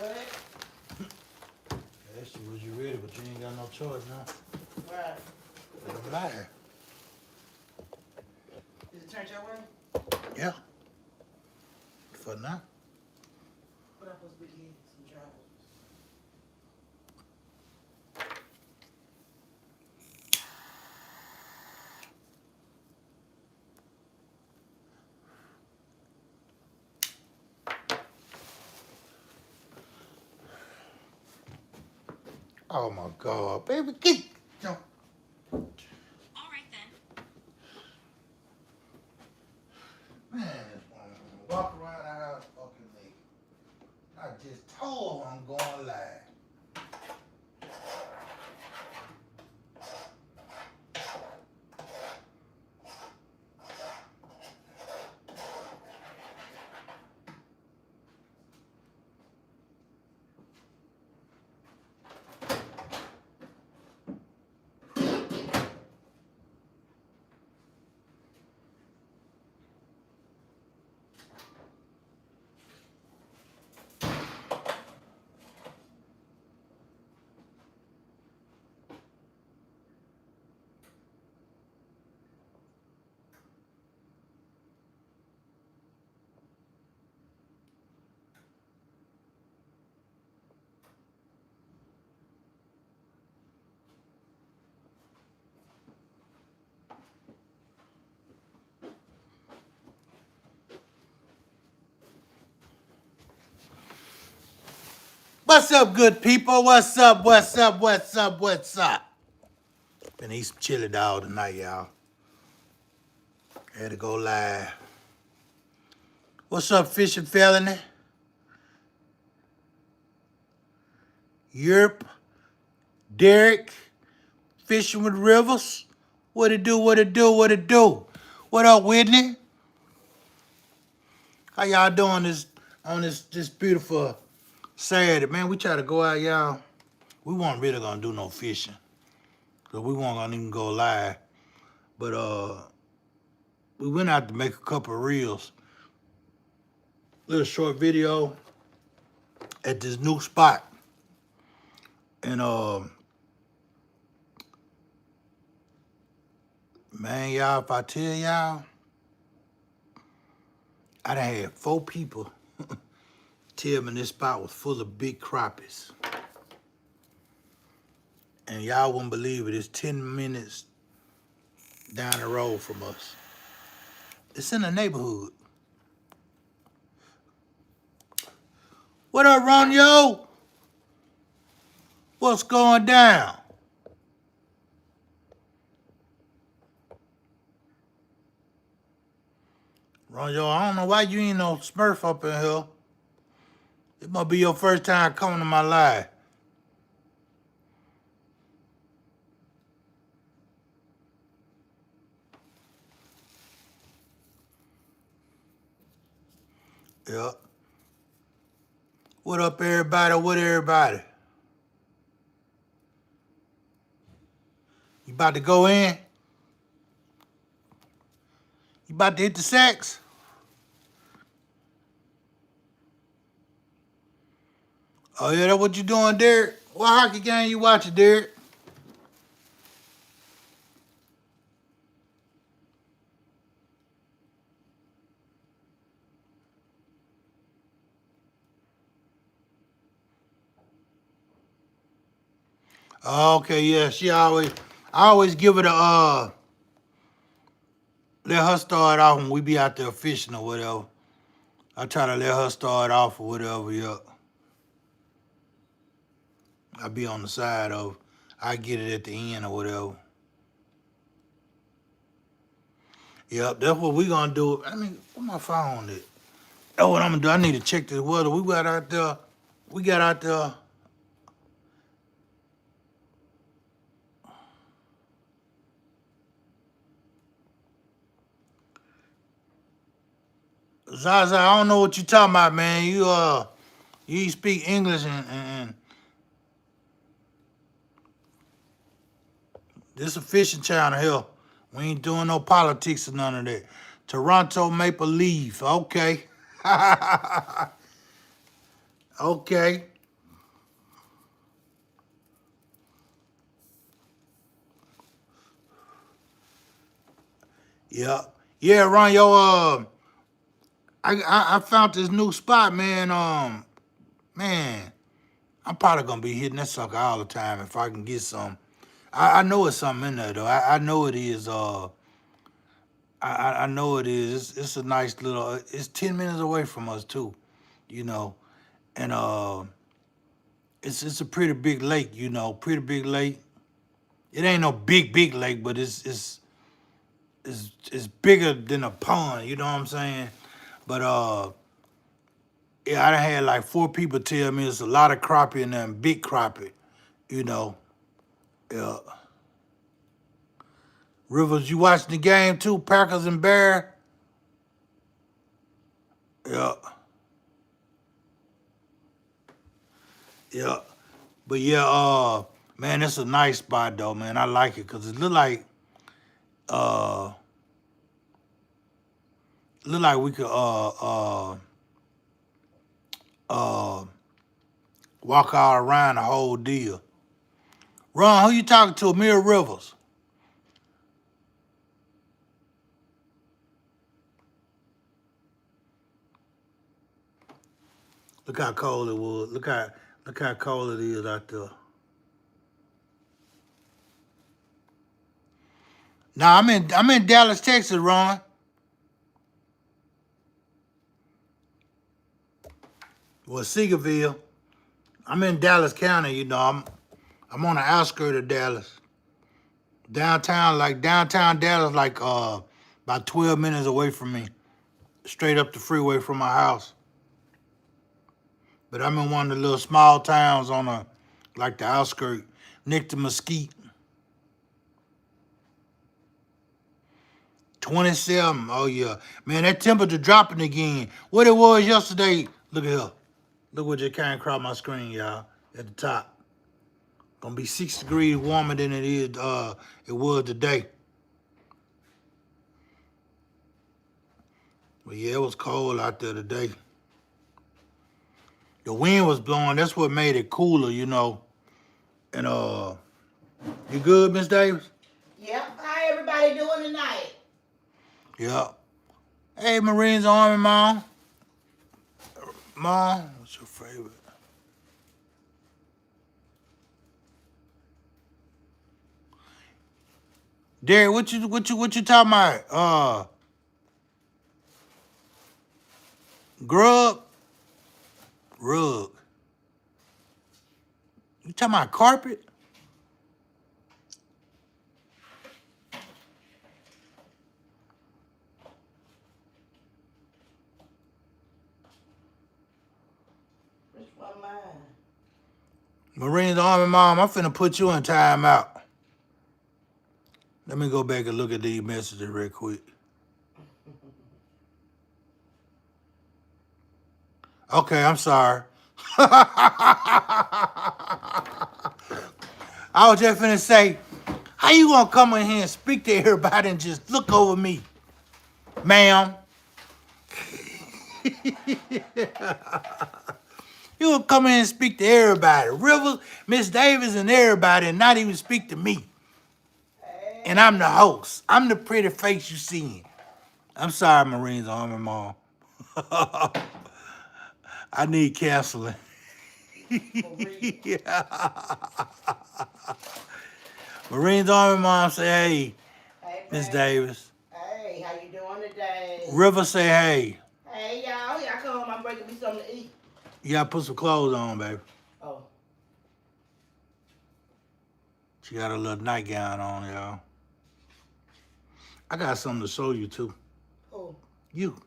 I asked you, was you ready, but you ain't got no choice now. Right. Don't lie. Is it turned your way? Yeah. For now. What I'm supposed to be getting? Some drivers. Oh my God, baby, get. No. All right then. Man, this woman walk around the house fucking naked. I just told her I'm going live. What's up, good people? What's up? What's up? What's up? What's up? Been eat some chili dog tonight, y'all. Had to go live. What's up, fishing felony? Yerp, Derek, fishing with rivers. What it do? What it do? What it do? What up, Whitney? How y'all doing this beautiful Saturday, man? We try to go out, y'all. We weren't really gonna do no fishing, cause we weren't gonna even go live. But we went out to make a couple of reels, little short video at this new spot, and man, y'all, if I tell y'all, I done had 4 people tell me this spot was full of big crappies. And y'all wouldn't believe it, it's 10 minutes down the road from us. It's in the neighborhood. What up, Ronyo? What's going down? Ronyo, I don't know why you ain't no Smurf up in here. It must be your first time coming to my live. Yep. What up, everybody? What everybody? You about to go in? You about to hit the sacks? Oh yeah, that's what you doing, Derek? What hockey game you watching, Derek? Oh, okay, yeah, I always give it a let her start off when we be out there fishing or whatever. I try to let her start off or whatever, yeah. I be on the side of, I get it at the end or whatever. Yep, that's what we gonna do. I mean, where my phone at? That's what I'm gonna do. I need to check this weather. We got out there. Zaza, I don't know what you talking about, man. You speak English and this a fishing channel here. We ain't doing no politics or none of that. Toronto Maple Leaf, okay. Okay. Yeah. Yeah, Ron, yo, I found this new spot, man. Man, I'm probably gonna be hitting that sucker all the time if I can get some. I know it's something in there though. I know it is. I know it is. It's a nice little. It's 10 minutes away from us too, you know, and it's a pretty big lake, you know, pretty big lake. It ain't no big lake, but it's bigger than a pond. You know what I'm saying? But yeah, I done had like 4 people tell me it's a lot of crappie in there, and big crappie. You know, yeah. Rivers, you watching the game too? Packers and Bears. Yeah, yeah. But yeah, man, it's a nice spot though, man. I like it because it uh look like we could uh walk all around the whole deal. Ron, who you talking to? Amir Rivers. Look how cold it was. Look how cold it is out there. Now I'm in Dallas, Texas, Ron. Well, Seagoville. I'm in Dallas County, you know. I'm on the outskirts of Dallas. Downtown Dallas, like about 12 minutes away from me. Straight up the freeway from my house. But I'm in one of the little small towns on the outskirts, next to Mesquite. 27. Oh yeah. Man, that temperature dropping again. What it was yesterday. Look at here. Look what just came across my screen, y'all. At the top. Gonna be 6 degrees warmer than it was today. But yeah, it was cold out there today. The wind was blowing. That's what made it cooler, you know. And you good, Miss Davis? Yep. How everybody doing tonight? Yeah. Hey, Marines Army, Mom. Mom, what's your favorite? Derek, what you talking about? Grub? Rug. You talking about carpet? Which one mine? Marines Army, Mom, I'm finna put you in timeout. Let me go back and look at these messages real quick. Okay, I'm sorry. I was just finna say, how you gonna come in here and speak to everybody and just look over me, ma'am? You gonna come in and speak to everybody, Rivers, Miss Davis, and everybody, and not even speak to me. Hey. And I'm the host. I'm the pretty face you seeing. I'm sorry, Marines Army, Mom. I need counseling. Yeah. Marines Army, Mom say, hey, Hey, Miss babe. Davis. Hey, how you doing today? River say, hey. Hey, y'all come home. I'm bringing me something to eat. You gotta put some clothes on, baby. Oh. She got a little nightgown on, y'all. I got something to show you, too. Oh. You.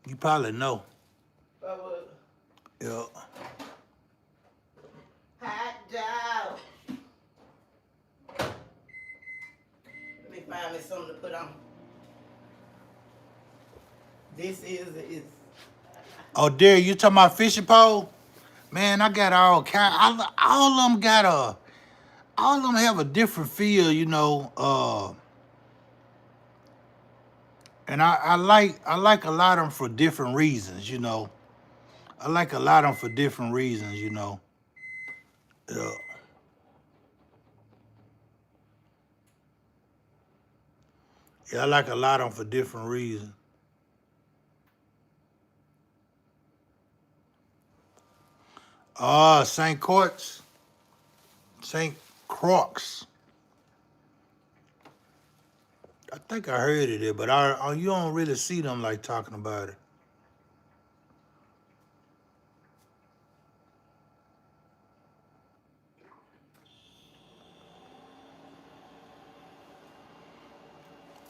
You probably know. Yeah. Hot dog. Let me find me something to put on. This is. Oh, dear, you talking about fishing pole? Man, I got all kind. All of them got all of them have a different feel, you know. And I like a lot of them for different reasons, you know. I like a lot of them for different reasons, you know. Yeah. Yeah, I like a lot of them for different reasons. St. Courts. St. Croix. I think I heard of it, but you don't really see them like talking about it.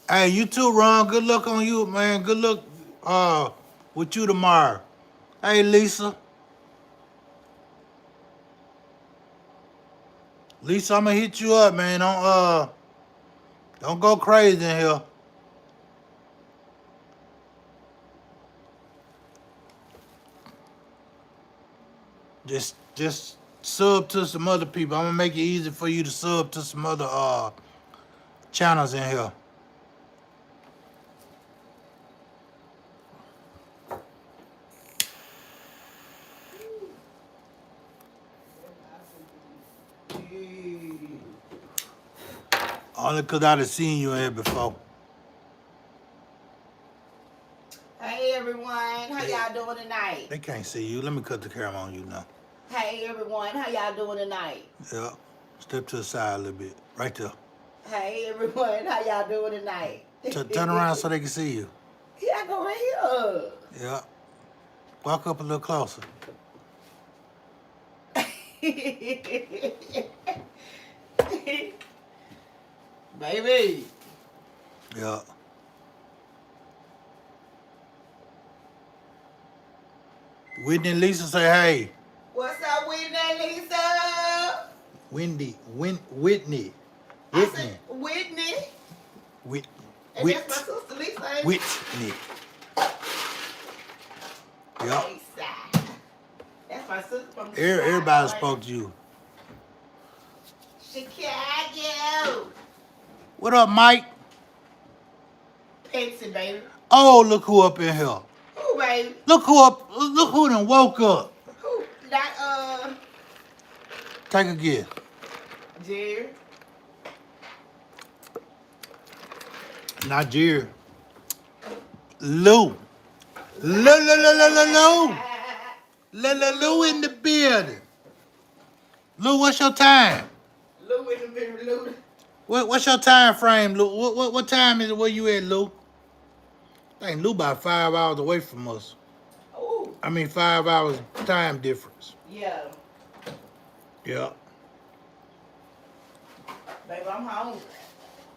Hey, you too, Ron. Good luck on you, man. Good luck with you tomorrow. Hey, Lisa. Lisa, I'm gonna hit you up, man. Don't go crazy in here. Just sub to some other people. I'm gonna make it easy for you to sub to some other channels in here. Only because I've seen you in here before. Hey everyone, how y'all doing tonight? They can't see you. Let me cut the camera on you now. Hey everyone, how y'all doing tonight? Yeah. Step to the side a little bit. Right there. Hey everyone, how y'all doing tonight? Turn around so they can see you. Yeah, go right here. Yeah. Walk up a little closer. Baby. Yeah. Whitney and Lisa say hey. What's up, Whitney, Lisa? Whitney. I said, Whitney. Whit. And that's my sister, Lisa. Ain't it? Whitney. Yeah. Lisa. That's my sister from the Everybody spoke to you. Chicago. What up, Mike? Pepsi, baby. Oh, look who up in here. Who, baby? Look who done woke up. Who? That, Take a guess. Jerry. Not Jerry. Lou. Lou in the building. Lou, what's your time? Lou in the middle, Lou. What's your time frame, Lou? What time is it? Where you at, Lou? I think Lou about 5 hours away from us. Oh. I mean 5 hours time difference. Yeah. Yeah. Baby, I'm hungry.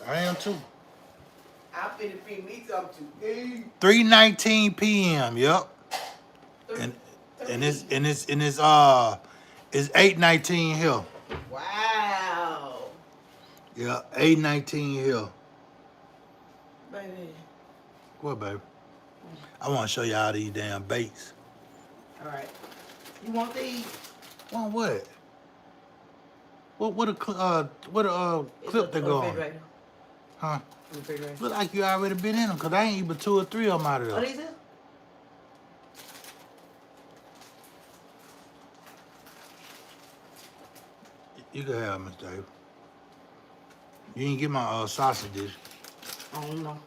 I am too. I'm finna feed me something to eat. 3:19 p.m. Yep. And it's 8:19 here. Wow. Yeah, 8:19 here. Baby. What, baby? I want to show y'all these damn baits. All right. You want these? Want what? What a clip they go on? Huh? Look like you already been in them, because I ain't even 2 or 3 of them out of there. What is it? You can have Miss Dave. You didn't get my sausage dish. I don't know.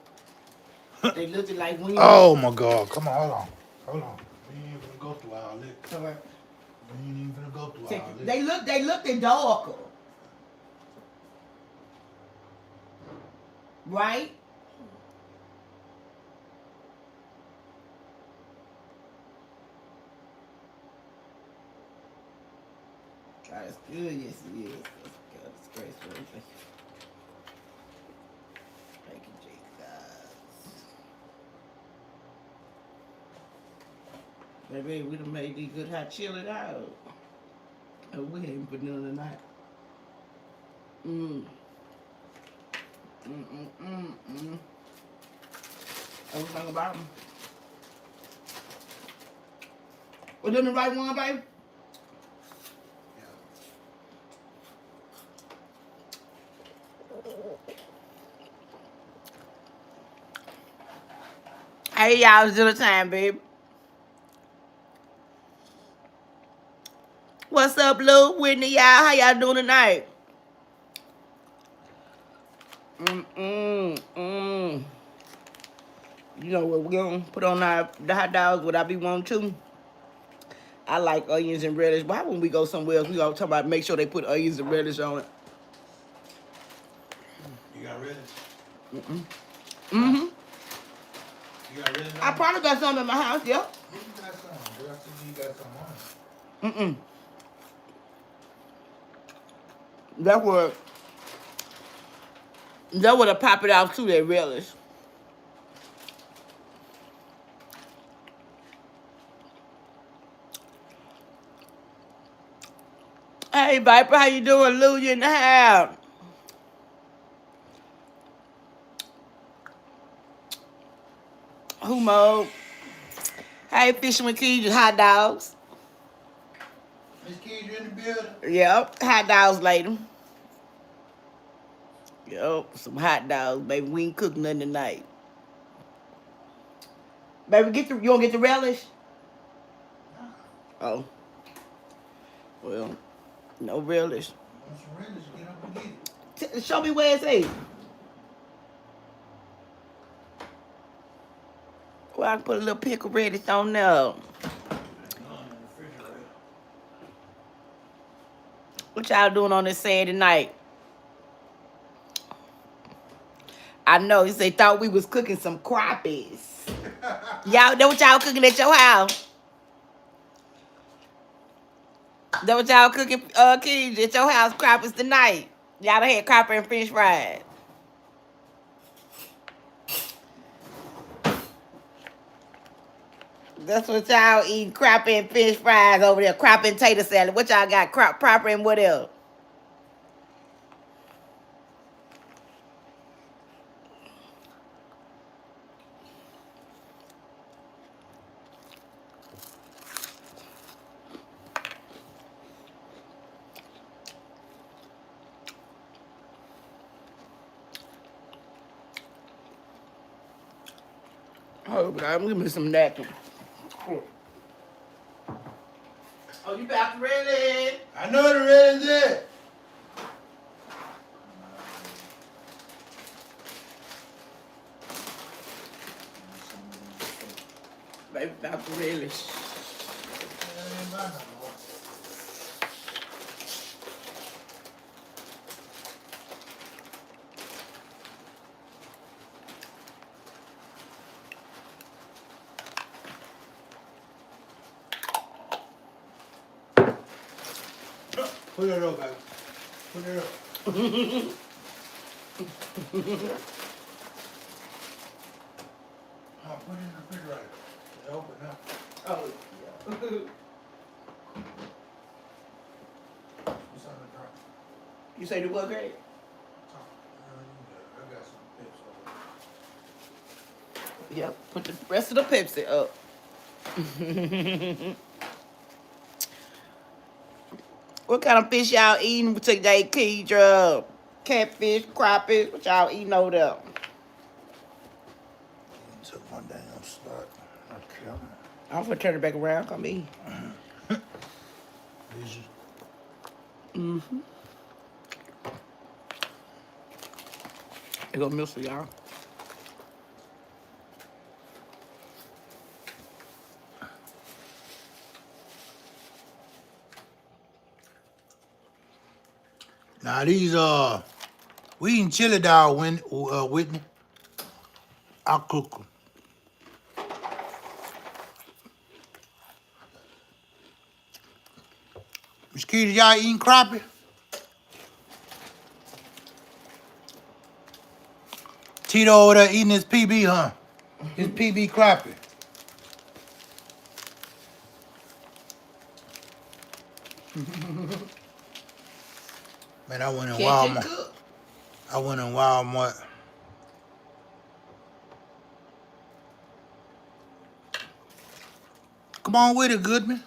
They looking like wings. Oh my God! Come on, hold on. We ain't even gonna go through all this. All right. We ain't even gonna go through all this. They look darker. Right? That's good, yes it is. That's graceful. Thank you, Jesus. Baby, we done made these good hot chili out. Oh, we ain't put none tonight. Everything about them. Was them the right one, baby? Hey, y'all, it's dinner time, baby. What's up, Lou, Whitney, y'all? How y'all doing tonight? you know what we're gonna put on the hot dogs, what I be wanting to. I like onions and relish. Why when we go somewhere else, we gonna talk about make sure they put onions and relish on it? You got relish? Mm-hmm. You got relish? I probably got some in my house, yep. You got some. Girl, I see you got some on. Mm-mm. That would have pop it out too, that relish. Hey, Viper, how you doing? Lou, you in the house? Humo. Hey, Fishing with Keys, hot dogs. Miss Keys, you in the building? Yep, hot dogs later. Yep, some hot dogs, baby. We ain't cooking nothing tonight. Baby, you want to get the relish? Oh. Well, no relish. Want some relish? Get up and get it. Show me where it's at. Well, I can put a little pickle relish on there. What y'all doing on this Saturday night? I know, they thought we was cooking some crappies. Y'all know what y'all cooking at your house? That what y'all cooking, kids, at your house, crappies tonight? Y'all done had crappie and french fries. That's what y'all eating, crappie and fish fries over there, crappie and tater salad. What y'all got, crappie and what else? Oh, God, give me some napkin. Oh, you back ready? I know the relish is. Baby, back ready. Put it up, baby. Put it up. Oh, put it in the refrigerator. It's open now. Oh, yeah. What's on the top? You say the what, Greg? I got some pips over Yep, put the rest of the Pepsi up. What kind of fish y'all eating today, Keydra? Catfish, crappie, what y'all eating over there? Took my damn start. Okay. I'm gonna turn it back around, come eat. Mm-hmm. Here go Mr. y'all. Now these we eating chili dog Whitney. I'll cook them. Miss Keita, y'all eating crappie? Tito over there eating his PB, huh? His PB crappie. Man, I went in Walmart. I went in Walmart. Come on with it, Goodman.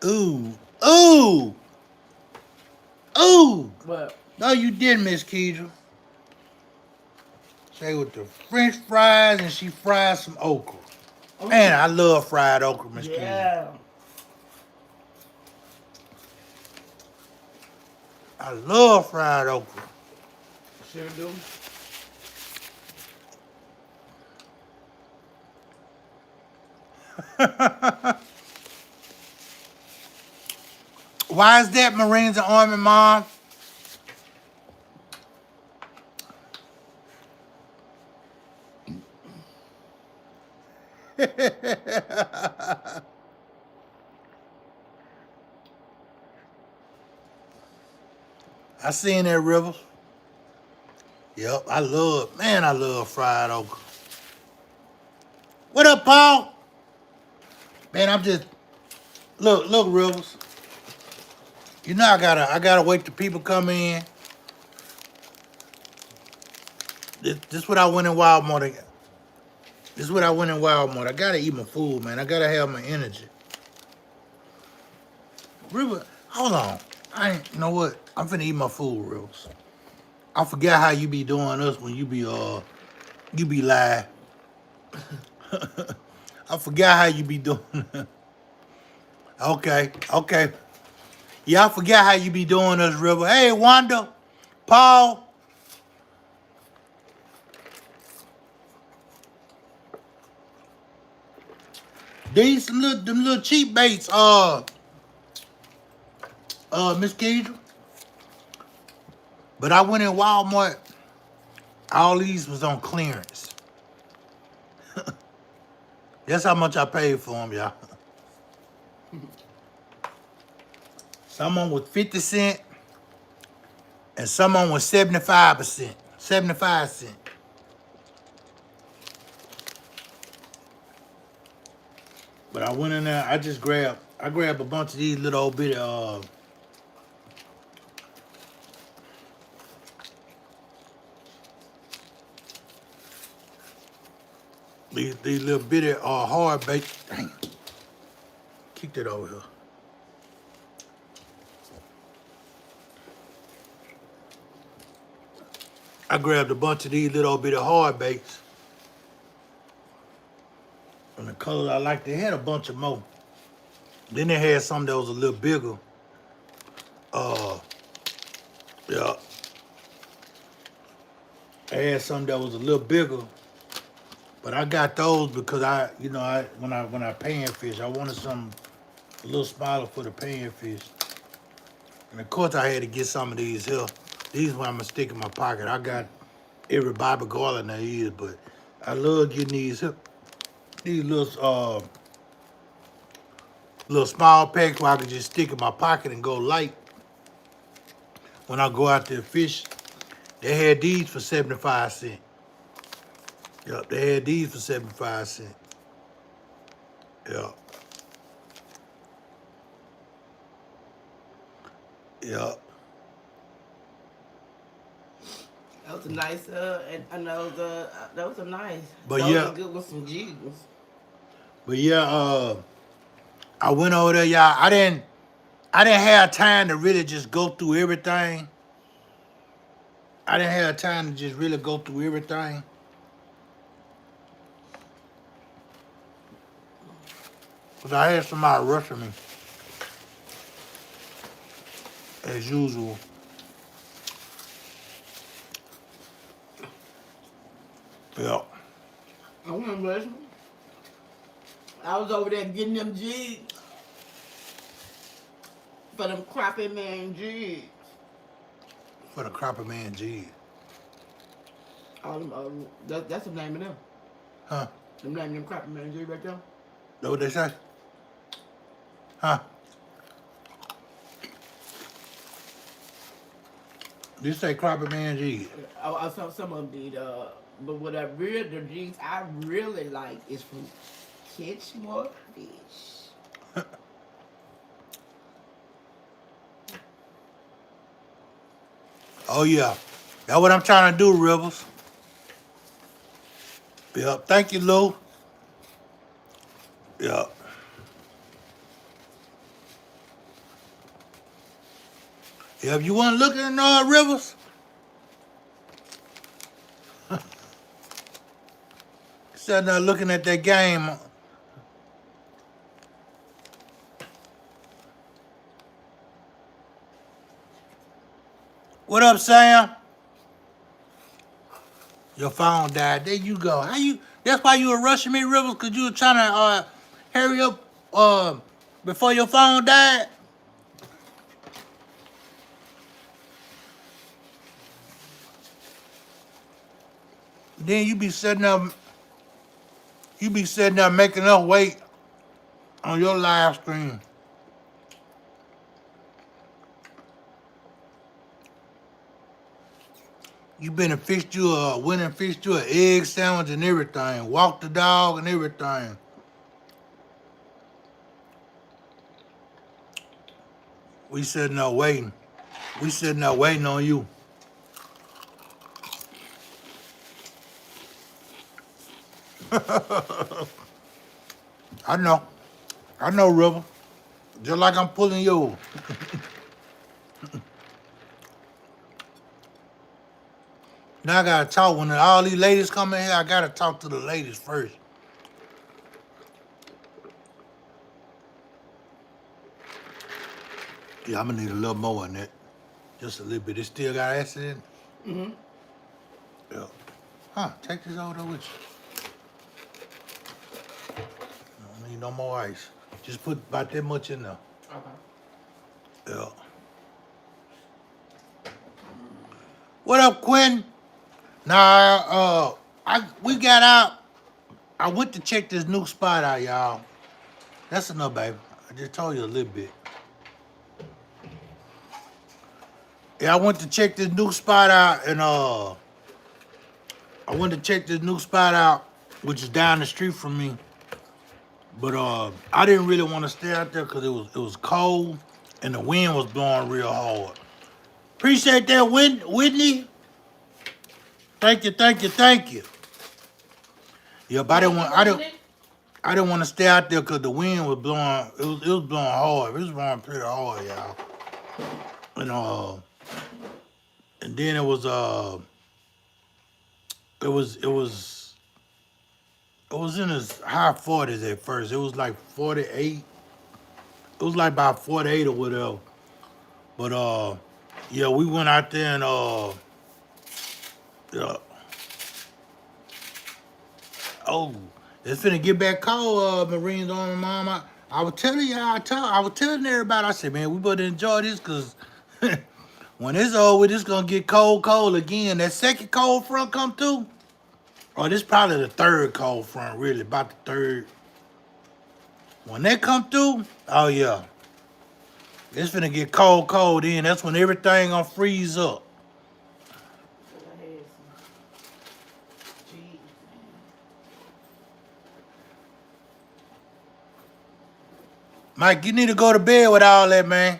Ooh. Ooh. Ooh. What? No, you didn't, Miss Keidra. Say with the French fries and she fried some okra. Oh, Man, I love fried okra, Miss Keidra. yeah. I love fried okra. Sure do. Why is that, Marines and Army Mom? I seen that, Rivers. Yep, I love fried okra. What up, Paul? Man, I'm just, look, Rivers. You know I gotta wait till people come in. This what I went in Walmart. This is what I went in Walmart. I gotta eat my food, man. I gotta have my energy. River, hold on. You know what? I'm finna eat my food, Rivers. I forgot how you be doing us when you be live. I forgot how you be doing. Okay. Yeah, I forgot how you be doing us, River. Hey, Wanda, Paul. These them little cheap baits, Miss Kedra. But I went in Walmart. All these was on clearance. That's how much I paid for them, y'all. Some of them was 50 cents, and some of them was 75%, 75 cents. But I went in there, I grabbed a bunch of these little old bitty, these little bitty hard bait. Dang. Kick that over here. I grabbed a bunch of these little bitty hard baits. And the colors I liked, they had a bunch of more. Then they had some that was a little bigger. Yeah. They had some that was a little bigger. But I got those because when I pan fish, I wanted something a little smaller for the pan fish. And of course I had to get some of these here. These one I'm gonna stick in my pocket. I got every Bible garland there is, but I love getting these here. These little small packs where I can just stick in my pocket and go light. When I go out there fish, they had these for 75 cents. Yep, they had these for 75 cents. Yep. Yep. Those are nice, and those are nice. But those yeah. are good with some jiggles. But yeah, I went over there, y'all. I didn't have time to really just go through everything. I didn't have time to just really go through everything. Because I had somebody rushing me. As usual. Yeah. I wasn't rushing. I was over there getting them jigs for them crappie man jigs. For the Crappie Man G. All them, that's the name of them. Huh? The name of them crappie man jigs right there. That what they say? Huh? You say Crappie Man G. Some of them did, but the jigs I really like is from Catch More Fish. Oh yeah. That's what I'm trying to do, Rivers. Yep. Thank you, Lou. Yep. Yeah, if you want to look at Rivers, sitting there looking at that game. What up, Sam? Your phone died. There you go. How you? That's why you were rushing me, Rivers, because you were trying to hurry up before your phone died. Then you be sitting up making us wait on your live stream. You went and fixed you an egg sandwich and everything. Walked the dog and everything. We sitting there waiting. We sitting there waiting on you. I know, River. Just like I'm pulling you. Now I gotta talk. When all these ladies come in here, I gotta talk to the ladies first. Yeah, I'm gonna need a little more in that. Just a little bit. It still got acid in it? Mm-hmm. Yeah. Huh, take this over there with you. Don't need no more ice. Just put about that much in there. Okay. Yeah. What up, Quinn? Nah, we got out. I went to check this new spot out, y'all. That's enough, baby. I just told you a little bit. Yeah, I went to check this new spot out, and which is down the street from me. But I didn't really want to stay out there because it was cold and the wind was blowing real hard. Appreciate that, Whitney. Thank you. Yeah, but I didn't want to stay out there because the wind was blowing. It was blowing hard. It was blowing pretty hard, y'all. And then it was in his high 40s at first. It was like 48. It was like about 48 or whatever. But yeah, we went out there and yeah. Oh, it's finna get back cold, Marines on my mom. I was telling y'all, I was telling everybody, I said, man, we better enjoy this because when it's over, it's gonna get cold again. That second cold front come through. Oh, this probably the third cold front, really, about the third. When they come through, oh yeah. It's finna get cold in. That's when everything gonna freeze up. Mike, you need to go to bed with all that, man.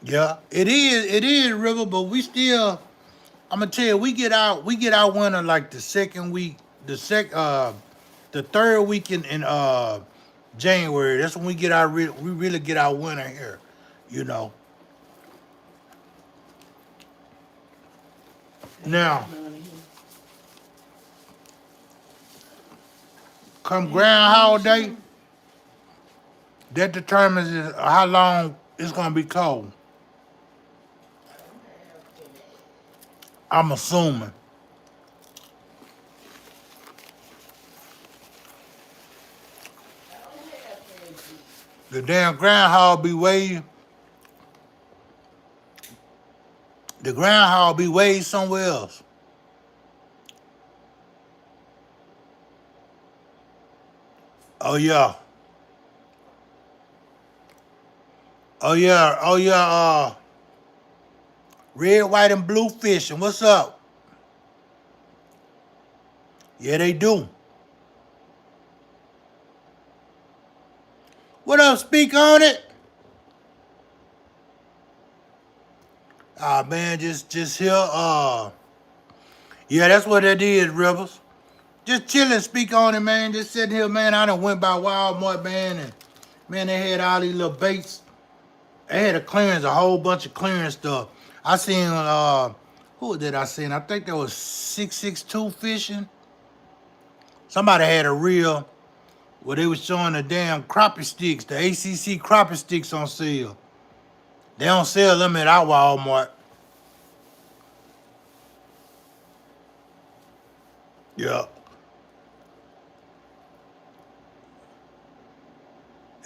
Yeah, it is, River, but we still, I'm gonna tell you, we get our winter like the second week, the third week in January. That's when we really get our winter here, you know. Now, come Groundhog Day, that determines how long it's gonna be cold. I'm assuming. The damn groundhog be way. The groundhog be way somewhere else. Oh yeah. Red, white, and blue fishing. What's up? Yeah, they do. What up? Speak on it. Ah man, just here. Yeah, that's what it is, Rebels. Just chilling. Speak on it, man. Just sitting here, man. I done went by Walmart, man, and man, they had all these little baits. They had a whole bunch of clearance stuff. I seen who did I see? I think that was 662 fishing. Somebody had a reel where they was showing the damn crappie sticks, the ACC crappie sticks on sale. They don't sell them at our Walmart. Yeah.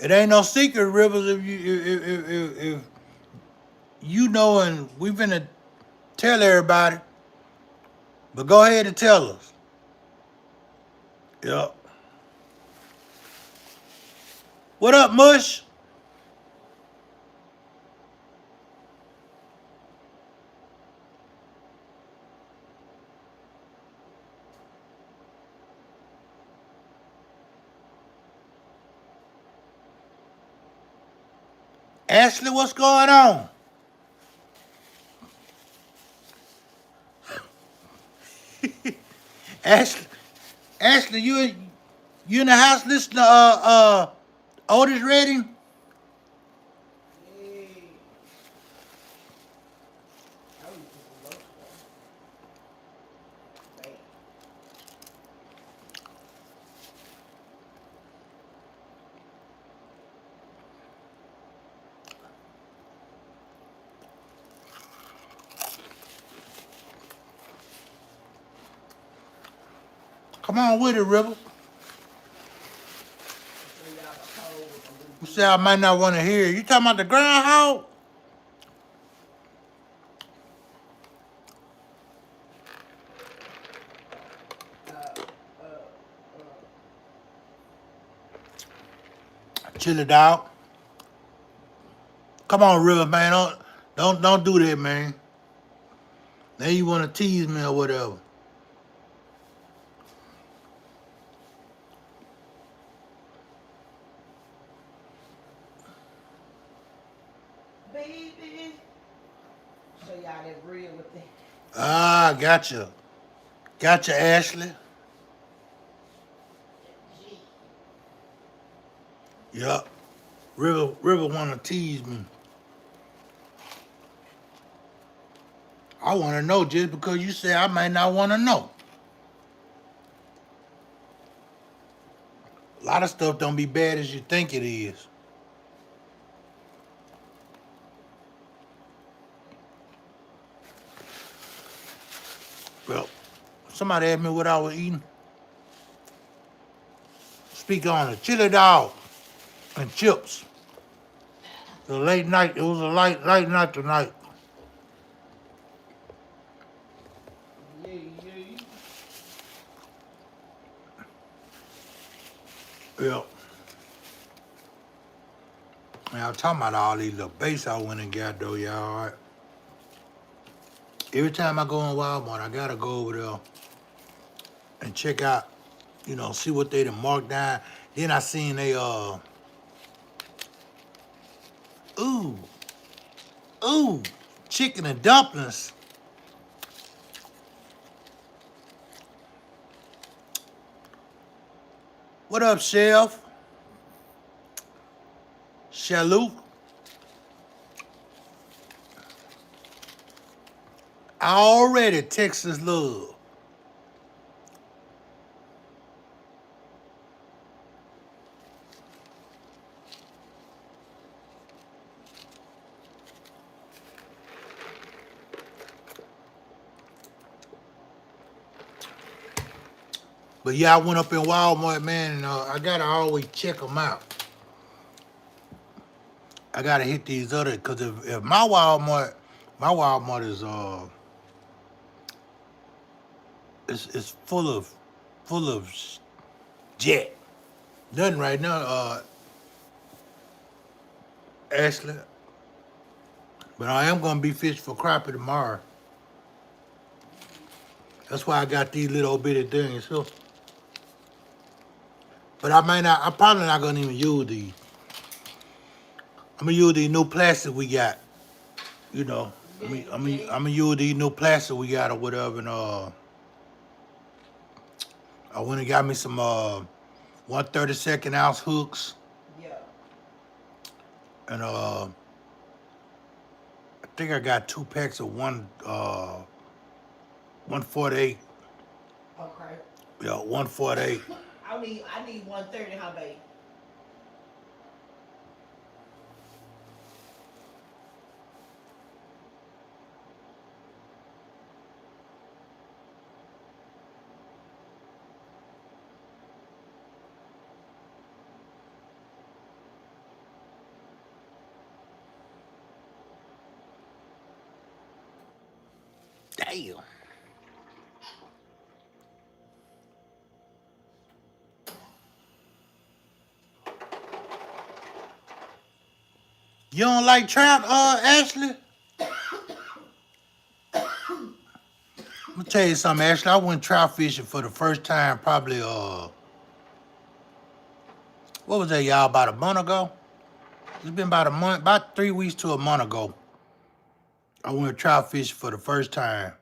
It ain't no secret, Rivers, if you know, and we finna tell everybody. But go ahead and tell us. Yeah. What up, Mush? Ashley, what's going on? Ashley, Ashley, you in the house listening to Otis Redding? Come on with it, River. You say I might not want to hear it. You talking about the groundhog? Chill it out. Come on, River, man. Don't do that, man. Now you want to tease me or whatever. Baby. Show y'all that real with that. Ah, gotcha. Gotcha, Ashley. Yup. River want to tease me. I want to know just because you say I might not want to know. A lot of stuff don't be bad as you think it is. Well, somebody asked me what I was eating. Speak on it. Chili dog and chips. The late night. It was a late night tonight. Yeah. Man, I'm talking about all these little base I went and got though, y'all. All right. Every time I go in Walmart, I gotta go over there and check out, see what they done marked down. Then I seen they ooh, chicken and dumplings. What up, Chef? Shalou? Already Texas love. But yeah, I went up in Walmart, man, and I gotta always check them out. I gotta hit these other, cause if my Walmart is it's full of jet. Nothing right now, Ashley. But I am gonna be fishing for crappie tomorrow. That's why I got these little bitty things here. But I'm probably not gonna even use these. I'm gonna use these new plastic we got. I'm gonna use these new plastic we got or whatever, and I went and got me some 1/32 ounce hooks. Yeah. And I think I got 2 packs of 148. Okay. Yeah, 148. I need 130, huh, babe? Damn. You don't like trout, Ashley? I'm gonna tell you something, Ashley. I went trout fishing for the first time probably, what was that, y'all, about a month ago? It's been about a month, about 3 weeks to a month ago. I went trout fishing for the first time.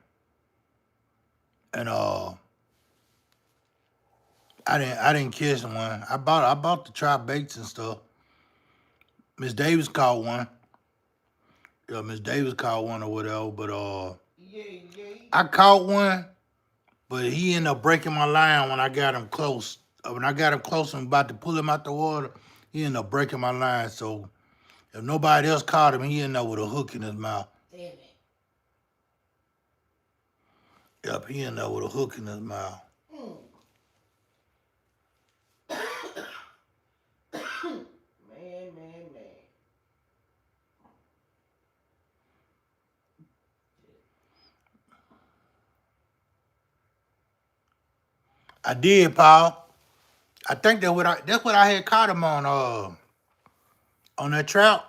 And I didn't catch one. I bought the trout baits and stuff. Miss Davis caught one. Yeah, Miss Davis caught one or whatever, but I caught one, but he ended up breaking my line when I got him close. When I got him close and about to pull him out the water, he ended up breaking my line. So if nobody else caught him, he ended up with a hook in his mouth. Damn it. Yep, he ended up with a hook in his mouth. Man. I did, Paul. I think that's what I had caught him on that trout.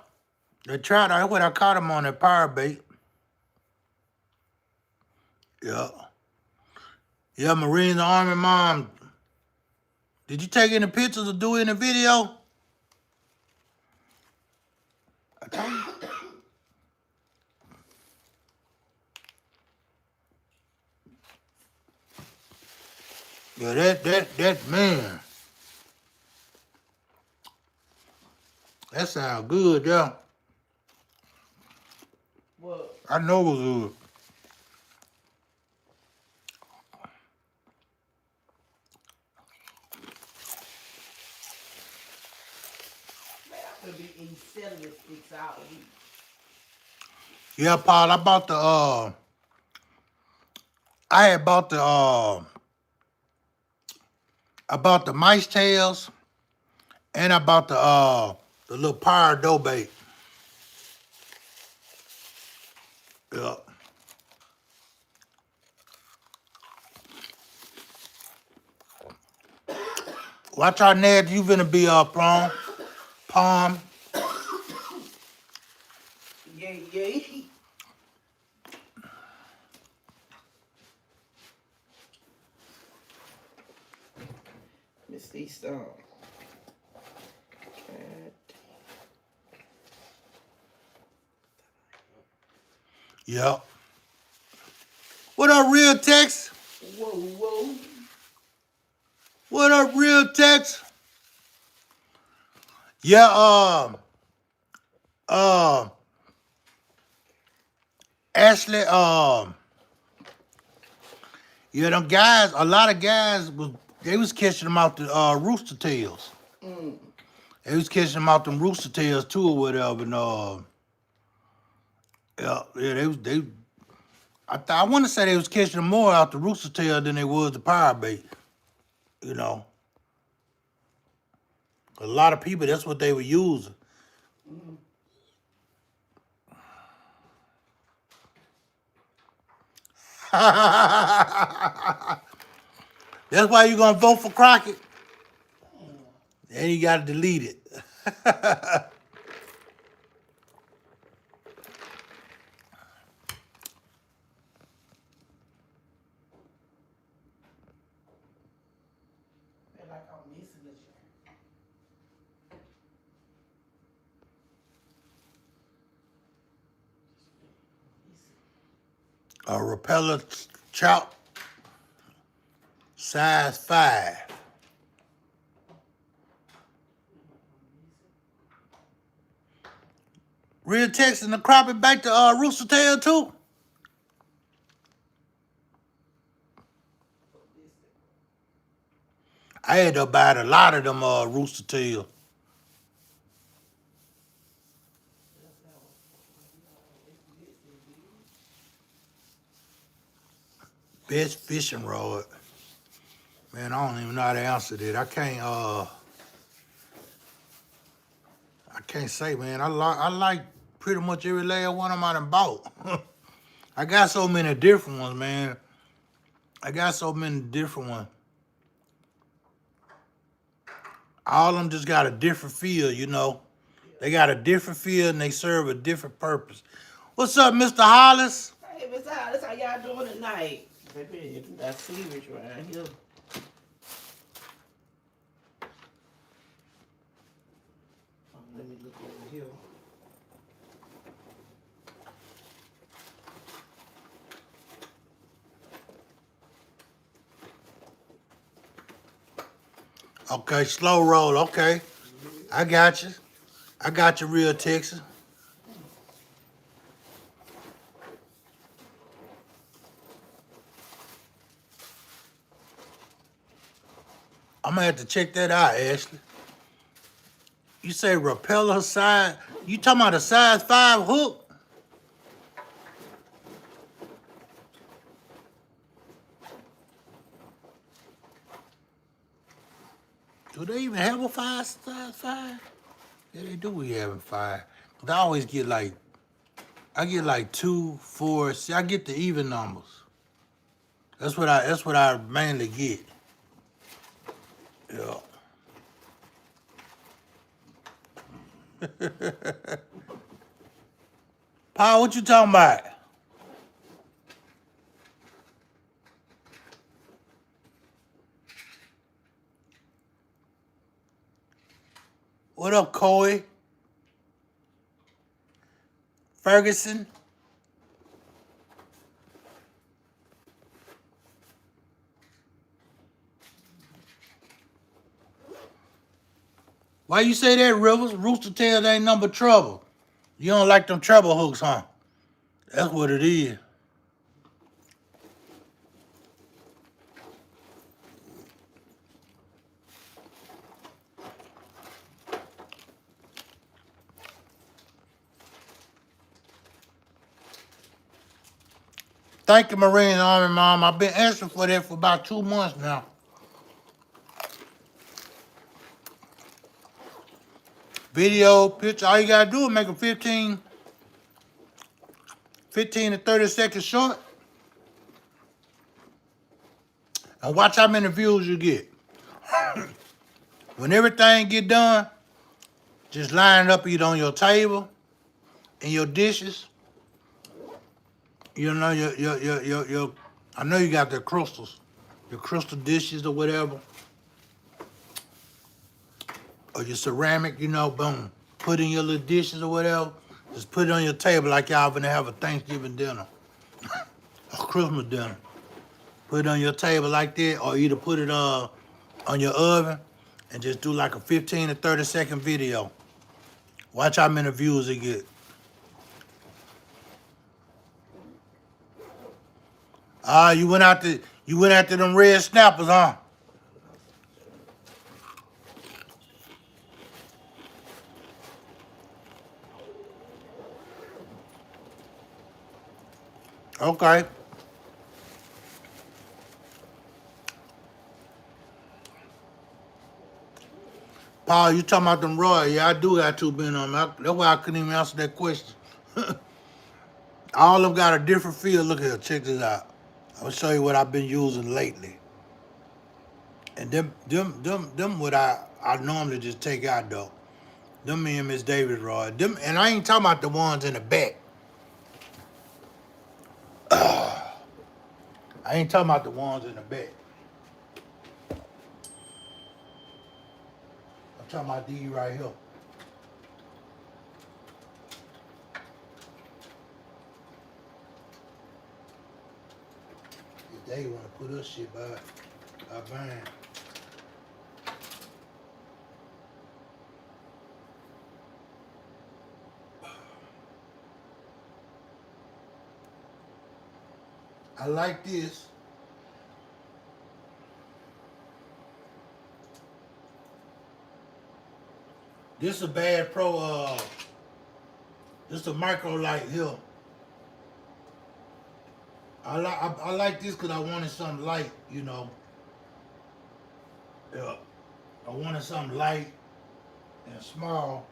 The trout, that's what I caught him on that power bait. Yeah. Yeah, Marine Army Mom. Did you take any pictures or do any video? I told you. Yeah, that man. That sounds good, yeah. What? I know it was good. Man, I could be eating celery sticks all week. Yeah, Paul, I bought the mice tails and I bought the little power dough bait. Yeah. Watch out, Ned. You finna be palm. Yeah. Miss these stones. Yep. What up, Real Tex? Whoa. What up, Real Tex? Yeah, Ashley, yeah, them guys, a lot of guys they was catching them out the rooster tails. They was catching them out them rooster tails too or whatever, and they I want to say they was catching them more out the rooster tail than they was the power bait. You know, a lot of people, that's what they were using. That's why you gonna vote for Crockett. Then you gotta delete it. Like I'm missing this year. A repeller trout, size 5. Real Tex and the crappie back to rooster tail too. I had to buy a lot of them rooster tails. Best fishing rod. Man, I don't even know how to answer that. I can't say, man. I like pretty much every layer one of them I done bought. I got so many different ones, man. I got so many different ones. All of them just got a different feel, you know. They got a different feel and they serve a different purpose. What's up, Mr. Hollis? Hey, Mr. Hollis, how y'all doing tonight? Baby, that's serious right here. Oh, let me look over here. Okay, slow roll. Okay, I got you. I got you, real Texas. I'm gonna have to check that out, Ashley. You say repeller size? You talking about a size 5 hook? Do they even have a size 5? Yeah, they do. We have a 5. But I always get like, I get like 2, 4. See, I get the even numbers. That's what I mainly get. Yeah. Paul, what you talking about? What up, Coy? Ferguson? Why you say that, Rivers? Rooster tails ain't number trouble. You don't like them treble hooks, huh? That's what it is. Thank you, Marine Army Mom. I've been asking for that for about 2 months now. Video, picture, all you gotta do is make a 15 to 30 second short and watch how many views you get. When everything get done, just line it up either on your table, in your dishes. You know, your I know you got the crystals, your crystal dishes or whatever, or your ceramic, you know, boom. Put in your little dishes or whatever. Just put it on your table like y'all gonna have a Thanksgiving dinner, a Christmas dinner. Put it on your table like that, or either put it on your oven and just do like a 15 to 30 second video. Watch how many views it get. You went after them red snappers, huh? Okay. Paul, you talking about them Roy? Yeah, I do got 2 been on them. That's why I couldn't even answer that question. All of them got a different feel. Look here, check this out. I'll show you what I've been using lately. And them what I normally just take out though. Them me and Miss Davis Roy. Them, and I ain't talking about the ones in the back. I ain't talking about the ones in the back. I'm talking about these right here. If they want to put us shit by buying. I like this. This a bad pro, this a micro light here. I like this because I wanted something light, you know. Yeah. I wanted something light and small.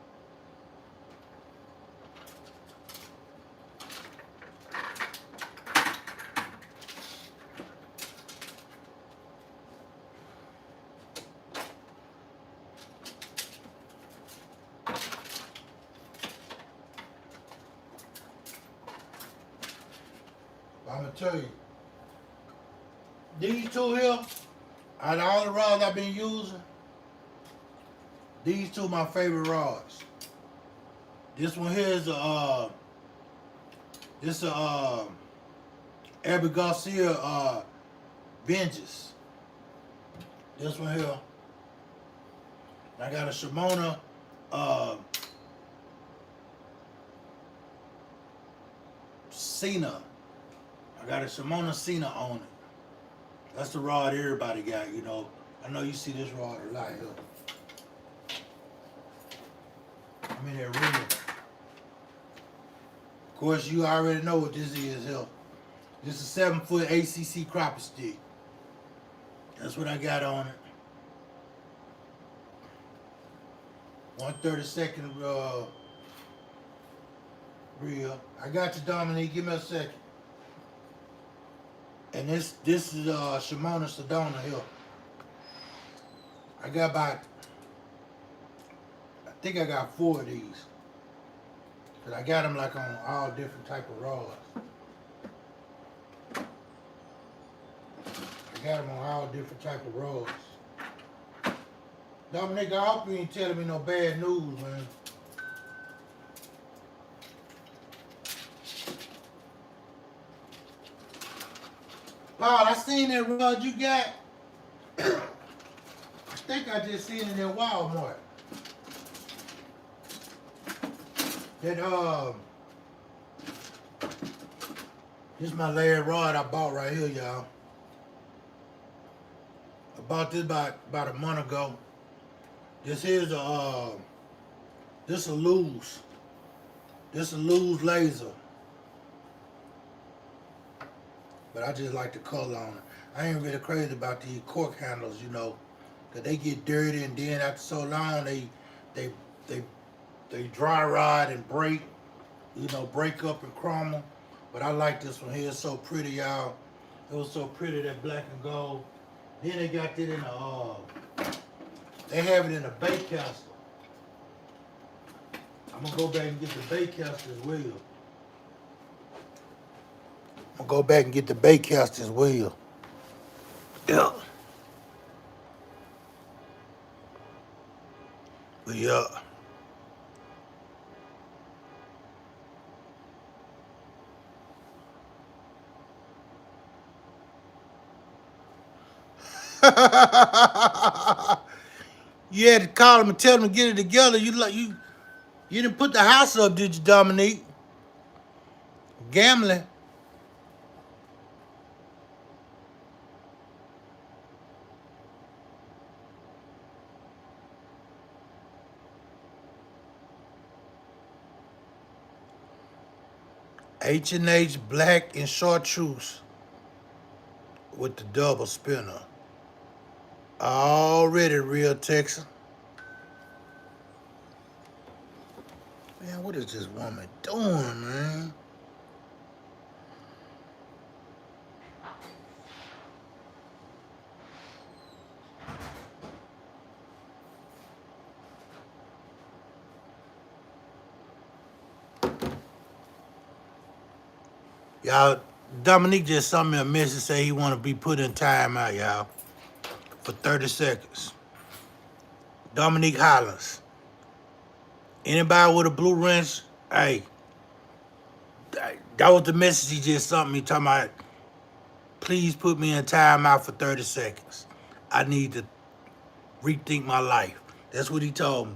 I'm gonna tell you. These two here, out of all the rods I've been using, these two my favorite rods. This one here is Abby Garcia Vengeance. This one here. I got a Shimona Cena. I got a Shimona Cena on it. That's the rod everybody got, you know. I know you see this rod a lot here. I mean, they're real. Of course, you already know what this is here. This is a 7-foot ACC crappie stick. That's what I got on it. 1/32 reel. I got you, Dominique. Give me a second. And this is Shimona Sedona here. I got about, I think I got 4 of these. Cause I got them like on all different type of rods. I got them on all different type of rods. Dominic, I hope you ain't telling me no bad news, man. Paul, I seen that rod you got. I think I just seen it in Walmart. That this is my last rod I bought right here, y'all. I bought this about a month ago. This here's this a lose. This a lose laser. But I just like the color on it. I ain't really crazy about these cork handles, you know, cause they get dirty and then after so long they dry rot and break, you know, break up and crumble. But I like this one here. It's so pretty, y'all. It was so pretty, that black and gold. Then they got that in a they have it in a bait caster. I'm gonna go back and get the bait caster as well. I'm gonna go back and get the bait caster as well. Yeah. But yeah. You had to call him and tell him to get it together. You didn't put the house up, did you, Dominique? Gambling. H&H black and chartreuse with the double spinner. Already real Texan. Man, what is this woman doing, man? Y'all, Dominique just sent me a message say he want to be put in timeout, y'all, for 30 seconds. Dominique Hollins. Anybody with a blue wrench, hey, that was the message he just sent me talking about, please put me in timeout for 30 seconds. I need to rethink my life. That's what he told me.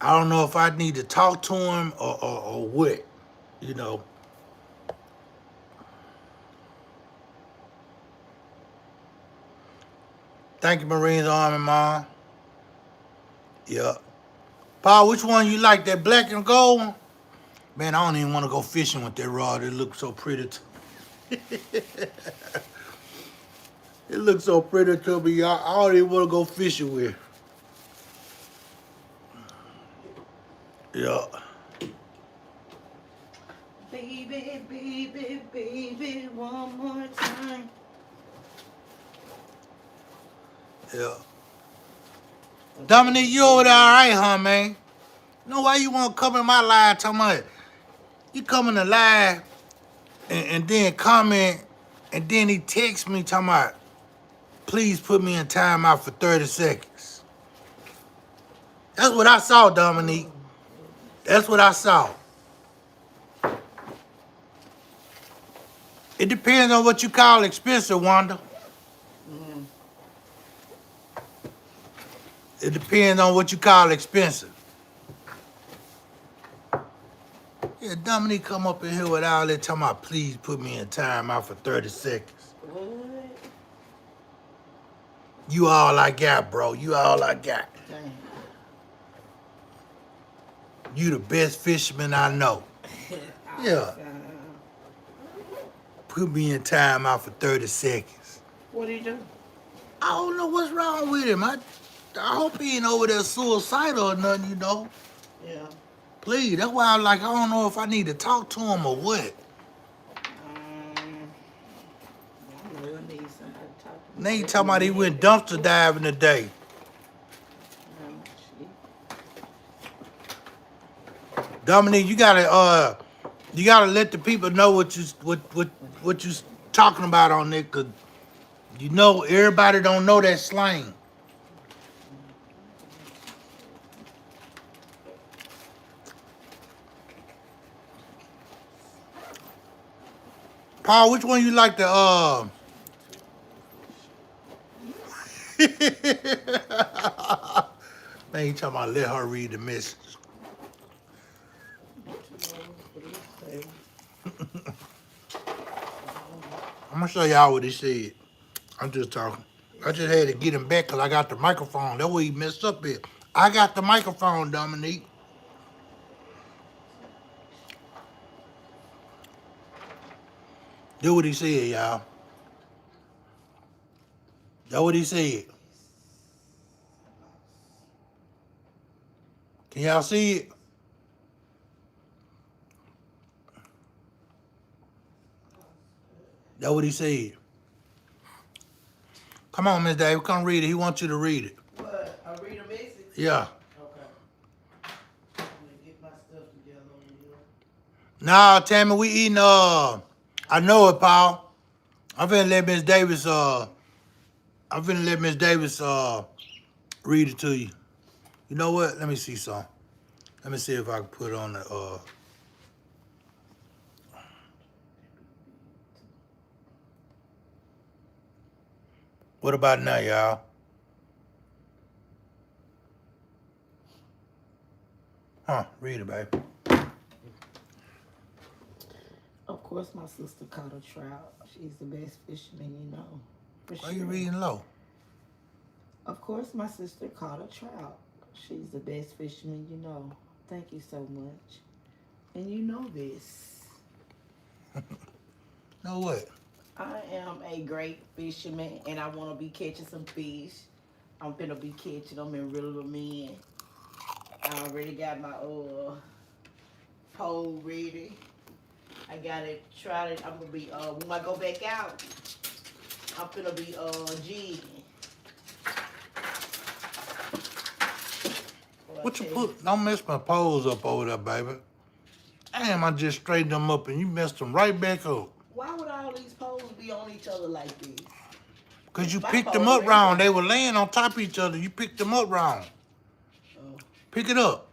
I don't know if I need to talk to him or what, you know. Thank you, Marines Army, Mom. Yeah. Paul, which one you like, that black and gold one? Man, I don't even want to go fishing with that rod. It looks so pretty. It looks so pretty to me. I don't even want to go fishing with. Yeah. Baby, baby, baby, one more time. Yeah. Dominique, you over there all right, huh, man? You know why you want to come in my live talking about, you coming to live and then comment, and then he texts me talking about, please put me in timeout for 30 seconds. That's what I saw, Dominique. That's what I saw. It depends on what you call expensive, Wanda. It depends on what you call expensive. Yeah, Dominique come up in here with all that talking about, please put me in timeout for 30 seconds. What? You all I got, bro. You all I got. Dang. You the best fisherman I know. Yeah. Put me in timeout for 30 seconds. What do you do? I don't know what's wrong with him. I hope he ain't over there suicidal or nothing, you know. Yeah. Please, that's why I'm like, I don't know if I need to talk to him or what. I know I need somebody to talk to. Now you talking about he went dumpster diving today. Dominique, you gotta let the people know what you talking about on there, cause you know everybody don't know that slang. Paul, which one you like to Man, you talking about let her read the message. I'm gonna show y'all what he said. I'm just talking. I just had to get him back because I got the microphone. That's where he messed up at. I got the microphone, Dominique. Do what he said, y'all. That's what he said. Can y'all see it? That's what he said. Come on, Miss Dave, come read it. He wants you to read it. What? I read a message? Yeah. Okay. I'm gonna get my stuff together over here. Nah, Tammy, we eating, I know it, Paul. I'm finna let Miss Davis, read it to you. You know what? Let me see some. Let me see if I can put on the, What about now, y'all? Huh, read it, baby. Of course, my sister caught a trout. She's the best fisherman you know. For Why you sure. reading low? Of course, my sister caught a trout. She's the best fisherman you know. Thank you so much. And you know this. Know what? I am a great fisherman, and I want to be catching some fish. I'm finna be catching them and reeling them in. I already got my pole ready. I got it tried. I'm gonna be when I go back out, I'm finna be jigging. What you put? Don't mess my poles up over there, baby. Damn, I just straightened them up and you messed them right back up. Why would all these poles be on each other like this? Cause you My picked them pole up right wrong. there. They were laying on top of each other. You picked them up wrong. Oh, Pick it up.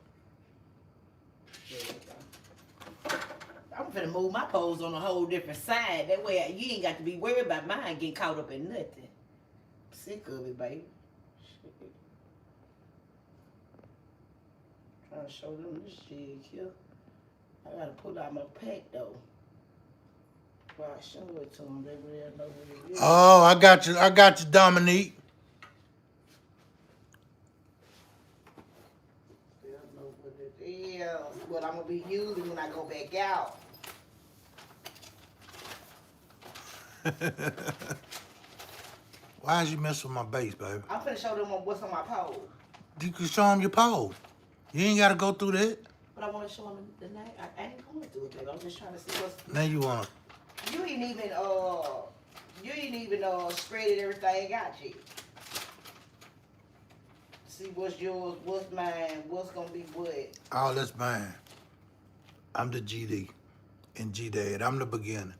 there we go. I'm finna move my poles on a whole different side. That way you ain't got to be worried about mine getting caught up in nothing. I'm sick of it, baby. Shit. Trying to show them this jig here. I gotta pull out my pack though. Before I show it to them, they will know what it is. Oh, I got you. I got you, Dominique. They'll know what it is. What I'm gonna be using when I go back out. Why is you messing with my base, baby? I'm finna show them what's on my pole. You can show them your pole. You ain't got to go through that. But I want to show them the night. I ain't going through it, baby. I'm just trying to see what's. Now you want to. You ain't even spreaded everything out yet. See what's yours, what's mine, what's gonna be what. Oh, that's mine. I'm the GD and GDAD. I'm the beginner.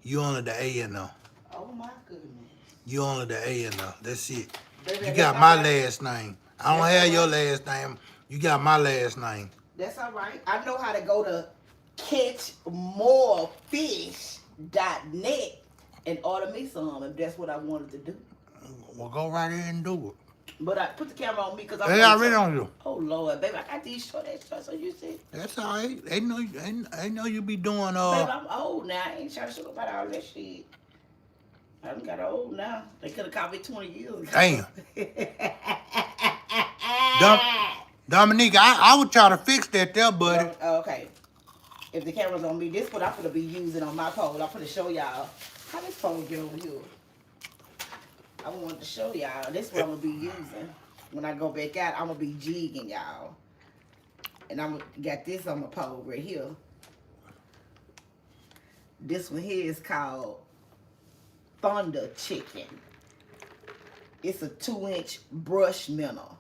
You only the A and O. Oh my goodness. You only the A and O. That's it. Baby, You that's got all my right. last name. I don't That's have all your right. last name. You got my last name. That's all right. I know how to go to catchmorefish.net and order me some if that's what I wanted to do. Well, go right ahead and do it. But I put the camera on me because I'm They already on you. Oh Lord, baby, I got these short extras, so you see. That's all right. They know you be doing Baby, I'm old now. I ain't trying to show nobody all that shit. I done got old now. They could have caught me 20 years ago. Damn. Dominique, I would try to fix that there, buddy. Okay. If the camera's on me, this is what I'm gonna be using on my pole. I'm gonna show y'all how this pole get over here. I wanted to show y'all. This is what I'm gonna be using. When I go back out, I'm gonna be jigging y'all. And I'm got this on my pole right here. This one here is called Thunder Chicken. It's a 2-inch brush minnow.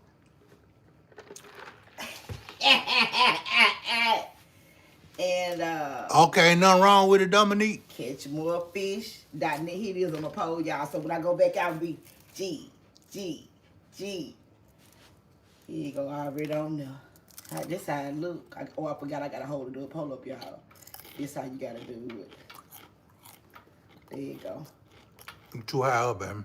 And Okay, nothing wrong with it, Dominique. catchmorefish.net. Here it is on my pole, y'all. So when I go back out, I'll be G. Here you go, already on there. This how it look. I forgot I gotta hold it up. Hold up, y'all. This how you gotta do it. There you go. I'm too high up, baby.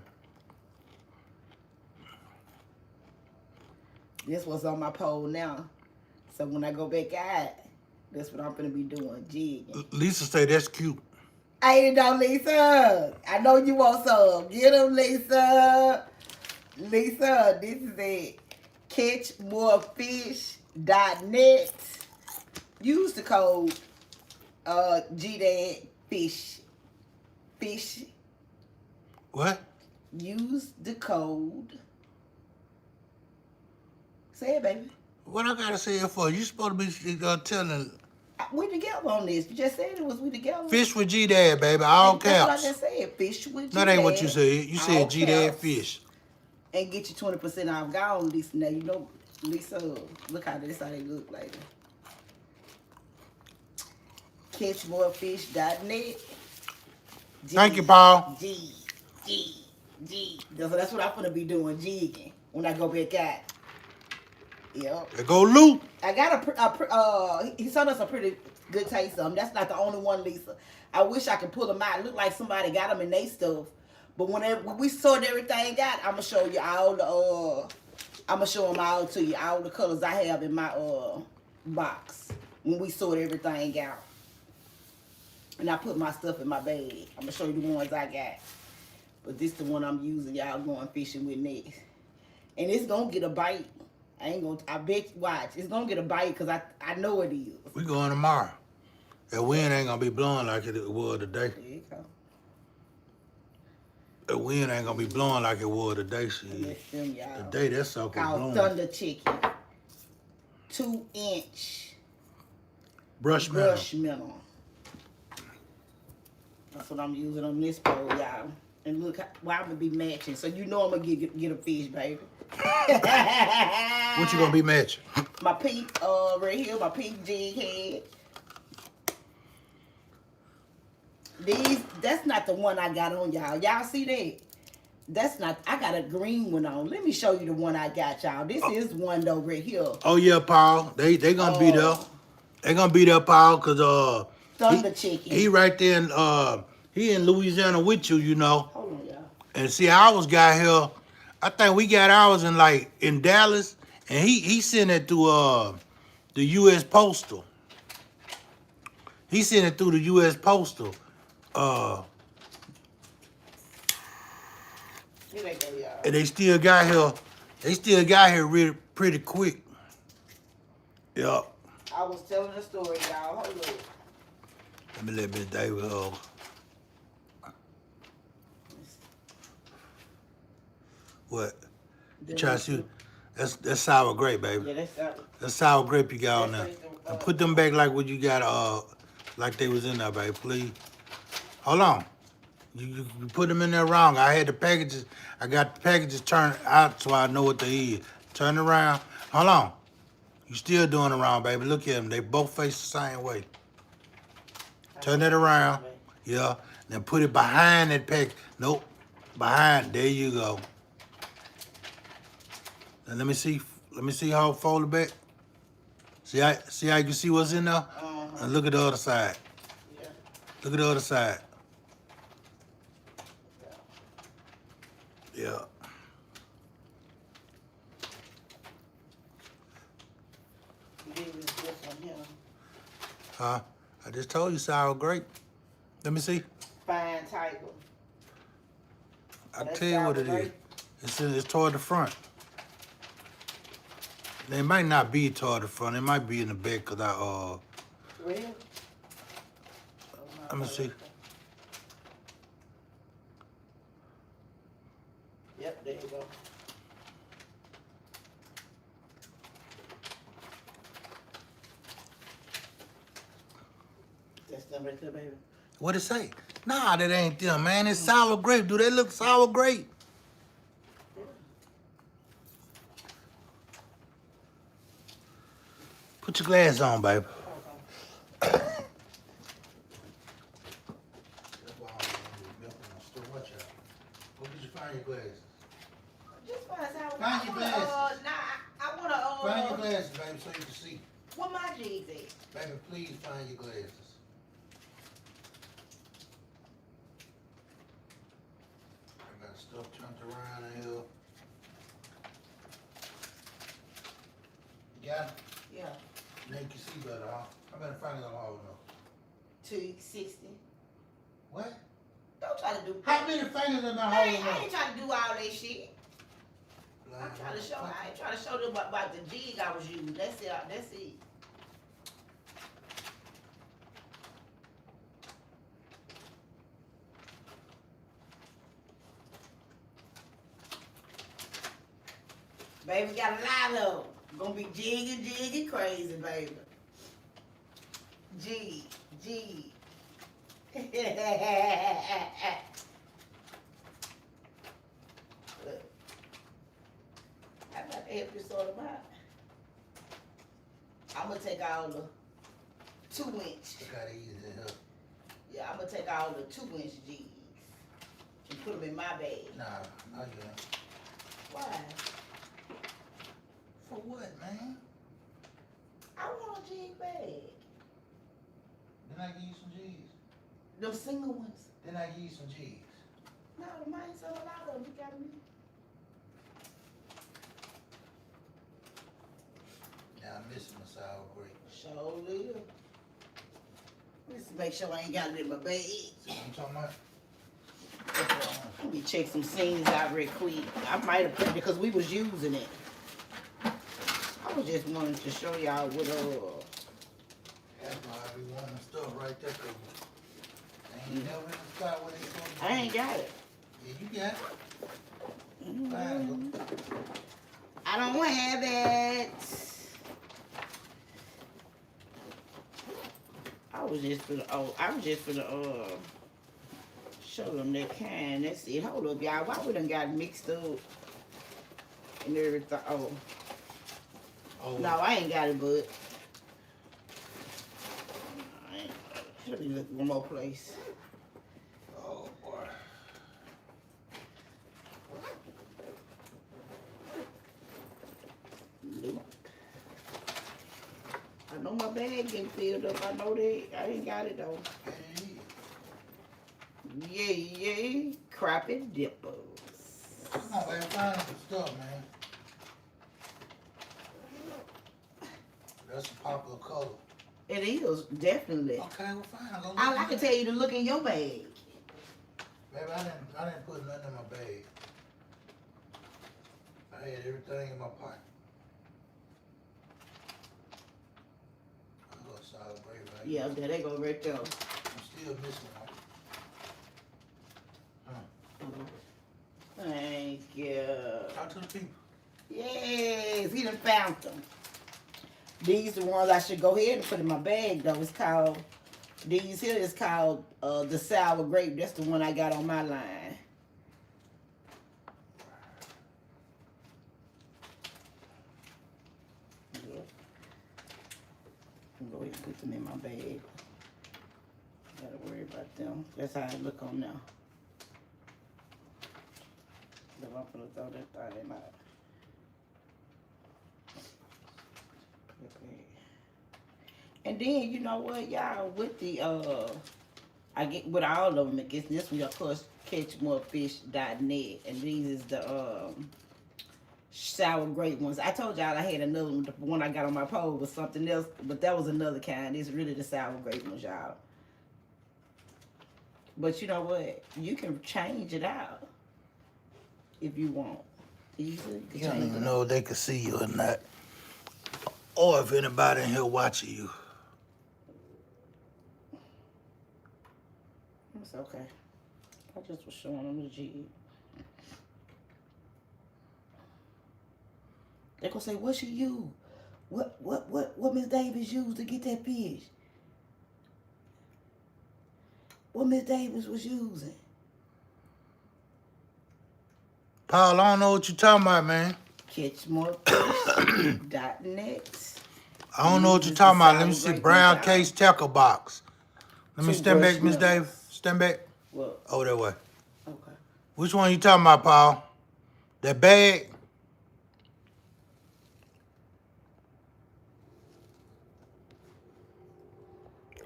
This was on my pole now. So when I go back out, that's what I'm gonna be doing, jigging. Lisa say that's cute. Hey, you know, Lisa. I know you want some. Get them, Lisa. Lisa, this is it. catchmorefish.net. Use the code GDAD fish. What? Use the code. Say it, baby. What I gotta say it for? You supposed to be telling We together on this. You just said it was we together. fish with GDAD, baby. All That's what I caps. just said. Fish with No, that ain't what you said. You said All GDAD caps. fish. And get you 20% off. Go on, Lisa. Now you know, Lisa. Look how this how they look later. Catchmorefish.net. Thank you, Paul. G. So that's what I'm gonna be doing, jigging when I go back out. Yep. There go Lou. I got he sent us a pretty good taste of them. That's not the only one, Lisa. I wish I could pull them out. It look like somebody got them in their stuff. But when we sort everything out, I'm gonna show you all the I'm gonna show them all to you, all the colors I have in my box when we sort everything out. And I put my stuff in my bag. I'm gonna show you the ones I got. But this the one I'm using, y'all going fishing with next. And it's gonna get a bite. I bet you, watch. It's gonna get a bite because I know it is. We going tomorrow. That wind ain't gonna be blowing like it was today. There you go. The wind ain't gonna be blowing like it was today. And Shit. that's them, y'all. Today that sucker Called blowing. Thunder Chicken. 2-inch Brush minnow. That's what I'm using on this pole, y'all. And look, I'm gonna be matching. So you know I'm gonna get a fish, baby. What you gonna be matching? My pink, right here, my pink jig head. That's not the one I got on, y'all. Y'all see that? That's not, I got a green one on. Let me show you the one I got, y'all. This is one though right here. Oh yeah, Paul. They gonna be there. They gonna be there, Paul, cause Thunder Chicken. he right there in he in Louisiana with you, you know. Hold on, y'all. And see, ours got here. I think we got ours in Dallas, and he sent it through the U.S. Postal. He sent it through the U.S. Postal. Here they go, y'all. And they still got here. They still got here really pretty quick. Yup. I was telling a story, y'all. Hold on. Let me let Miss David hold. What? You try to shoot? That's sour grape, baby. Yeah, That's sour grape you got on there. And put them back like what you got, like they was in there, baby, please. Hold on. You put them in there wrong. I had the packages. I got the packages turned out so I know what they is. Turn around. Hold on. You still doing it wrong, baby. Look at them. They both face the same way. Turn it around. Yeah. Then put it behind that pack. Nope. Behind. There you go. Now let me see. Let me see how it folded back. See how you can see what's in there? And look at the other side. Yeah. Look at the other side. Yeah. Huh? I just told you sour grape. Let me see. Fine tiger. I'll That's tell you what sour it grape? is. It's toward the front. It might not be toward the front. It might be in the back because Real? let me see. Yep, there you go. That's them right there, baby. What it say? Nah, that ain't them, man. It's sour grape. Do they look sour grape? Put your glass on, baby. That's why I don't do milk in the store. Watch out. Where did you find your glasses? Just find sour Find your glasses. I wanna, Find your glasses, baby, so you can see. what my G's at? Baby, please find your glasses. I got stuff turned around in here. You got it? Yeah. Now you can see better, huh? How many fingers I'm holding up? 260. What? Don't try to do. How many fingers am I I holding ain't up? trying to do all that shit. I'm trying to show. I ain't trying to show them about the jig I was using. That's it. That's it. Baby got a lot of them. Gonna be jiggy crazy, baby. G. Look. I'm about to help you sort them out. I'm gonna take all the 2 inch. I gotta eat it in here. Yeah, I'm gonna take all the 2 inch G's and put them in my bag. Nah, not yet. Why? For what, man? I want a jig bag. Then I give you some G's. Them single ones. Then I give you some G's. No, the mine sold out of them. You got me. Now I'm missing my sour grape. Sure live. Let's make sure I ain't got it in my bag. See what I'm talking about? Let me check some scenes out real quick. I might have put it because we was using it. I was just wanting to show y'all what That's why I be wanting stuff right there. They ain't never in the spot where they supposed to I be. ain't got it. Yeah, you got it. Fine, look. I don't have it. I was just for the show them that can. That's it. Hold up, y'all. Why we done got mixed up and everything? Oh, No, I ain't got it, but let me look one more place. oh boy. Nope. I know my bag getting filled up. I know that. I ain't got it though. Yay, crappie dippers. Come on, baby, find some stuff, man. That's a popular color. It is, definitely. Okay, well, fine. I'll go look All I in can there. tell you to look in your bag. Baby, I didn't put nothing in my bag. I had everything in my pocket. I got solid grape right Yeah, here. there they go right there. I'm still missing one. Thank you. Talk to the people. Yes, he done found them. These the ones I should go ahead and put in my bag though. It's called, these here is called the sour grape. That's the one I got on my line. Yep. Go ahead and put them in my bag. Gotta worry about them. That's how I look on now. If I'm gonna throw that thing out. Okay. And then you know what, y'all, with the I get with all of them. I guess this one, of course, catchmorefish.net, and these is the sour grape ones. I told y'all I had another one. The one I got on my pole was something else, but that was another kind. It's really the sour grape ones, y'all. But you know what? You can change it out if you want. Easily. You don't even know if they can see you or not, or if anybody in here watching you. It's okay. I just was showing them the G. They gonna say, what she used? What Miss Davis used to get that fish? What Miss Davis was using? Paul, I don't know what you're talking about, man. Catchmorefish.net. I don't know what you're talking about. Let me see. Brown case tackle box. Let me stand back, Miss Davis. Stand back. What? Oh, that way. Okay. Which one you talking about, Paul? That bag?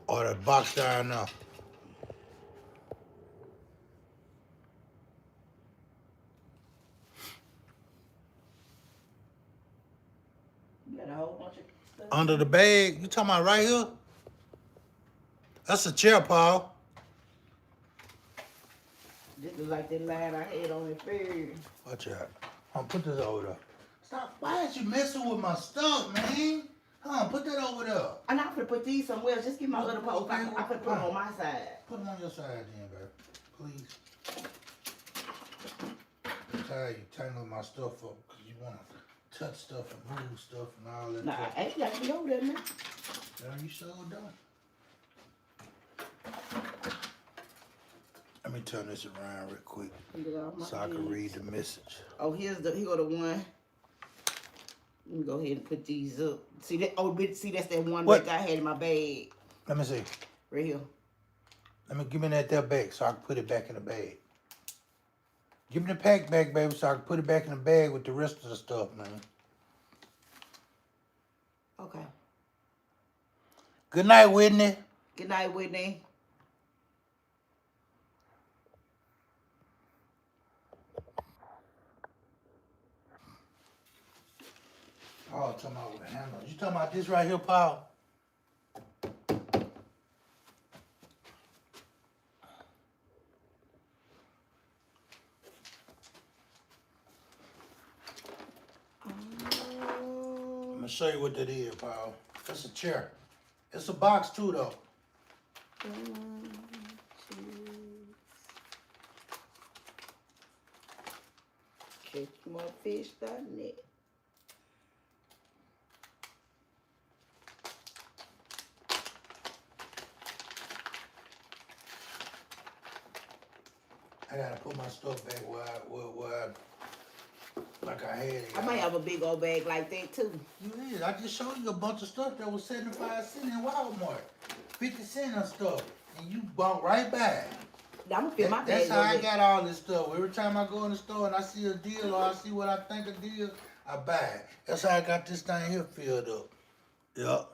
Or that box down there? You got a whole bunch of stuff. Under the bag? You talking about right here? That's a chair, Paul. This is like that line I had on the ferry. Watch out. Put this over there. Stop. Why is you messing with my stuff, man? Put that over there. And I'm gonna put these somewhere else. Just give my other post. I'm gonna put them on my side. Put them on your side then, baby. Please. I'm tired of you tangling my stuff up because you want to touch stuff and move stuff and all that Nah, stuff. I ain't got to be over there now. Yeah, you sure don't. Let me turn this around real quick so I can read the message. Oh, here go the one. Let me go ahead and put these up. See that? Oh, see that's that one What? that I had in my bag Let me see. right here. Give me that bag so I can put it back in the bag. Give me the pack back, baby, so I can put it back in the bag with the rest of the stuff, man. Okay. Good night, Whitney. Good night, Whitney. Paul talking about with the handle. You talking about this right here, Paul? I'm gonna show you what that is, Paul. That's a chair. It's a box too, though. Catchmorefish.net. I gotta put my stuff back where like I had it. I might have a big old bag like that too. You is. I just showed you a bunch of stuff that was 75 cents in Walmart. 50 cents on stuff. And you bought right back. I'm gonna fill my bag. That's how I with it. got all this stuff. Every time I go in the store and I see a deal or I see what I think a deal, I buy it. That's how I got this thing here filled up. Yep.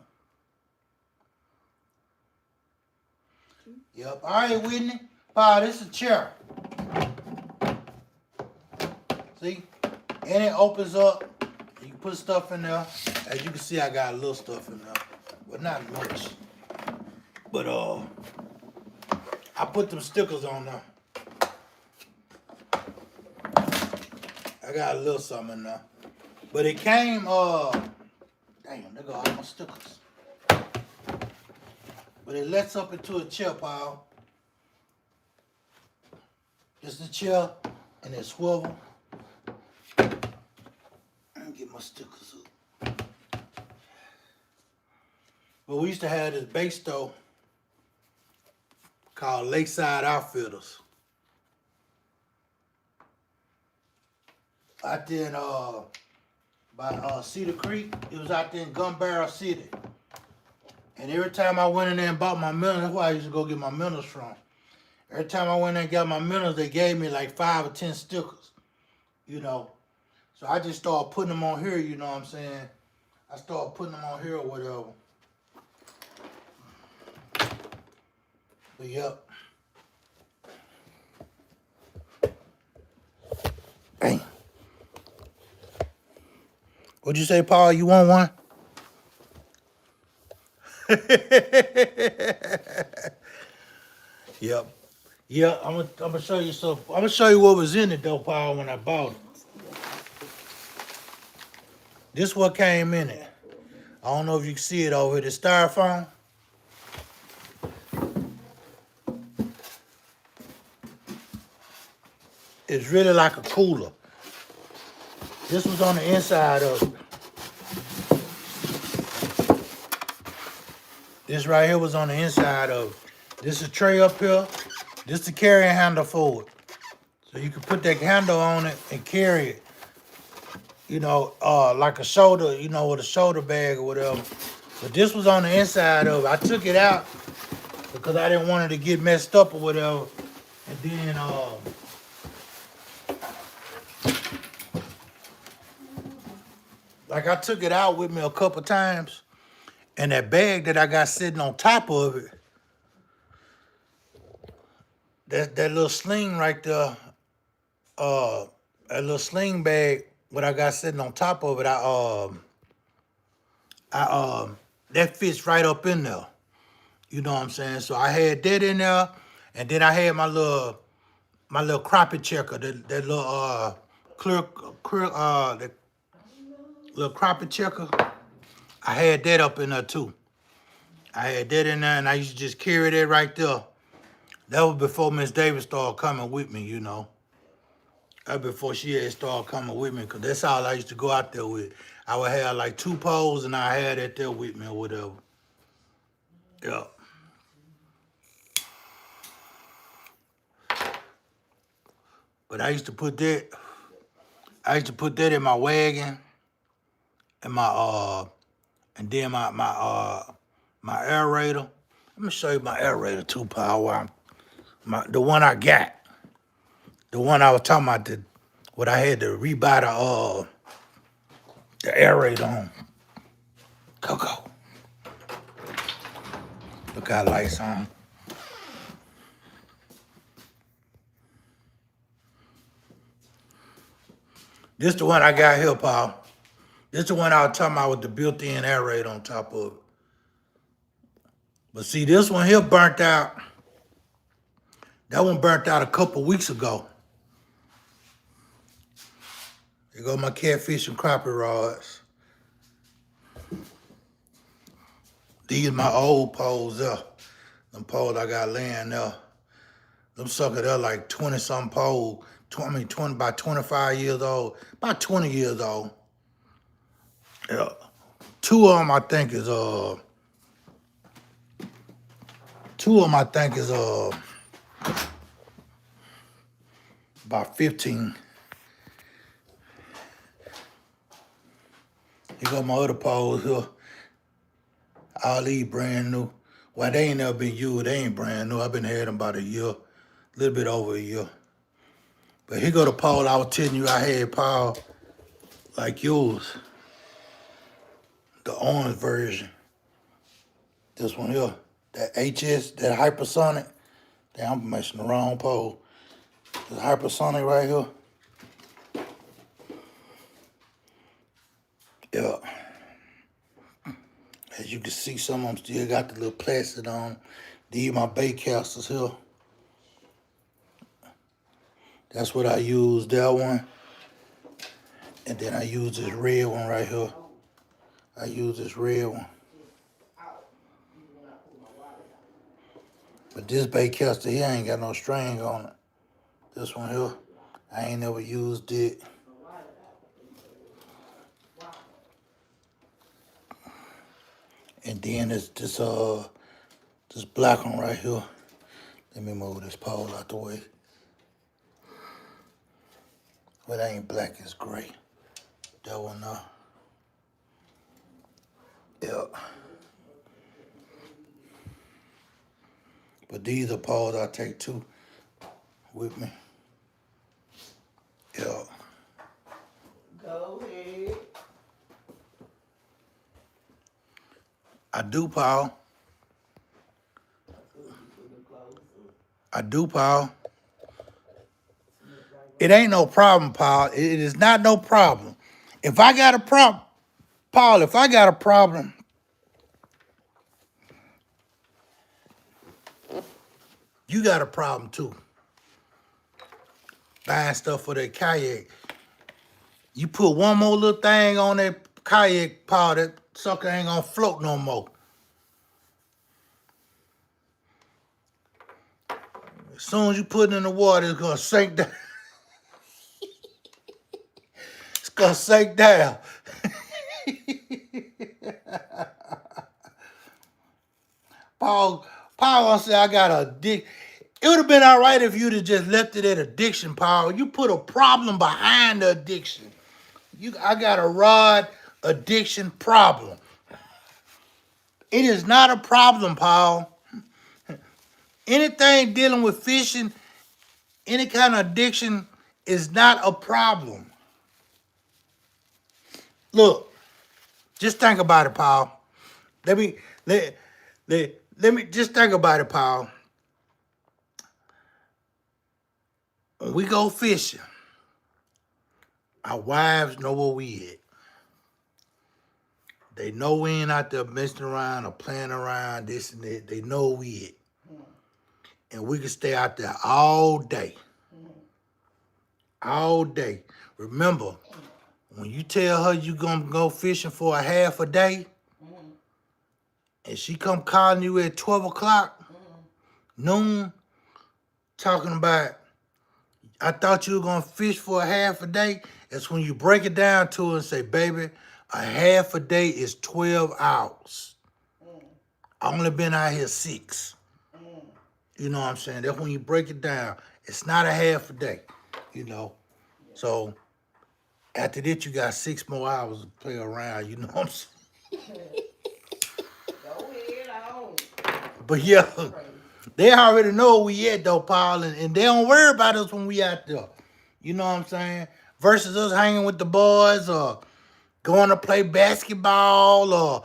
Yep. All right, Whitney. Paul, this is a chair. See? And it opens up. You can put stuff in there. As you can see, I got a little stuff in there. But not much. But I put them stickers on there. I got a little something in there. But it came, damn, there go all my stickers. But it lets up into a chair, Paul. Just a chair and it swivel. Let me get my stickers up. But we used to have this bait store called Lakeside Outfitters. Out there in by Cedar Creek. It was out there in Gun Barrel City. And every time I went in there and bought my minnows, that's where I used to go get my minnows from. Every time I went in there and got my minnows, they gave me like 5 or 10 stickers, you know. So I just started putting them on here, you know what I'm saying? I started putting them on here or whatever. But yep. Hey. What'd you say, Paul? You want one? Yep. Yeah, I'm gonna show you some. I'm gonna show you what was in it though, Paul, when I bought it. This what came in it. I don't know if you can see it over here. The styrofoam. It's really like a cooler. This was on the inside of it. This right here was on the inside of it. This is a tray up here. This is the carrying handle for it. So you can put that handle on it and carry it. You know, like a shoulder, you know, with a shoulder bag or whatever. But this was on the inside of it. I took it out because I didn't want it to get messed up or whatever. And then, like I took it out with me a couple times. And that bag that I got sitting on top of it, that little sling right there, that little sling bag, what I got sitting on top of it, that fits right up in there. You know what I'm saying? So I had that in there, and then I had my little crappie checker, that little that little crappie checker. I had that up in there too. I had that in there, and I used to just carry that right there. That was before Miss Davis started coming with me, you know. That before she had started coming with me, because that's all I used to go out there with. I would have like 2 poles, and I had that there with me or whatever. Yeah. But I used to put that in my wagon, and and then my aerator. Let me show you my aerator too, Paul. The one I got, the one I was talking about, what I had to rebuy the aerator on. Coco. Look how lights on. This the one I got here, Paul. This the one I was talking about with the built-in aerator on top of it. But see, this one here burnt out. That one burnt out a couple weeks ago. There go my catfish and crappie rods. These are my old poles there. Them poles I got laying there. Them suckers, they're like 20-something poles. 20, about 25 years old. About 20 years old. Yeah. 2 of them I think is about 15. Here go my other poles here. All these brand new. Well, they ain't never been used. They ain't brand new. I've been had them about a year, a little bit over a year. But here go the pole I was telling you I had, Paul, like yours. The orange version. This one here, that HS, that hypersonic. Damn, I'm messing the wrong pole. The hypersonic right here. Yeah. As you can see, some of them still got the little plastic on. These my bait casters here. That's what I use, that one. And then I use this red one right here. I use this red one. But this bait caster here ain't got no string on it. This one here, I ain't never used it. And then it's this black one right here. Let me move this pole out the way. Well, it ain't black, it's gray. That one, yeah. But these are poles I take too with me. Yeah. Go ahead. I do, Paul. I do, Paul. It ain't no problem, Paul. It is not no problem. If I got a problem, Paul, if I got a problem, you got a problem too. Buying stuff for that kayak. You put one more little thing on that kayak, Paul, that sucker ain't gonna float no more. As soon as you put it in the water, it's gonna sink down. It's gonna sink down. Paul gonna say I got a dick. It would have been all right if you'd have just left it at addiction, Paul. You put a problem behind the addiction. I got a rod addiction problem. It is not a problem, Paul. Anything dealing with fishing, any kind of addiction is not a problem. Look, just think about it, Paul. Let me just think about it, Paul. When we go fishing, our wives know where we at. They know we ain't out there messing around or playing around, this and that. They know where we at. And we can stay out there all day. All day. Remember, when you tell her you gonna go fishing for a half a day, and she come calling you at 12 o'clock, noon, talking about, I thought you were gonna fish for a half a day, it's when you break it down to her and say, baby, a half a day is 12 hours. I only been out here 6. You know what I'm saying? That's when you break it down. It's not a half a day, you know. So after that, you got 6 more hours to play around, you know what I'm saying? Go ahead on. But yeah, they already know where we at though, Paul, and they don't worry about us when we out there. You know what I'm saying? Versus us hanging with the boys or going to play basketball or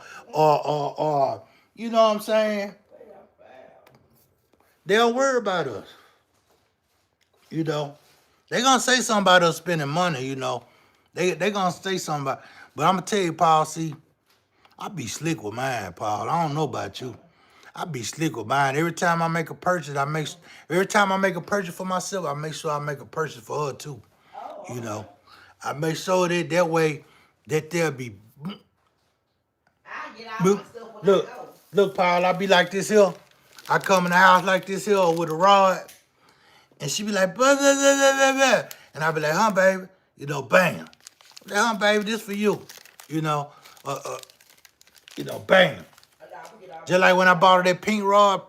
you know what I'm saying? They don't worry about us. You know, they gonna say something about us spending money. You know, they gonna say something about. But I'm gonna tell you, Paul. See, I be slick with mine, Paul. I don't know about you. I be slick with mine. Every time I make a purchase, every time I make a purchase for myself, I make sure I make a purchase for her too. You know, I make sure that way that there'll be. I get all my stuff when I go. Look, Paul. I be like this here. I come in the house like this here with a rod. And she be like, blah, blah, blah, blah, blah. And I be like, huh, baby? You know, bam. I'm like, huh, baby, this for you. You know, bam. Just like when I bought her that pink rod,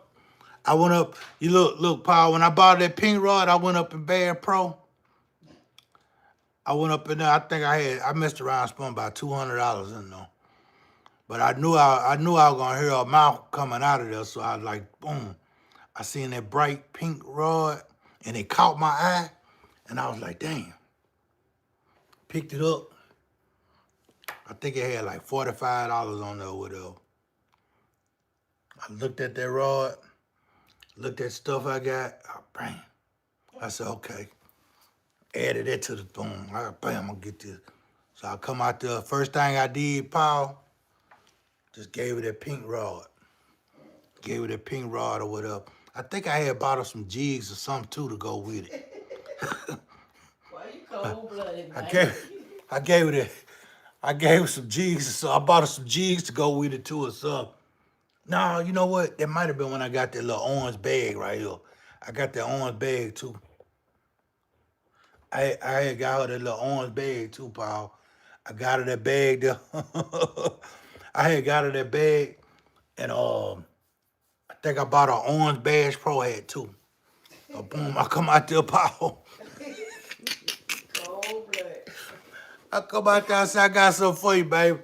I went up, you look, Paul, when I bought her that pink rod, I went up in Bad Pro. I went up in there, I think I messed around and spent about $200 in there. But I knew I was gonna hear her mouth coming out of there, so I was like, boom. I seen that bright pink rod, and it caught my eye, and I was like, damn. Picked it up. I think it had like $45 on there or whatever. I looked at that rod, looked at stuff I got, bam. I said, okay. Added that to the boom. Bam, I'm gonna get this. So I come out there, first thing I did, Paul, just gave her that pink rod. Gave her that pink rod or whatever. I think I had bought her some jigs or something too to go with it. Why you cold-blooded, I gave her some jigs, so I bought her some jigs to go with it too or something. No, you know what? That might have been when I got that little orange bag right here. I got that orange bag too. I had got her that little orange bag too, Paul. I got her that bag there. I had got her that bag, and I think I bought an orange Bass Pro hat too. So boom, I come out there, Paul. Cold blood. I come out there, I say, I got something for you, baby.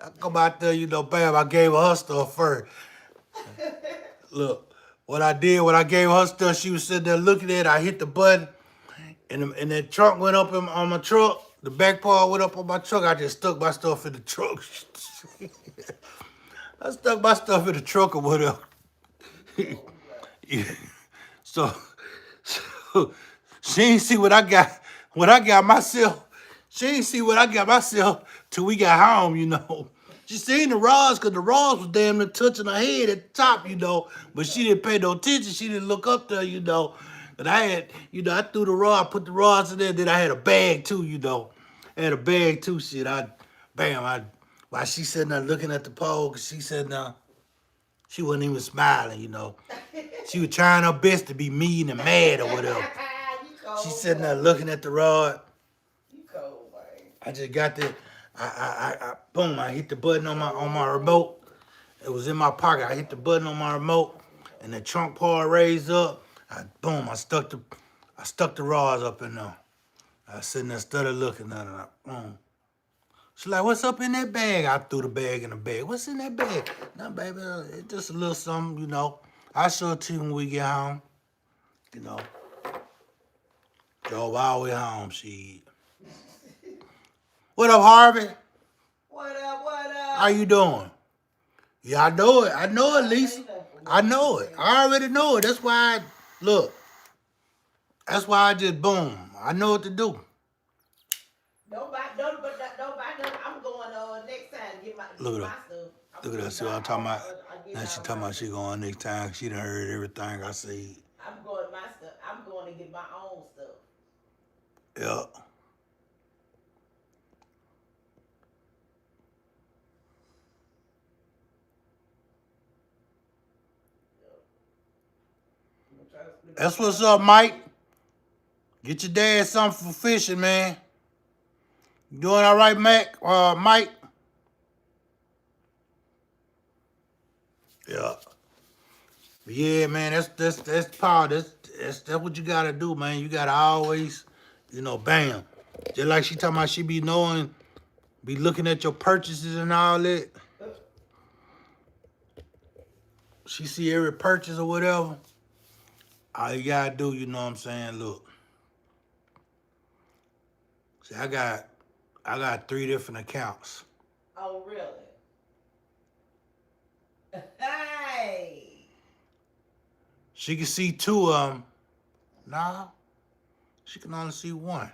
I come out there, you know, bam, I gave her stuff first. Look, what I did, when I gave her stuff, she was sitting there looking at it. I hit the button, and that trunk went up on my truck. The back part went up on my truck. I just stuck my stuff in the truck. I stuck my stuff in the truck or whatever. Yeah. So she ain't see what I got myself. She ain't see what I got myself till we got home, you know. She seen the rods because the rods was damn near touching her head at the top, you know. But she didn't pay no attention. She didn't look up there, you know. And I had, you know, I threw the rod, put the rods in there. Then I had a bag too, you know. I had a bag too, shit. While she sitting there looking at the pole, cause she sitting there, she wasn't even smiling, you know. She was trying her best to be mean and mad or whatever. She sitting there looking at the rod. You cold, man. I just got the, boom, I hit the button on my remote. It was in my pocket. I hit the button on my remote, and the trunk part raised up. I stuck the rods up in there. I was sitting there, started looking at it. Boom. She's like, what's up in that bag? I threw the bag in the bag. What's in that bag? No, baby, it's just a little something, you know. I'll show it to you when we get home. You know. Drove all the way home, she. What up, Harvey? What up, what up? How you doing? Yeah, I know it. I know it, Lisa. I know it. I already know it. That's why that's why I just boom. I know what to do. Don't buy nothing. I'm going next time to get my Look at my her. stuff. Look at that. See what I'm talking about? Now she talking about she going next time. She done heard everything I said. I'm going my stuff. I'm going to get my own stuff. Yeah. That's what's up, Mike. Get your dad something for fishing, man. You doing all right, Mike? Yeah. Yeah, man, that's power. That's what you gotta do, man. You gotta always, you know, bam. Just like she talking about, she be knowing, be looking at your purchases and all that. She see every purchase or whatever. All you gotta do, you know what I'm saying? Look. See, I got 3 different accounts. Oh, really? Hey. She can see 2 of them. Nah, she can only see 1.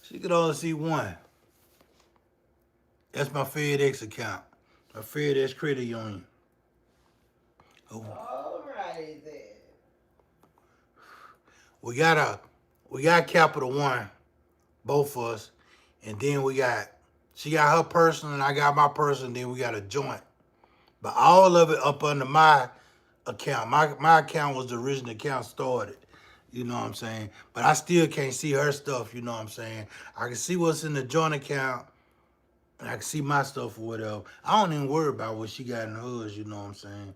She can only see 1. That's my FedEx account. My FedEx credit union. Oh. All righty then. We got Capital One, both of us, and then she got her personal and I got my personal, and then we got a joint. But all of it up under my account. My account was the original account started. You know what I'm saying? But I still can't see her stuff, you know what I'm saying? I can see what's in the joint account, and I can see my stuff or whatever. I don't even worry about what she got in hers, you know what I'm saying?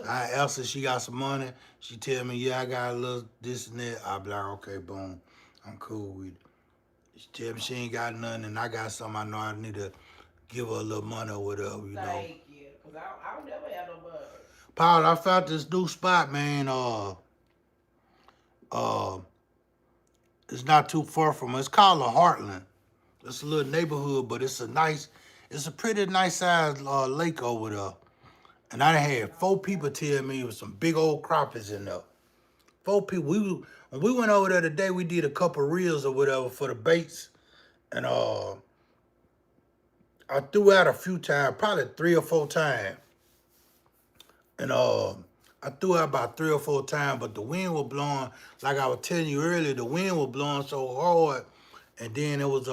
I asked her, she got some money. She tell me, yeah, I got a little this and that. I be like, okay, boom, I'm cool with it. She tell me she ain't got nothing, and I got something I know I need to give her a little money or whatever, you know. Thank you, because I don't never have no money. Paul, I found this new spot, man. It's not too far from us. It's called the Heartland. It's a little neighborhood, but it's a pretty nice sized lake over there. And I had 4 people tell me it was some big old crappies in there. 4 people. When we went over there today, we did a couple reels or whatever for the baits. And I threw out a few times, probably 3 or 4 times. And I threw out about 3 or 4 times, but the wind was blowing, like I was telling you earlier, the wind was blowing so hard. And then it was,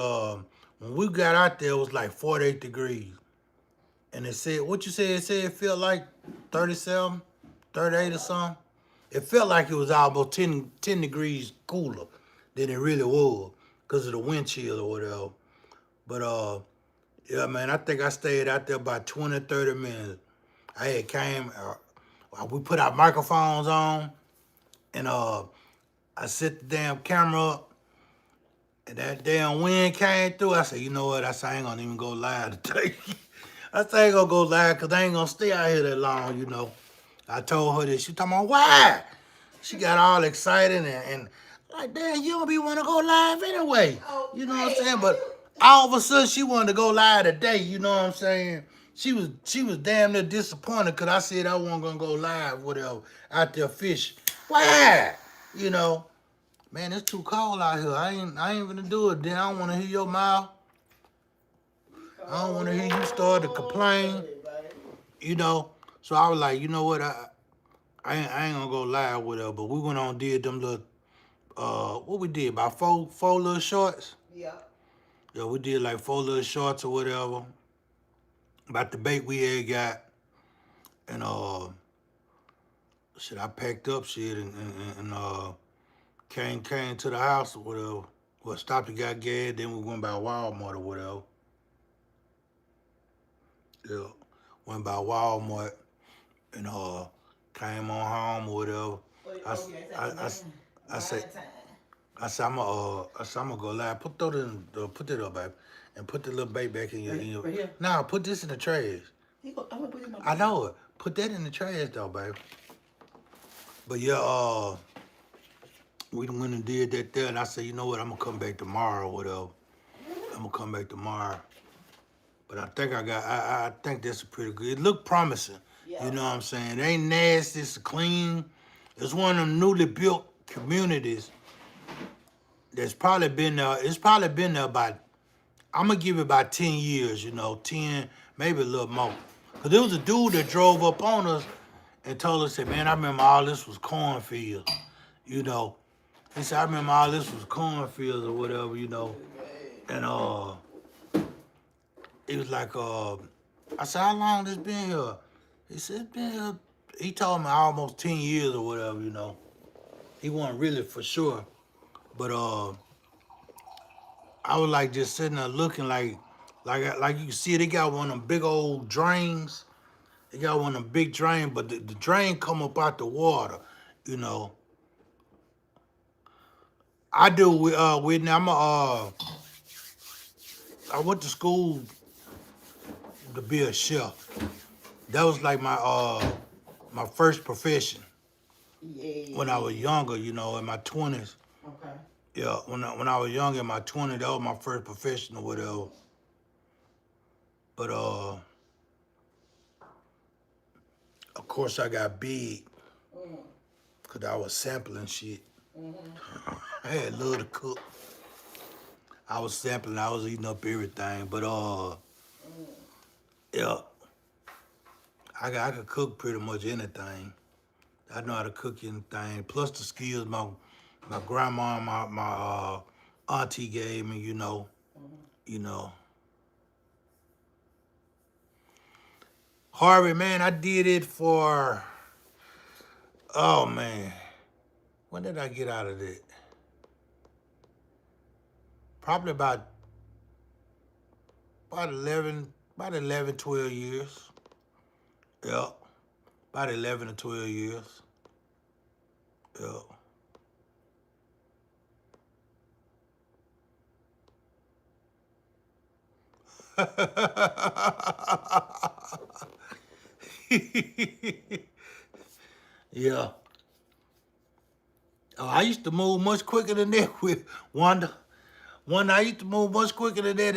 when we got out there, it was like 48 degrees. And it said, what you said? It said it felt like 37, 38 or something. It felt like it was almost 10 degrees cooler than it really was because of the wind chill or whatever. But, yeah, man, I think I stayed out there about 20, 30 minutes. I had came, we put our microphones on, and I set the damn camera up, and that damn wind came through. I said, you know what? I ain't gonna even go live today. I said I ain't gonna go live because I ain't gonna stay out here that long, you know. I told her this. She talking about why? She got all excited and like, damn, you don't be want to go live anyway. You know what I'm saying? But all of a sudden she wanted to go live today. You know what I'm saying? She was damn near disappointed because I said I wasn't gonna go live, whatever, out there fishing. Why? You know, man, it's too cold out here. I ain't gonna do it. Then I don't want to hear your mouth. I don't want to hear you start to complain. You know. So I was like, you know what? I ain't gonna go live with her, but we went on and did them little what we did, about four little shorts. Yeah. Yeah, we did like 4 little shorts or whatever. About the bait we had got. And shit, I packed up shit and came to the house or whatever. Well, stopped and got gas, then we went by Walmart or whatever. Yeah. Went by Walmart and came on home or whatever. I said I'm gonna go live. Put that up, baby, and put the little bait back in your. Right here? Nah, put this in the trash. I'm gonna put it in my I know it. Put that in the trash though, baby. But yeah, we went and did that there, and I said, you know what, I'm gonna come back tomorrow or whatever. I'm gonna come back tomorrow. But I think I think that's a pretty good. It looked promising. Yeah. You know what I'm saying? It ain't nasty. It's clean. It's one of them newly built communities that's probably been there. It's probably been there about, I'm going to give it about 10 years, you know, 10, maybe a little more. Because there was a dude that drove up on us and told us, said, man, I remember all this was cornfields, you know. He said, I remember all this was cornfields or whatever, you know. And he was like, I said, how long this been here? He said, it's been here, he told me almost 10 years or whatever, you know. He wasn't really for sure. But I was like just sitting there looking like you can see they got one of them big old drains. They got one of them big drains, but the drain come up out the water, you know. I do Whitney. I went to school to be a chef. That was like my first profession. Yeah. When I was younger, you know, in my 20s. Okay. Yeah, when I was young in my 20s, that was my first profession or whatever. But of course I got big because I was sampling shit. I had love to cook. I was sampling, I was eating up everything. But yeah, I could cook pretty much anything. I know how to cook anything. Plus the skills my grandma and my auntie gave me, you know. You know. Harvey, man, I did it for, oh man, when did I get out of it? Probably about 11, 12 years. Yeah, about 11 or 12 years. Yeah. Yeah. Oh, I used to move much quicker than that with Wanda. I used to move much quicker than that.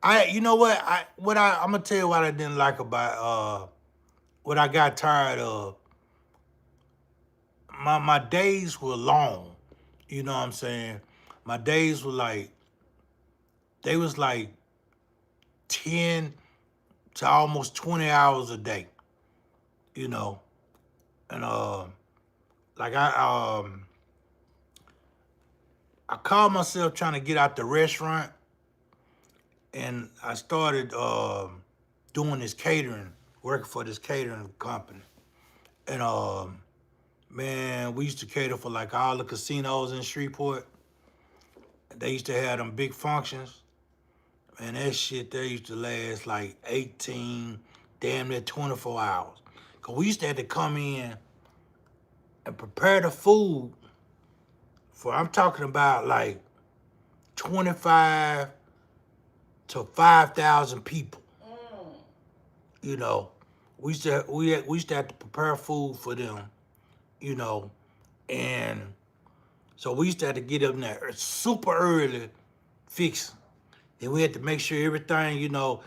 And you know what? I'm gonna tell you what I didn't like about what I got tired of. My days were long. You know what I'm saying? My days were like, they was like 10 to almost 20 hours a day. You know, and like I called myself trying to get out the restaurant, and I started doing this catering, working for this catering company. And man, we used to cater for like all the casinos in Shreveport. They used to have them big functions. And that shit there used to last like 18, damn near 24 hours. Cause we used to have to come in and prepare the food for, I'm talking about like 25 to 5,000 people. Mm. You know, we used to have to prepare food for them. You know, and so we used to have to get up there super early, fixing. Then we had to make sure everything, you know,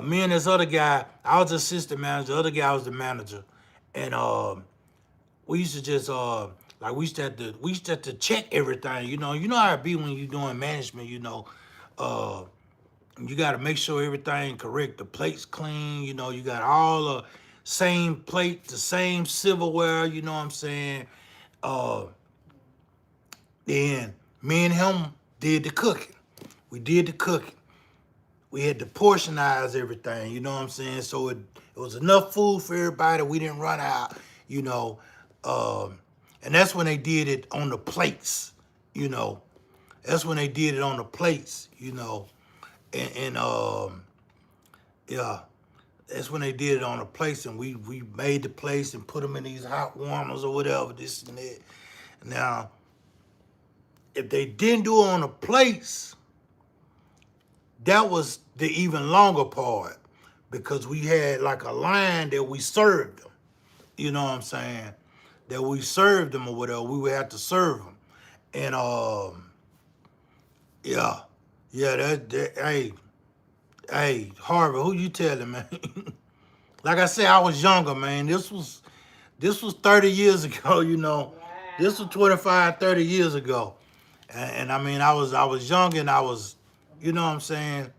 me and this other guy, I was the assistant manager, the other guy was the manager. And we used to just like we used to have to check everything, you know how it be when you're doing management, you know. You gotta make sure everything correct, the plates clean, you know, you got all the same plate, the same silverware, you know what I'm saying? Uh then me and him did the cooking. We did the cooking. We had to portionize everything, you know what I'm saying? So it was enough food for everybody. We didn't run out, you know. And that's when they did it on the plates, you know. That's when they did it on the plates, you know. And yeah, that's when they did it on the plates, and we made the plates and put them in these hot warmers or whatever, this and that. Now, if they didn't do it on the plates, that was the even longer part, because we had like a line that we served them. You know what I'm saying? That we served them or whatever. We would have to serve them. And yeah, hey, Harvey, who you telling, man? Like I said, I was younger, man. This was 30 years ago, you know. Wow. This was 25, 30 years ago. And I mean, I was young, and I was, you know what I'm saying?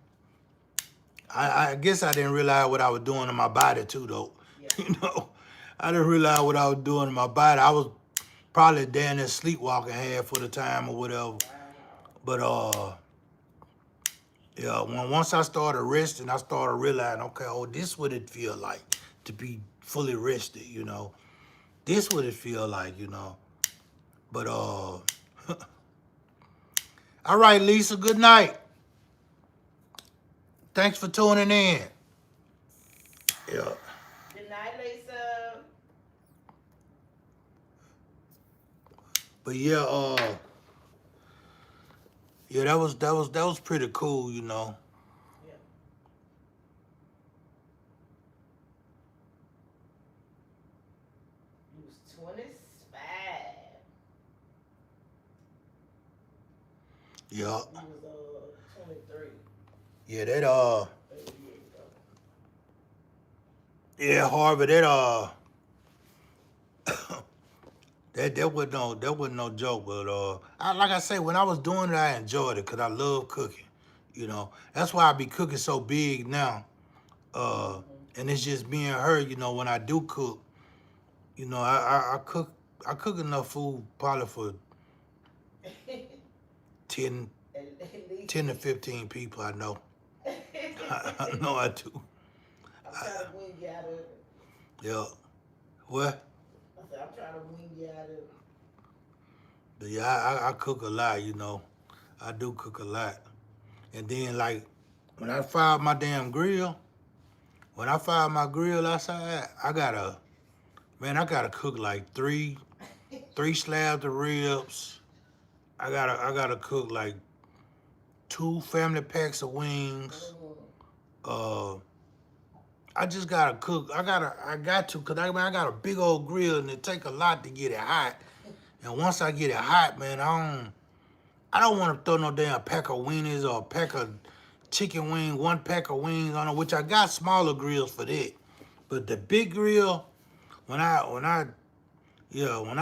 I guess I didn't realize what I was doing to my body too, though. Yeah. You know, I didn't realize what I was doing to my body. I was probably down there sleepwalking half of the time or whatever. Wow. But yeah, once I started resting, I started realizing, okay, oh, this what it feel like to be fully rested, you know. This what it feel like, you know. But all right, Lisa, good night. Thanks for tuning in. Yeah. Good night, Lisa. But yeah, yeah, that was pretty cool, you know. Yeah. You was 25. Yeah. You was 23. Yeah, that 30 years ago. yeah, Harvey, that that wasn't no joke, but like I say, when I was doing it, I enjoyed it because I love cooking. You know, that's why I be cooking so big now. And it's just me and her. You know, when I do cook, you know, I cook enough food probably for 10, At least. 10 to 15 people. I know. I know I do. I'm trying to wing you out of it. Yeah. What? I said, I'm trying to wing you out of it. But yeah, I cook a lot, you know. I do cook a lot. And then, like, when I fire my damn grill, when I fire my grill outside, I gotta cook like three slabs of ribs. I gotta cook like 2 family packs of wings. I just gotta cook. I got to, cause I got a big old grill, and it take a lot to get it hot. And once I get it hot, man, I don't want to throw no damn pack of weenies or a pack of chicken wing, 1 pack of wings on it, which I got smaller grills for that. But the big grill, when I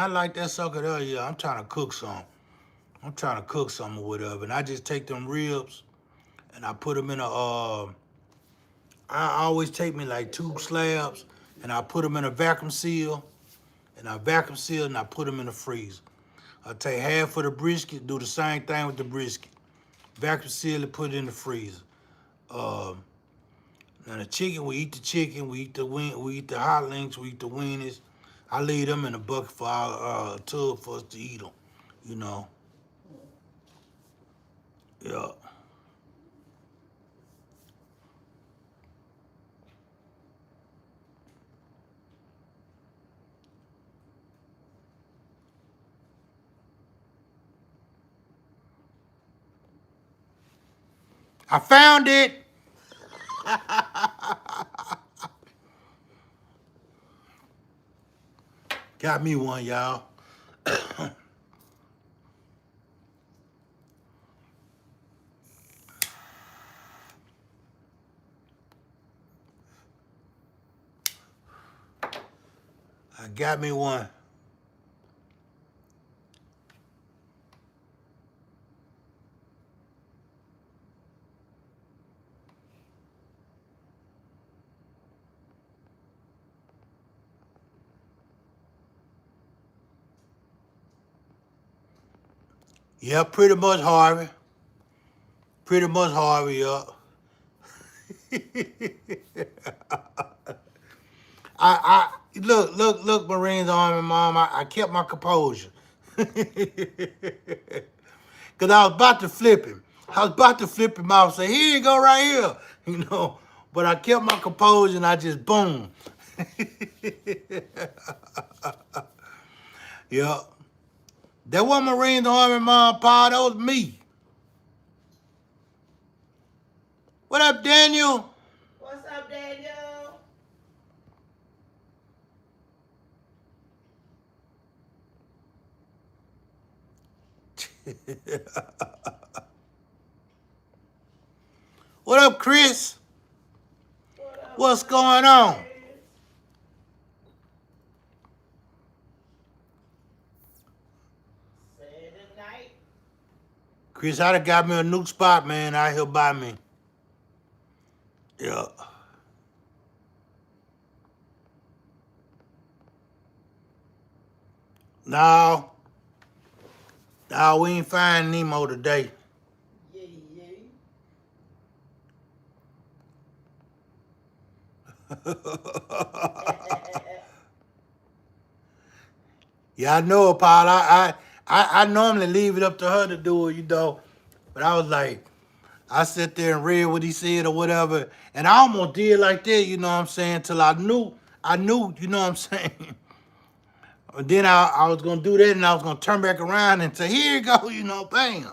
like that sucker there, yeah, I'm trying to cook some. I'm trying to cook some or whatever. And I just take them ribs and I put them in I always take me like 2 slabs and I put them in a vacuum seal. And I vacuum seal and I put them in the freezer. I take half of the brisket, do the same thing with the brisket. Vacuum seal it, put it in the freezer. Now the chicken, we eat the chicken, we eat the wing, we eat the hot links, we eat the weenies. I leave them in a bucket for our tub for us to eat them, you know. Yeah. I found it. Got me one, y'all. I got me one. Yeah, pretty much Harvey. Pretty much Harvey, yeah. I look, Marines Army Mom, I kept my composure. Cause I was about to flip him. I was about to flip him out and say, here you go right here. You know, but I kept my composure and I just boom. Yeah. That wasn't Marines Army Mom, Pa, that was me. What up, Daniel? What's up, Daniel? What up, Chris? What up, What's going on? Chris? Saturday night. Chris, I done got me a new spot, man, out here by me. Yeah. No, we ain't find Nemo today. Yeah. Yeah, I know, Paul. I normally leave it up to her to do it, you know. But I was like, I sat there and read what he said or whatever, and I almost did like that, you know what I'm saying, till I knew, you know what I'm saying. And then I was gonna do that, and I was gonna turn back around and say, here you go, you know, bam.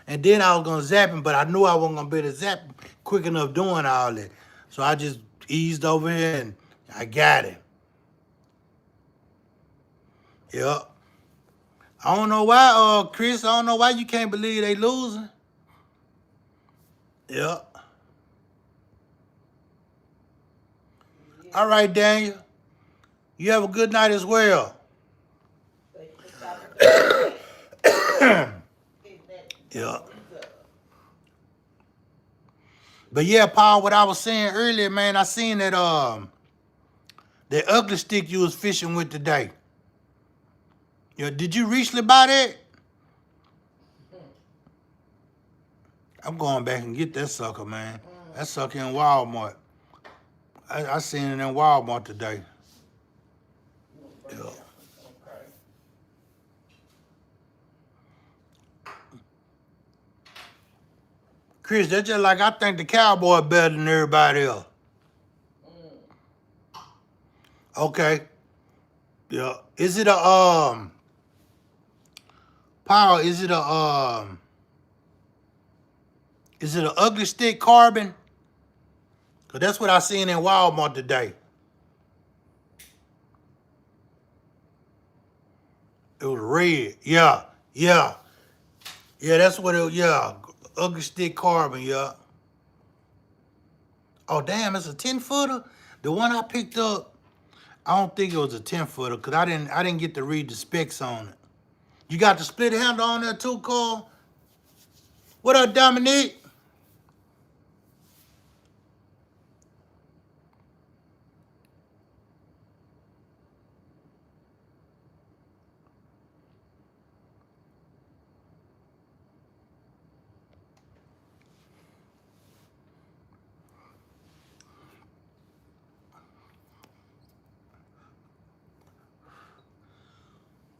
And then I was gonna zap him, but I knew I wasn't gonna be able to zap him quick enough doing all that. So I just eased over here and I got him. Yep. I don't know why, Chris, I don't know why you can't believe they losing. Yep. All right, Daniel. You have a good night as well. Yeah. But yeah, Paul, what I was saying earlier, man, I seen that that ugly stick you was fishing with today. Yeah, did you recently buy that? I'm going back and get that sucker, man. That sucker in Walmart. I seen it in Walmart today. Yeah. Chris, that's just like I think the cowboy better than everybody else. Okay. Yeah. Is it a Paul, is it a ugly stick carbon? Cause that's what I seen in Walmart today. It was red. Yeah. Yeah, that's what it was. Yeah. Ugly stick carbon, yeah. Oh damn, it's a 10-footer? The one I picked up, I don't think it was a 10-footer because I didn't get to read the specs on it. You got the split handle on there too, Carl? What up, Dominique?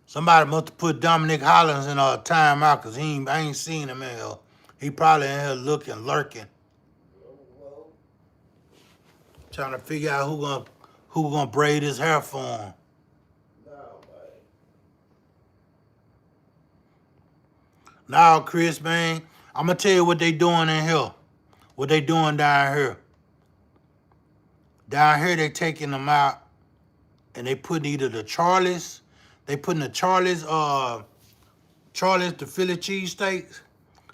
Somebody must have put Dominic Hollins in a timeout because I ain't seen him in here. He probably in here looking, lurking. Trying to figure out who gonna braid his hair for him. Now, Chris, man, I'm gonna tell you what they doing in here. What they doing down here. Down here, they taking them out and they putting either the Charlies, they putting the Charlies, the Philly cheesesteaks.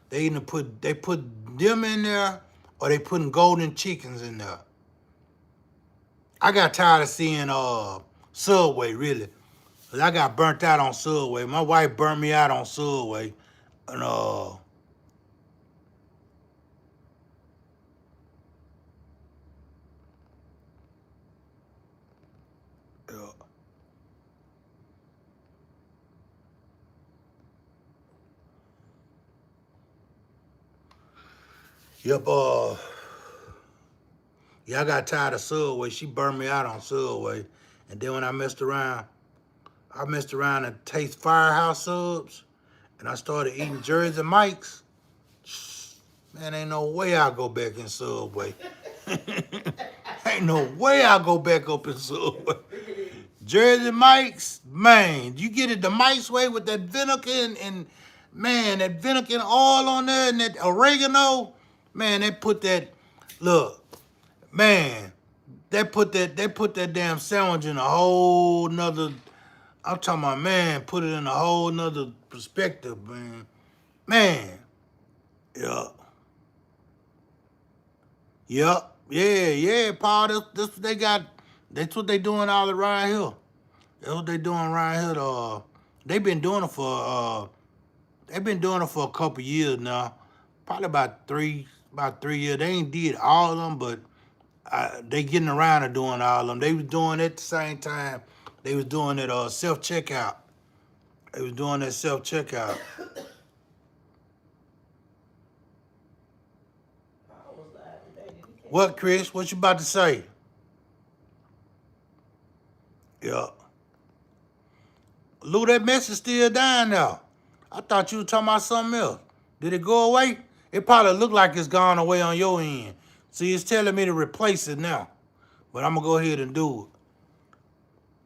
They either put them in there or they putting golden chickens in there. I got tired of seeing Subway, really. 'Cause I got burnt out on Subway. My wife burnt me out on Subway. And yeah. Yep, yeah, I got tired of Subway. She burned me out on Subway. And then when I messed around and taste Firehouse subs, and I started eating Jersey Mike's. Man, ain't no way I'll go back in Subway. Ain't no way I'll go back up in Subway. Jersey Mike's, man, you get it the Mike's way with that vinegar and man, that vinegar and oil on there and that oregano. Man, they put that, look, man, they put that damn sandwich in a whole nother, I'm talking about, man, put it in a whole nother perspective, man. Man, yeah. Yep. Yeah, Paul. This what they got. That's what they doing all around here. That's what they doing around here. They've been doing it for a couple years now. Probably about three years. They ain't did all of them, but they getting around to doing all of them. They was doing it at the same time. They was doing it self checkout. They was doing that self checkout. What, Chris? What you about to say? Yeah. Lou, that mess is still down now. I thought you were talking about something else. Did it go away? It probably look like it's gone away on your end. See, it's telling me to replace it now. But I'm going to go ahead and do it.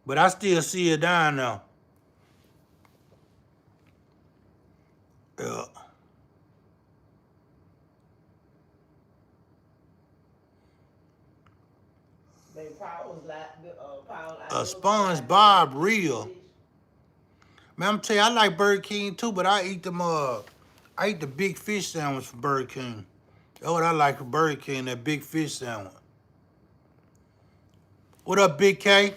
But I still see it down now. Yeah. A SpongeBob reel. Man, I'm tell you, I like Burger King too, but I eat them. I eat the big fish sandwich from Burger King. That's what I like from Burger King, that big fish sandwich. What up, Big K?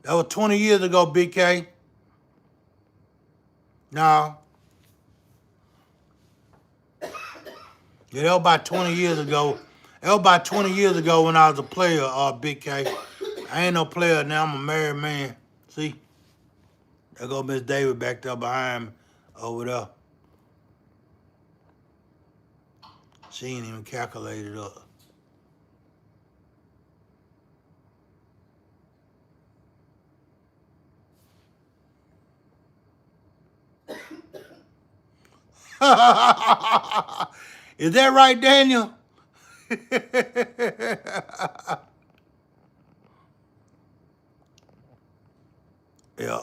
That was 20 years ago, Big K. No. Yeah, that was about 20 years ago. That was about 20 years ago when I was a player, Big K. I ain't no player now. I'm a married man. See? There go Miss David back there behind me over there. She ain't even calculated up. Is that right, Daniel? Yeah.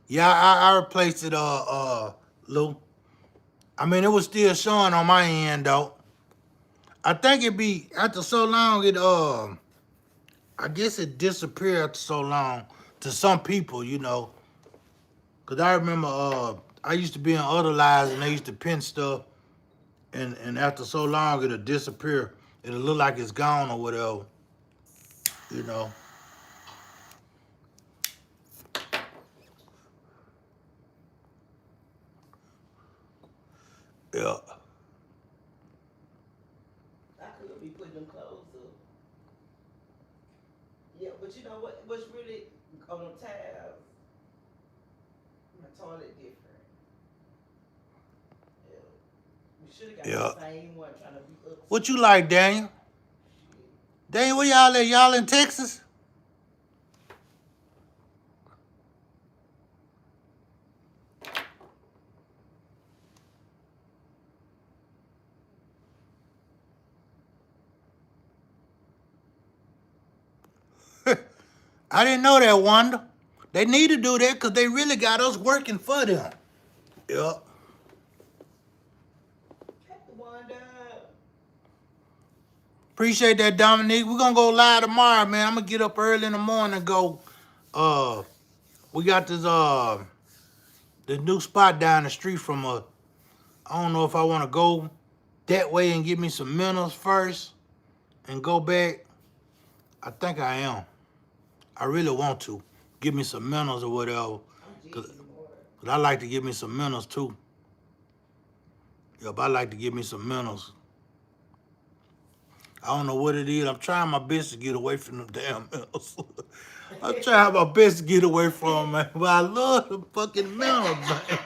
Yeah, I replaced it, Lou. I mean, it was still showing on my end, though. I think it be, after so long, I guess it disappeared after so long to some people, you know. Because I remember, I used to be in other lives and they used to pin stuff. And after so long, it'll disappear. It'll look like it's gone or whatever, you know. Yeah. I could be putting them clothes up. Yeah, but you know what's really on the tab? My toilet different. Yeah. We should have got the same one trying to be up. What you like, Daniel? Daniel, where y'all at? Y'all in Texas? I didn't know that, Wanda. They need to do that because they really got us working for them. Yep. Appreciate that, Dominique. We're gonna go live tomorrow, man. I'm gonna get up early in the morning and go. We got this new spot down the street from I don't know if I want to go that way and get me some minnows first and go back. I think I am. I really want to give me some minnows or whatever. Cause I like to give me some minnows too. Yep, I like to give me some minnows. I don't know what it is. I'm trying my best to get away from them damn minnows. I'm trying my best to get away from them, man. But I love them fucking minnows, man.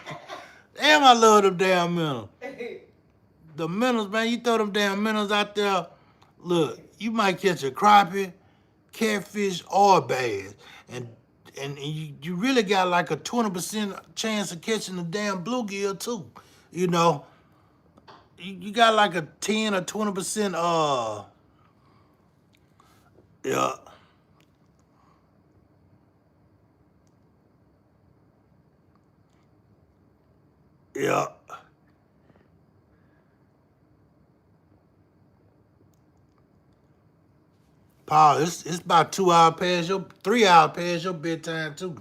Damn, I love them damn minnows. The minnows, man, you throw them damn minnows out there, look, you might catch a crappie, catfish, or a bass. And you really got like a 20% chance of catching the damn bluegill too. You know, you got like a 10 or 20% yeah. Yeah. Paul, it's about 2 hours past your 3 hours past your bedtime too.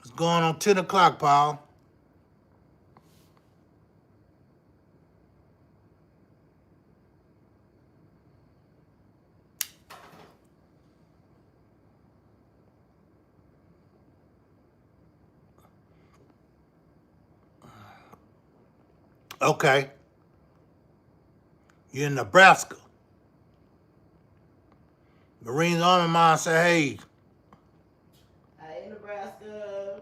It's going on 10 o'clock, Paul. Okay. You're in Nebraska. Marines Army Mine say, I in Nebraska.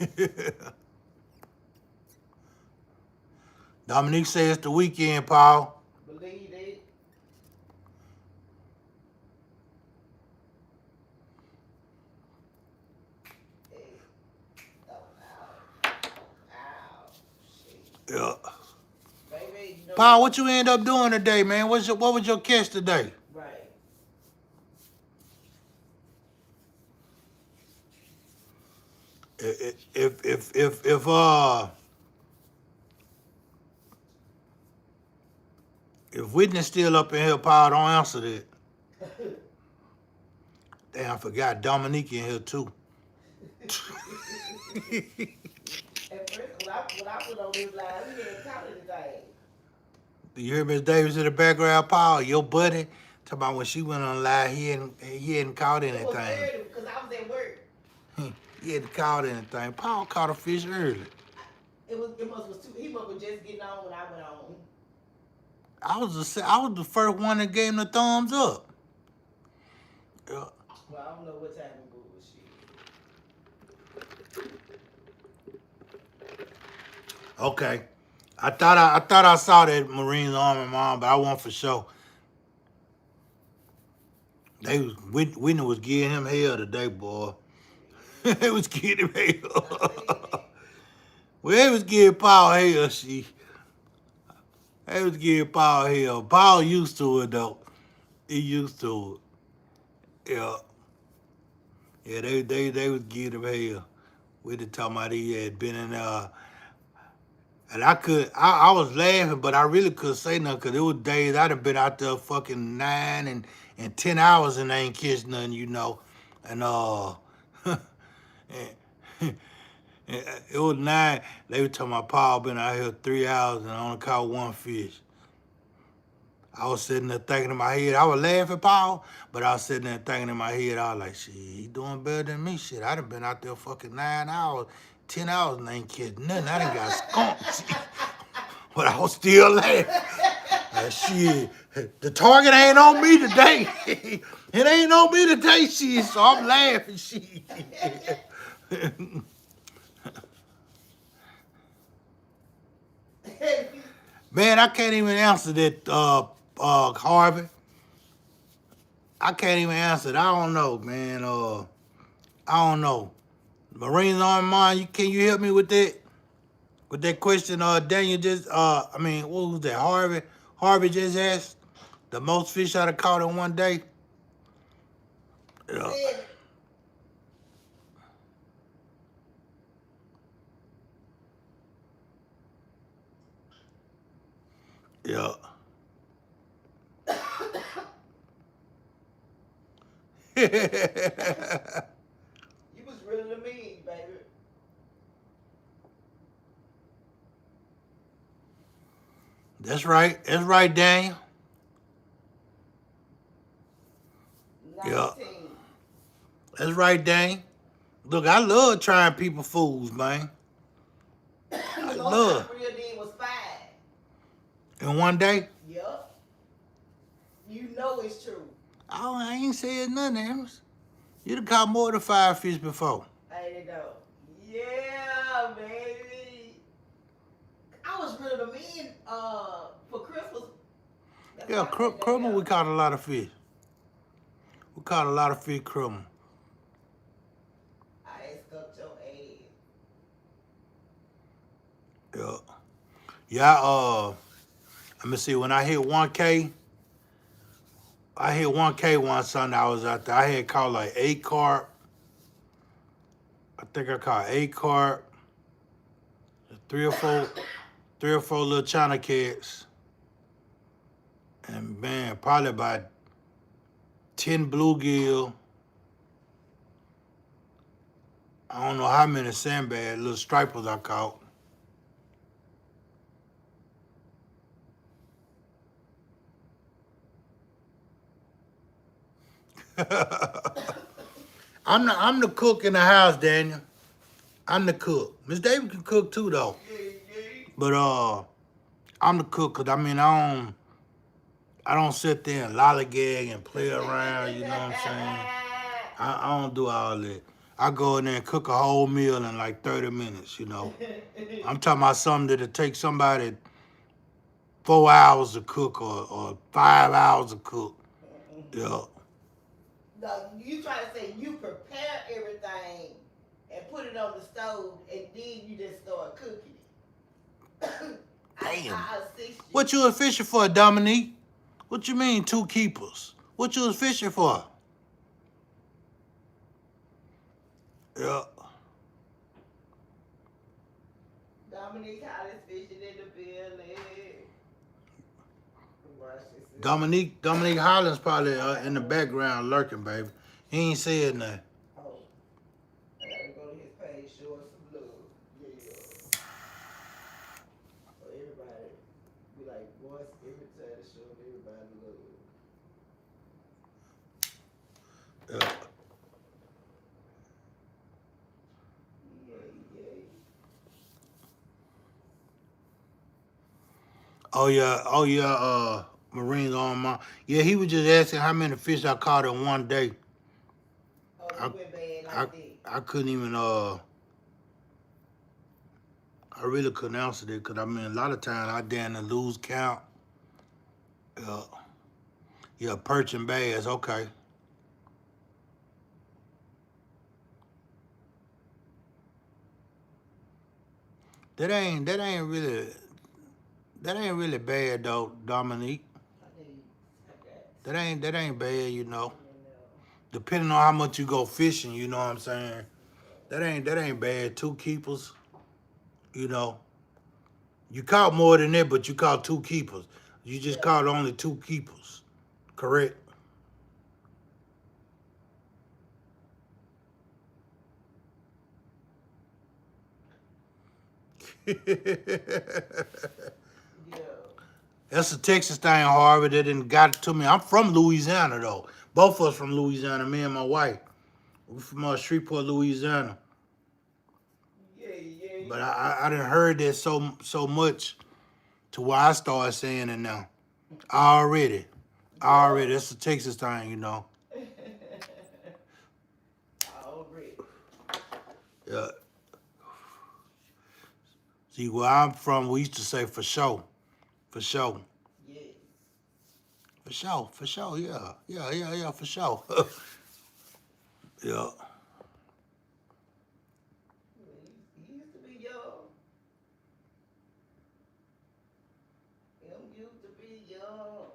hey. Dominique says it's the weekend, Paul. Believe it. Hey. Oh, ow. Ow. Shit. Yeah. Baby, you know. Paul, what you end up doing today, man? What was your catch today? Right. If Whitney's still up in here, Paul, don't answer that. Damn, I forgot Dominique in here too. At first, when I put on this line, we didn't count anything. You hear Miss Davis in the background, Paul? Your buddy, talking about when she went on live, he hadn't caught It was anything. early because I was at work. He hadn't caught anything. Paul caught a fish early. He must was just getting on when I went on. I was the first one that gave him the thumbs up. Yeah. Well, I don't know what time it was. Okay. I thought I saw that Marines Army Mom, but I wasn't for sure. Whitney was giving him hell today, boy. They was giving him hell. Well, they was giving Paul hell, They was giving Paul hell. Paul used to it, though. He used to it. Yeah. Yeah, they was giving him hell. We were talking about he had been in and I was laughing, but I really couldn't say nothing because it was days I'd have been out there fucking 9 and 10 hours and I ain't catch nothing, you know. And it was 9. They were talking about Paul been out here 3 hours and I only caught one fish. I was sitting there thinking in my head, I was laughing, Paul, but I was sitting there thinking in my head, I was like, shit, he doing better than me. Shit, I done been out there fucking 9 hours, 10 hours and I ain't catch nothing. I done got skunked. But I was still laughing. Shit, the target ain't on me today. It ain't on me today, shit, so I'm laughing, shit. Man, I can't even answer that, Harvey. I can't even answer it. I don't know, man. I don't know. Marines Army Mine, can you help me with that? With that question, Daniel just, what was that, Harvey? Harvey just asked the most fish I'd have caught in one day. Yeah. Yeah. You was really the mean, baby. That's right. That's right, Daniel. 19. Yeah. That's right, Daniel. Look, I love trying people fools, man. I The most love. I real did was 5. In one day, Yup. You know it's true. I ain't said nothing else. You'd have caught more than 5 fish before. Ain't it though? Yeah, baby. I was really the mean for Christmas. That's Yeah, why I said that, crumble, yeah. we caught a lot of fish. We caught a lot of fish crumble. I asked up your ass. Yeah. Yeah, let me see, when I hit 1K, I hit 1K one Sunday I was out there. I had caught like 8 carp. I think I caught 8 carp, 3 or 4 little China cats, and man, probably about 10 bluegill. I don't know how many sandbag, little stripers I caught. I'm the cook in the house, Daniel. I'm the cook. Miss David can cook too, though. But I'm the cook, 'cause I mean I don't sit there and lollygag and play around. You know what I'm saying? I don't do all that. I go in there and cook a whole meal in like 30 minutes. You know. I'm talking about something that'll take somebody 4 hours to cook or 5 hours to cook. Yeah. No, you try to say you prepare everything and put it on the stove and then you just start cooking it. Damn. I assist you. What you was fishing for, Dominique? What you mean 2 keepers? What you was fishing for? Yeah. Dominique Hollis fishing in the building. Dominique Hollins probably in the background lurking, baby. He ain't said nothing. Oh, I gotta go to his page, show us some love. Yeah. So everybody be like, once every time to show everybody love. Yeah. Yay. Oh yeah, Marine's on my. Yeah, he was just asking how many fish I caught in one day. Oh, you went bad like that. I couldn't even I really couldn't answer that, because I mean a lot of times I down to lose count. Yeah, perch and bass, okay. That ain't really bad though, Dominique. That ain't bad, you know. Depending on how much you go fishing, you know what I'm saying. That ain't bad. 2 keepers, you know. You caught more than that, but you caught 2 keepers. You just caught only 2 keepers, correct? That's a Texas thing, Harvey. That didn't got it to me. I'm from Louisiana though. Both of us from Louisiana. Me and my wife. We're from Shreveport, Louisiana. Yeah. But I done heard that so much to where I started saying it now. Already. That's a Texas thing, you know. Already. Yeah. See, where I'm from, we used to say for sure. For sure. Yeah. For sure, yeah. Yeah, for sure. Yeah. He used to be young. Him used to be young.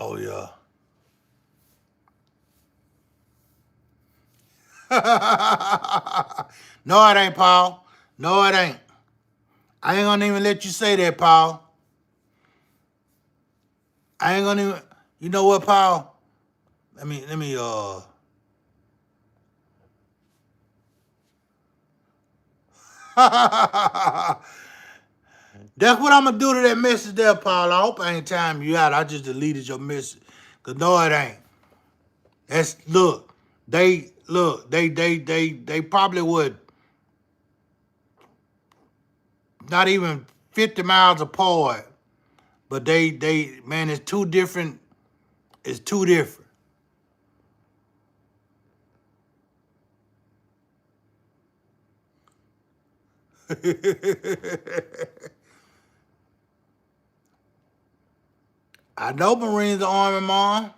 Oh, yeah. No, it ain't, Paul. No, it ain't. I ain't gonna even let you say that, Paul. I ain't gonna even. You know what, Paul? Let me. That's what I'm gonna do to that message there, Paul. I hope I ain't time you out. I just deleted your message. Cause no, it ain't. That's They probably would not even 50 miles apart. But man, it's two different. It's two different. I know Marines are Army, Mom.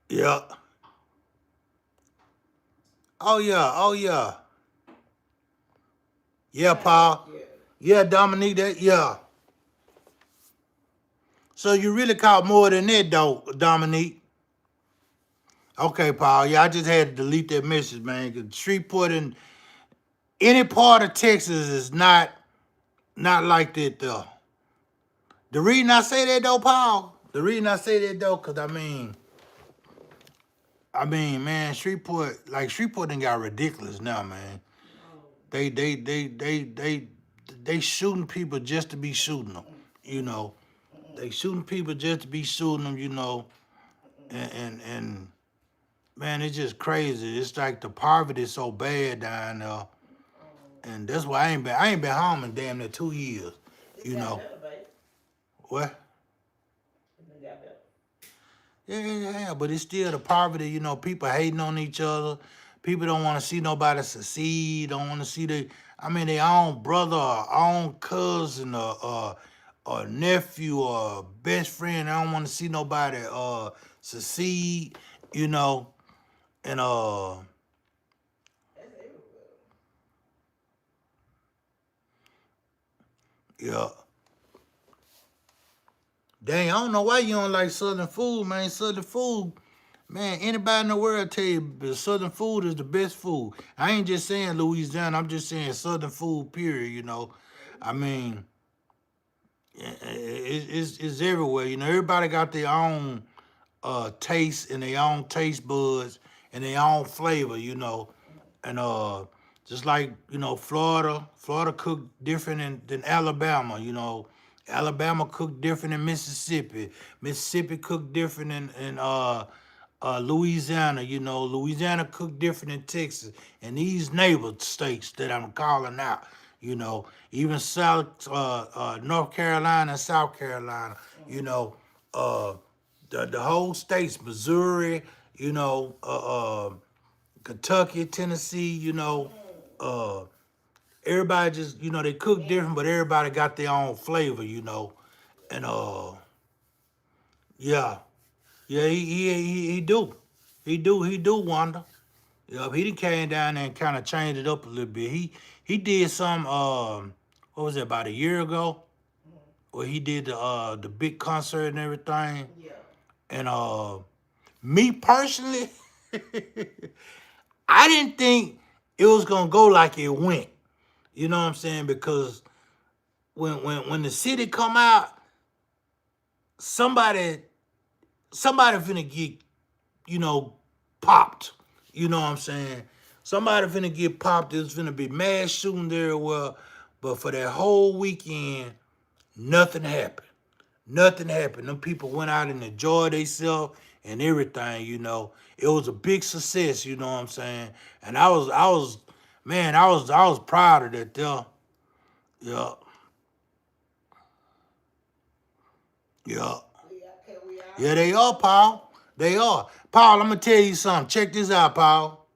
Yeah. Oh yeah. Oh yeah. Yeah, Paul. Yeah, Dominique. Yeah. So you really caught more than that, though, Dominique. Okay, Paul. Yeah, I just had to delete that message, man. Cause Shreveport in any part of Texas is not like that, though. The reason I say that, though, Paul. The reason I say that, though, cause I mean, man, Shreveport done got ridiculous now, man. They shooting people just to be shooting them, you know. They shooting people just to be shooting them, you know. And man, it's just crazy. It's like the poverty is so bad down there, and that's why I ain't been home in damn near 2 years, you know. What? Yeah, but it's still the poverty, you know, people hating on each other. People don't want to see nobody succeed, don't want to see their own brother or own cousin or nephew or best friend. I don't want to see nobody succeed, you know. And yeah. Dang, I don't know why you don't like Southern food, man. Southern food, man, anybody in the world tell you the Southern food is the best food. I ain't just saying Louisiana, I'm just saying Southern food, period, you know. I mean, it's everywhere, you know. Everybody got their own taste and their own taste buds and their own flavor, you know. And just like, you know, Florida cook different than Alabama, you know. Alabama cook different than Mississippi. Mississippi cook different in Louisiana, you know. Louisiana cook different in Texas. And these neighbor states that I'm calling out, you know, even North Carolina and South Carolina, you know, the whole states, Missouri, you know, Kentucky, Tennessee, you know, everybody just, you know, they cook different, but everybody got their own flavor, you know. And yeah. Yeah, he do. He do wonder. Yeah, he done came down there and kind of changed it up a little bit. He did some what was it, about a year ago? Where he did the big concert and everything. Yeah. And me personally, I didn't think it was gonna go like it went. You know what I'm saying? Because when the city come out, somebody finna get, you know, popped. You know what I'm saying? Somebody finna get popped. There's finna be mass shooting there. Well, but for that whole weekend, nothing happened. Nothing happened. Them people went out and enjoyed themselves and everything, you know. It was a big success, you know what I'm saying? And I was proud of that there. Yeah. Yeah. Yeah, they are, Paul. They are. Paul, I'm gonna tell you something. Check this out, Paul.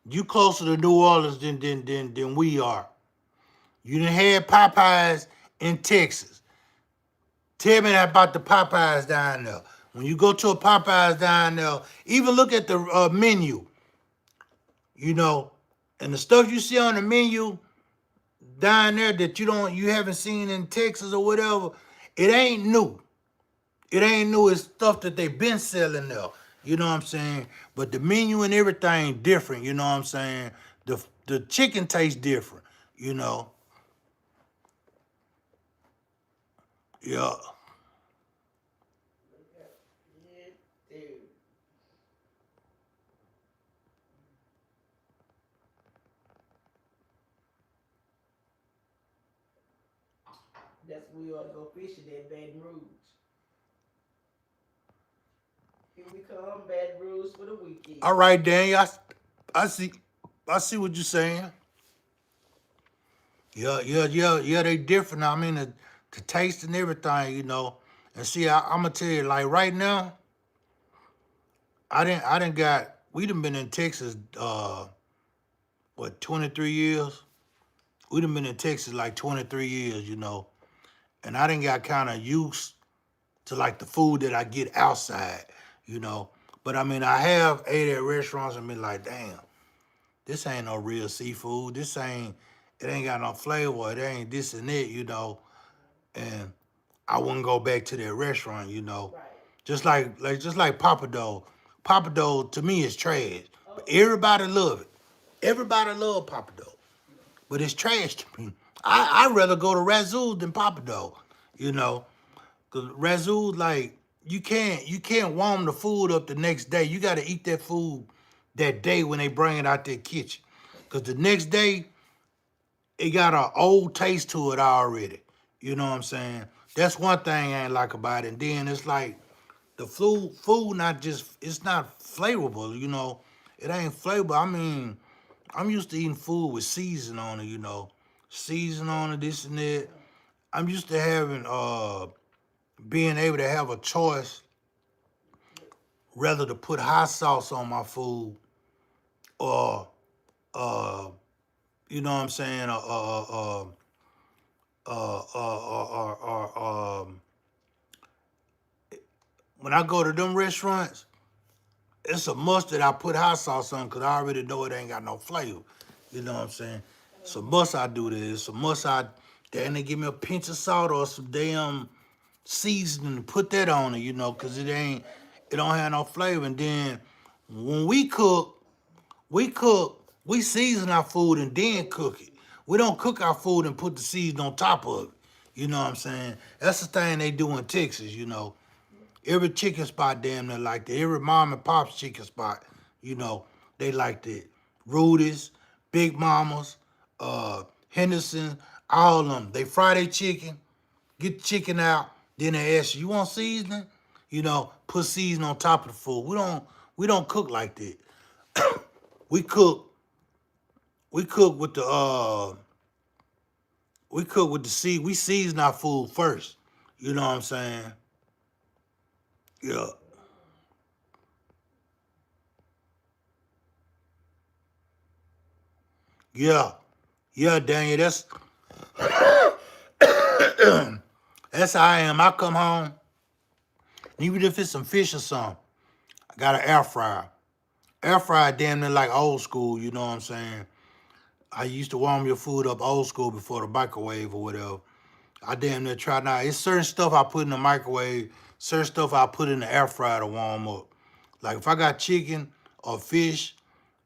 You closer to New Orleans than we are. You done had Popeyes in Texas. Tell me about the Popeyes down there. When you go to a Popeyes down there, even look at the menu. you know, and the stuff you see on the menu down there that you haven't seen in Texas or whatever, it ain't new. It ain't new. It's stuff that they've been selling there. You know what I'm saying? But the menu and everything different. You know what I'm saying? The chicken tastes different. You know. Yeah. Dude. That's where we ought to go fishing at Baton Rouge. Here we come, Baton Rouge for the weekend. All right, Daniel. I see. I see what you're saying. Yeah. They different. I mean, the taste and everything. You know. And see, I'm gonna tell you, like right now, we done been in Texas, 23 years? We done been in Texas like 23 years, you know. And I done got kind of used to like the food that I get outside, you know. But I mean, I have ate at restaurants and been like, damn, this ain't no real seafood. It ain't got no flavor. It ain't this and that, you know. And I wouldn't go back to that restaurant, you know. Right. Just like Papa Dough. Papa Dough to me is trash. But everybody love it. Everybody love Papa Dough. But it's trash to me. I'd rather go to Razoo than Papa Dough, you know. Cause Razoo, like, you can't warm the food up the next day. You gotta eat that food that day when they bring it out their kitchen. Cause the next day, it got an old taste to it already. You know what I'm saying? That's one thing I ain't like about it. And then it's like the food it's not flavorful, you know. It ain't flavorful. I mean, I'm used to eating food with season on it, you know. Season on it, this and that. I'm used to having being able to have a choice whether to put hot sauce on my food or you know what I'm saying, when I go to them restaurants, it's a must that I put hot sauce on because I already know it ain't got no flavor. You know what I'm saying? It's a must I do this. It's a must then they give me a pinch of salt or some damn seasoning to put that on it, you know, because it don't have no flavor. And then when we cook, we season our food and then cook it. We don't cook our food and put the seasoning on top of it. You know what I'm saying? That's the thing they do in Texas, you know. Every chicken spot damn near like that. Every mom and pop's chicken spot, you know, they like that. Rudy's, Big Mama's, Henderson, all of them. They fry their chicken, get the chicken out, then they ask you want seasoning? You know, put seasoning on top of the food. We don't cook like that. we cook with the we season our food first. You know what I'm saying? Yeah. Yeah. Yeah, Daniel, that's how I am. I come home, even if it's some fish or something, I got an air fryer. Air fryer damn near like old school, you know what I'm saying? I used to warm your food up old school before the microwave or whatever. I damn near try now. It's certain stuff I put in the microwave, certain stuff I put in the air fryer to warm up. Like if I got chicken or fish,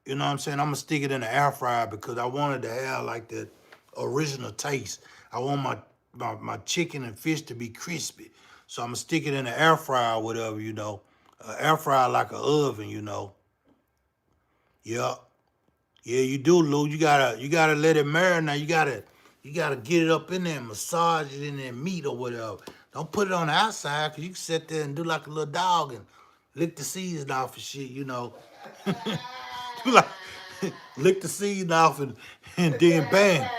you know what I'm saying, I'm gonna stick it in the air fryer because I wanted to have like that original taste. I want my chicken and fish to be crispy. So I'm gonna stick it in the air fryer or whatever, you know. Air fryer like an oven, you know. Yeah. Yeah, you do, Lou. You gotta let it marinate. You gotta get it up in there and massage it in there meat or whatever. Don't put it on the outside because you can sit there and do like a little dog and lick the season off and shit, you know. Like, lick the season off and then bang.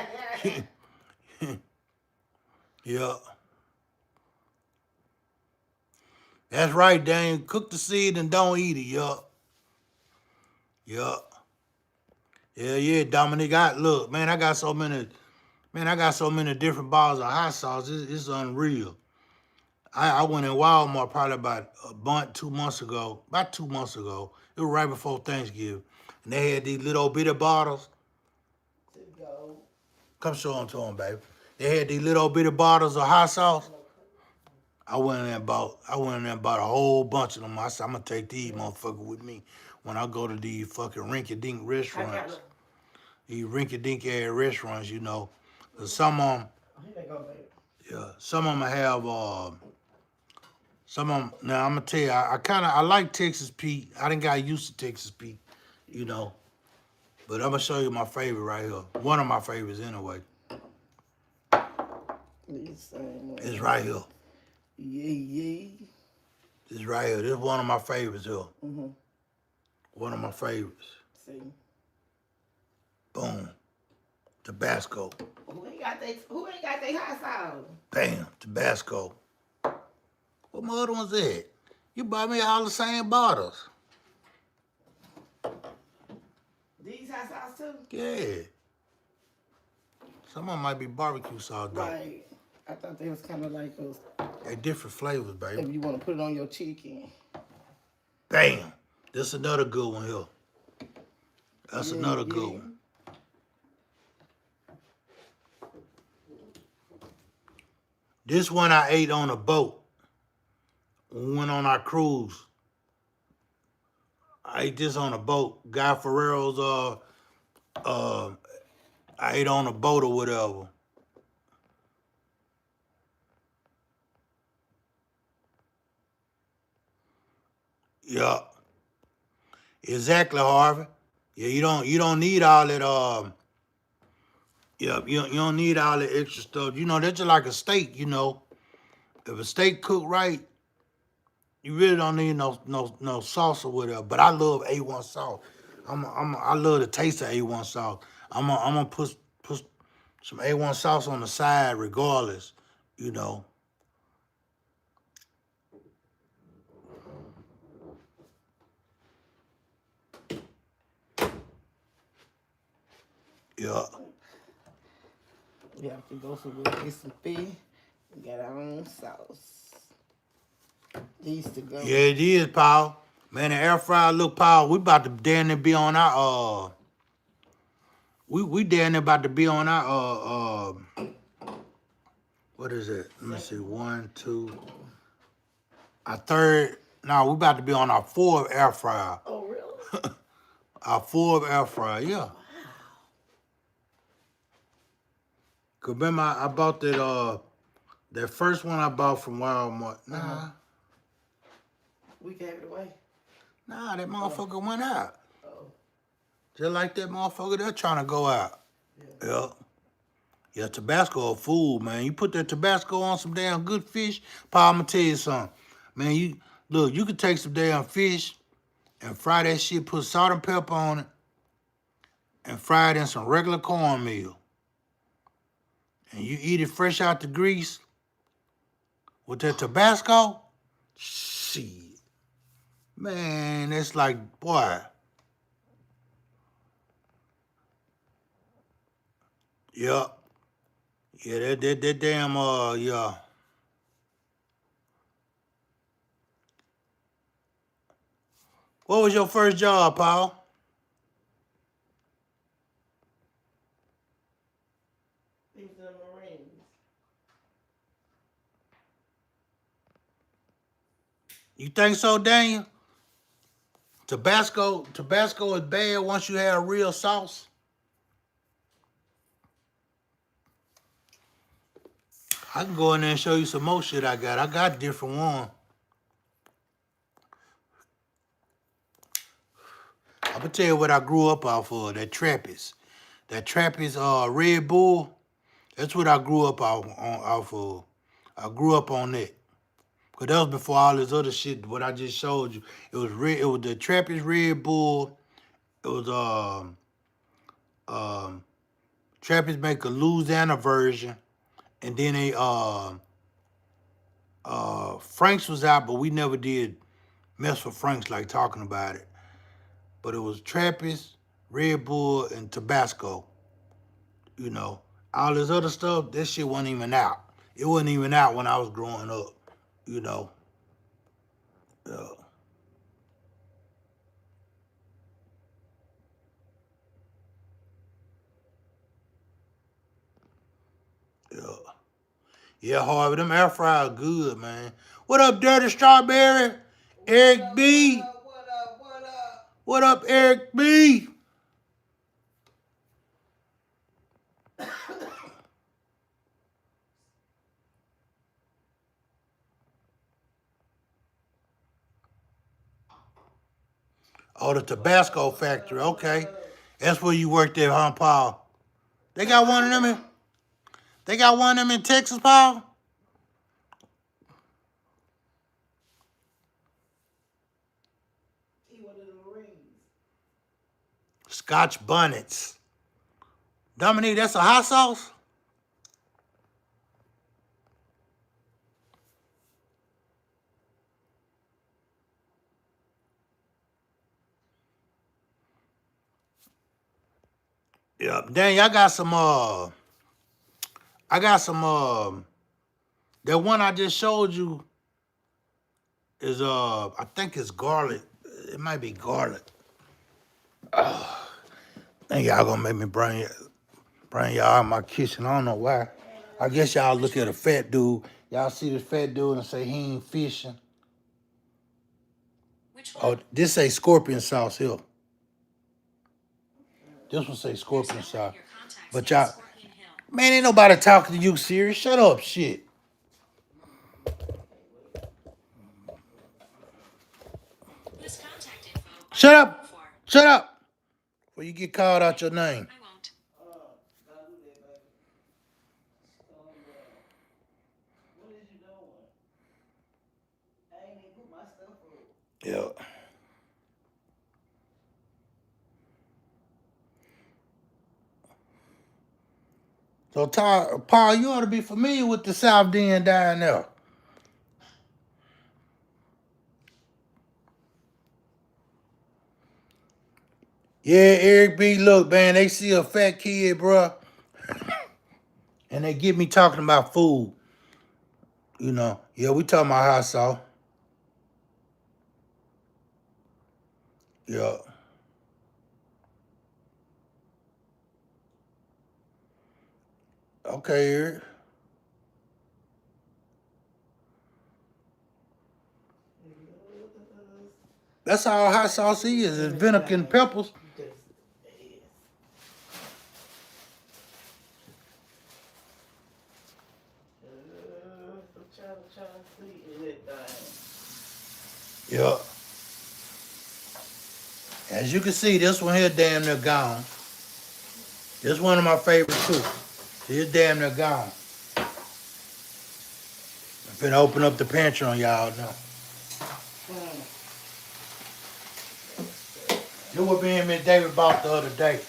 Yeah. That's right, Daniel. Cook the seed and don't eat it, yup. Yup. Yeah, Dominic. Look, man, I got so many different bars of hot sauce. It's unreal. I went in Walmart probably about 2 months ago. About 2 months ago. It was right before Thanksgiving. and they had these little bitty bottles. To go. Come show them to them, baby. They had these little bitty bottles of hot sauce. I went in there and bought a whole bunch of them. I said, I'm gonna take these motherfuckers with me when I go to these fucking rinky-dink restaurants. These rinky-dink ass restaurants, you know. 'Cause some of them, yeah, some of them have, some of them, now I'm gonna tell you, I like Texas Pete. I done got used to Texas Pete, you know. But I'm gonna show you my favorite right here. One of my favorites anyway. It's right here. Yeah. It's right here. This is one of my favorites here. One of my favorites. See. Boom. Tabasco. Who ain't got they hot sauce? Bam. Tabasco. What my other ones at? You buy me all the same bottles. These hot sauce too? Yeah. Some of them might be barbecue sauce though. Right. I thought they was kind of like those. They different flavors, baby. If you want to put it on your chicken. Bam. This is another good one here. That's another good one. This one I ate on a boat. When we went on our cruise. I ate this on a boat. Guy Ferrero's, I ate on a boat or whatever. Yeah. Exactly, Harvey. Yeah, you don't need all that, yeah, you don't need all that extra stuff. You know, that's just like a steak, you know. If a steak cooked right, you really don't need no sauce or whatever. But I love A1 sauce. I love the taste of A1 sauce. I'm gonna put some A1 sauce on the side regardless, you know. Yeah. We have to go somewhere and get some fish. We got our own sauce. These to go. Yeah, it is, Paul. Man, the air fryer look, Paul. We about to damn near be on our we damn near about to be on our what is it? Let me see. 1, 2. Our third. No, we about to be on our fourth air fryer. Oh, really? Our fourth air fryer, yeah. Cause remember I bought that first one I bought from WalMart. Nah. We gave it away. Nah, that motherfucker went out. Oh. Just like that motherfucker, they're trying to go out. Yeah. Yeah, Tabasco a fool, man. You put that Tabasco on some damn good fish, Paul, I'm gonna tell you something. Man, you can take some damn fish and fry that shit, put salt and pepper on it, and fry it in some regular cornmeal. And you eat it fresh out the grease with that Tabasco, shit. Man, it's like, boy. Yeah. Yeah, that damn, yeah. What was your first job, Paul? These are the Marines. You think so, Daniel? Tabasco is bad once you have real sauce. I can go in there and show you some more shit I got. I got different ones. I'm gonna tell you what I grew up off of, that Trappies. That Trappies Red Bull, that's what I grew up off of. I grew up on that. Cause that was before all this other shit, what I just showed you. It was the Trappies Red Bull. It was Trappies make a Louisiana version. And then Frank's was out, but we never did mess with Frank's like talking about it. But it was Trappies, Red Bull, and Tabasco. You know, all this other stuff, that shit wasn't even out. It wasn't even out when I was growing up, you know. Yeah. Yeah, Harvey, them air fryers good, man. What up, Dirty Strawberry? Eric B. What up? What up, Eric B? Oh, the Tabasco factory. Okay. That's where you worked there, huh, Paul? They got one of them in, they got one of them in Texas, Paul? He one of the Marines. Scotch bonnets. Dominique, that's a hot sauce? Yeah. Dang, I got some, that one I just showed you is, I think it's garlic. It might be garlic. And y'all gonna make me bring y'all out of my kitchen. I don't know why. I guess y'all look at a fat dude. Y'all see this fat dude and say he ain't fishing. Which Oh, one? this say scorpion sauce here. This one say There's scorpion no one sauce. in your contacts But named y'all, Scorpion Hill. man, ain't nobody talking to you, Siri. Shut up, shit. This contact info. Shut up. For. Shut up. Before you get called out your name. I won't. What is you doing? I ain't even put my stuff up. Yeah. So, Paul, you ought to be familiar with the South Den down there. Yeah, Eric B. Look, man, they see a fat kid, bruh, and they get me talking about food. You know, yeah, we talking about hot sauce. Yeah. Okay, Eric. That's all hot sauce is vinegar and peppers. Yeah. As you can see, this one here damn near gone. This one of my favorites too. It's damn near gone. I'm finna open up the pantry on y'all now. This what me and Miss David bought the other day.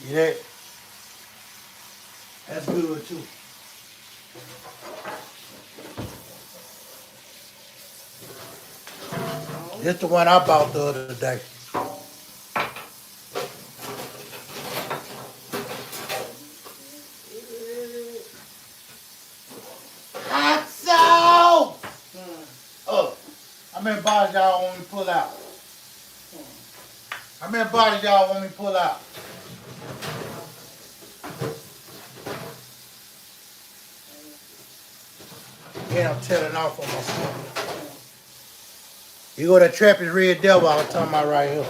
You that? That's good too. This the one I bought the other day. Hot sauce! Oh, how many bottles y'all want me to pull out? How many bottles y'all want me to pull out? Yeah, I'm telling off on myself. You go to Crappie Red Devil I was talking about right here.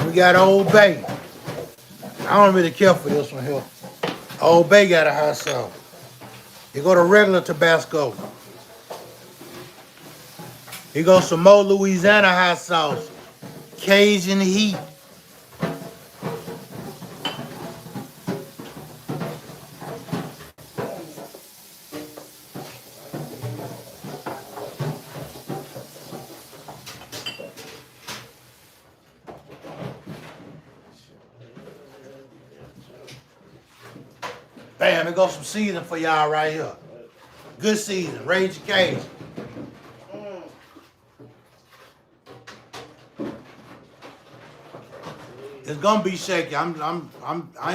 We got Old Bay. I don't really care for this one here. Old Bay got a hot sauce. You go to regular Tabasco. You go some more Louisiana hot sauce. Cajun heat. Bam, there goes some seasoning for y'all right here. Good season, Rage Cajun. It's gonna be shaky. I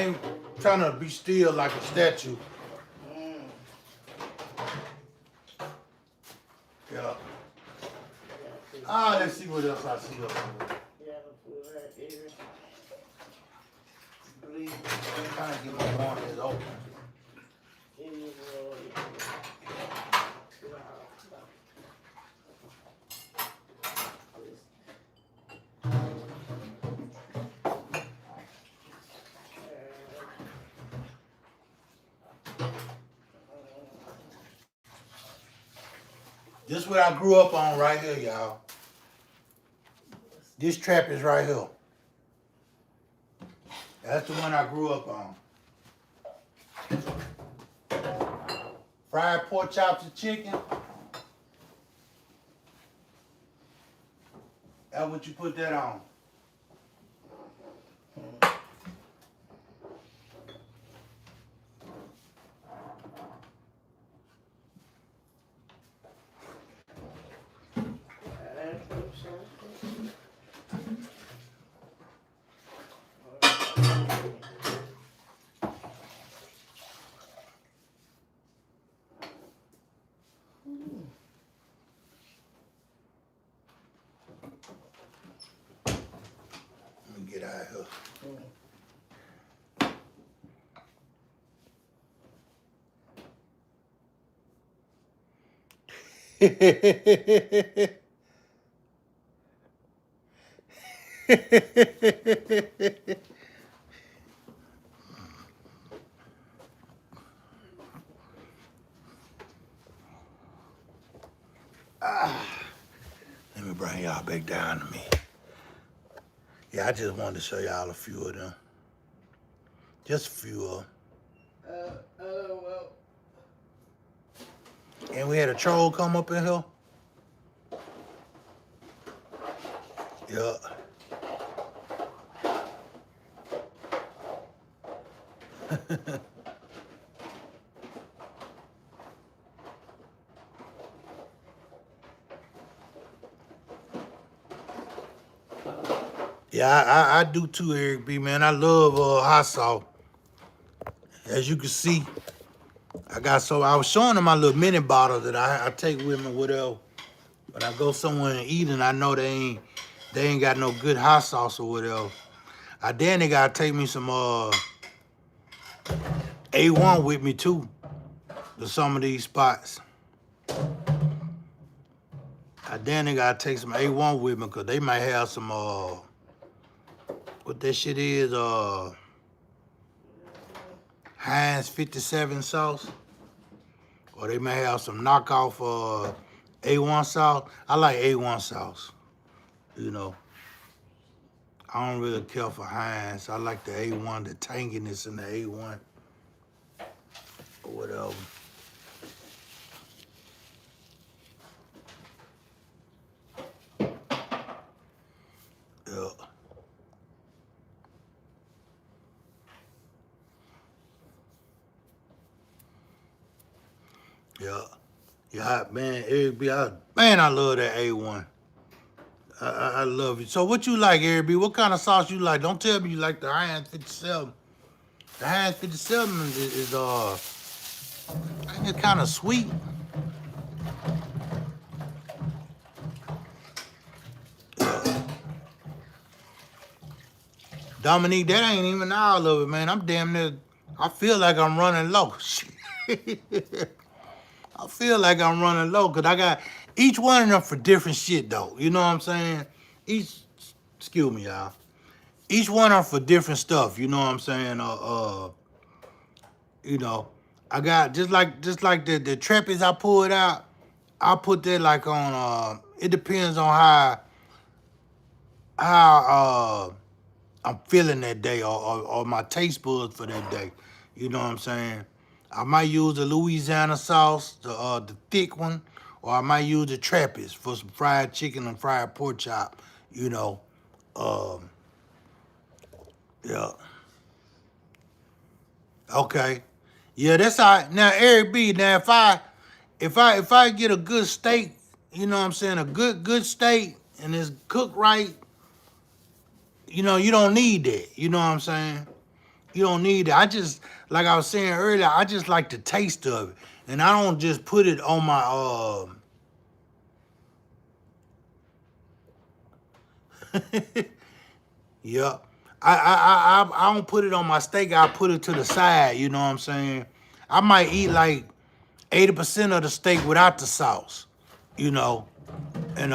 ain't trying to be still like a statue. Yeah. Let's see what else I see up here. I'm trying to get my warranties open. This is what I grew up on right here, y'all. This trap is right here. That's the one I grew up on. Fried pork chops and chicken. That's what you put that on. Let me get out of here. Let me bring y'all back down to me. Yeah, I just wanted to show y'all a few of them. Just a few of them. Well. And we had a troll come up in here. Yeah. Yeah, I do too, Eric B, man. I love hot sauce. As you can see, I was showing them my little mini bottle that I take with me, whatever. When I go somewhere and eat and I know they ain't got no good hot sauce or whatever. Then they gotta take me some A1 with me too to some of these spots. Then they gotta take some A1 with me because they might have some what that shit is, Heinz 57 sauce. Or they may have some knockoff A1 sauce. I like A1 sauce, you know. I don't really care for Heinz. I like the A1, the tanginess in the A1. Or whatever. Yeah. Yeah. Yeah, man, Eric B, I love that A1. I love it. So what you like, Eric B? What kind of sauce you like? Don't tell me you like the Heinz 57. The Heinz 57 is I think it's kind of sweet. Dominique, that ain't even all of it, man. I'm damn near, I feel like I'm running low. I feel like I'm running low because I got each one of them for different shit, though. You know what I'm saying? Excuse me, y'all. Each one of them for different stuff. You know what I'm saying? You know, I got just like the trappies I pulled out. I put that like on. It depends on how I'm feeling that day or my taste buds for that day. You know what I'm saying? I might use the Louisiana sauce, the thick one, or I might use the trappies for some fried chicken and fried pork chop. You know, yeah. Okay, yeah, that's all right. Now, Eric B. Now, if I get a good steak, you know what I'm saying, a good steak, and it's cooked right, you know, you don't need that. You know what I'm saying? You don't need it. I just, like I was saying earlier, I just like the taste of it. And I don't just put it on my, yeah. I don't put it on my steak. I put it to the side, you know what I'm saying? I might eat like 80% of the steak without the sauce, you know? And,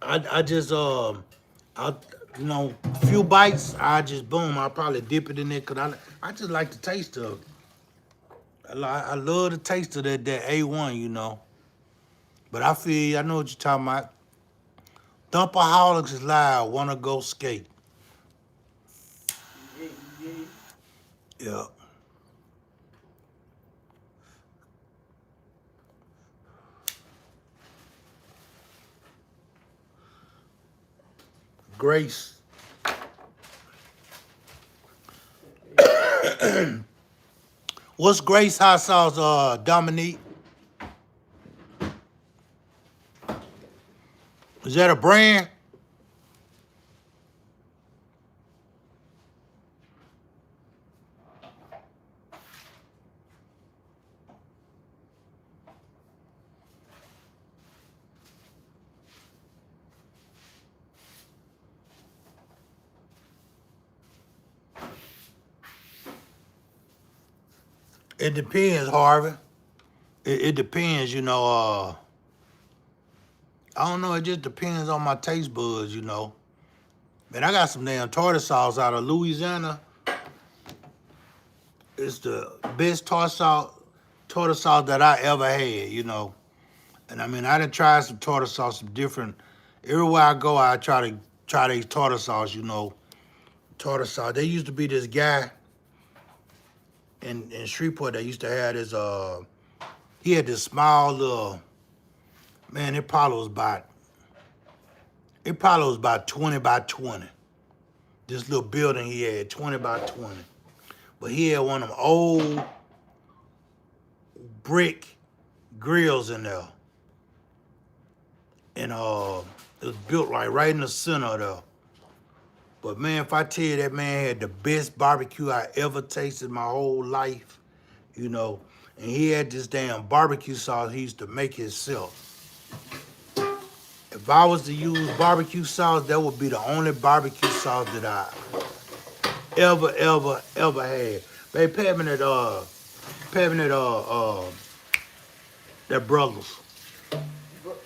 I just, you know, a few bites, I just, boom, I'll probably dip it in there because I just like the taste of it. I love the taste of that A1, you know. But I feel you, I know what you're talking about. Dumpaholics is live, wanna go skate. Yeah, yeah. Yeah. Grace. What's Grace hot sauce, Dominique? Is that a brand? It depends, Harvey. It depends, you know. I don't know. It just depends on my taste buds, you know. Man, I got some damn tartar sauce out of Louisiana. It's the best tartar sauce that I ever had, you know. And I mean, I done tried some tartar sauce, some different. Everywhere I go, I try these tartar sauce, you know. Tartar sauce. There used to be this guy in Shreveport that used to have this. He had this small little. Man, it probably was about 20 by 20. This little building he had, 20 by 20. But he had one of them old brick grills in there. And it was built right in the center of there. But man, if I tell you that man had the best barbecue I ever tasted my whole life, you know, and he had this damn barbecue sauce he used to make himself. If I was to use barbecue sauce, that would be the only barbecue sauce that I ever had. Babe, pass me that Brothers.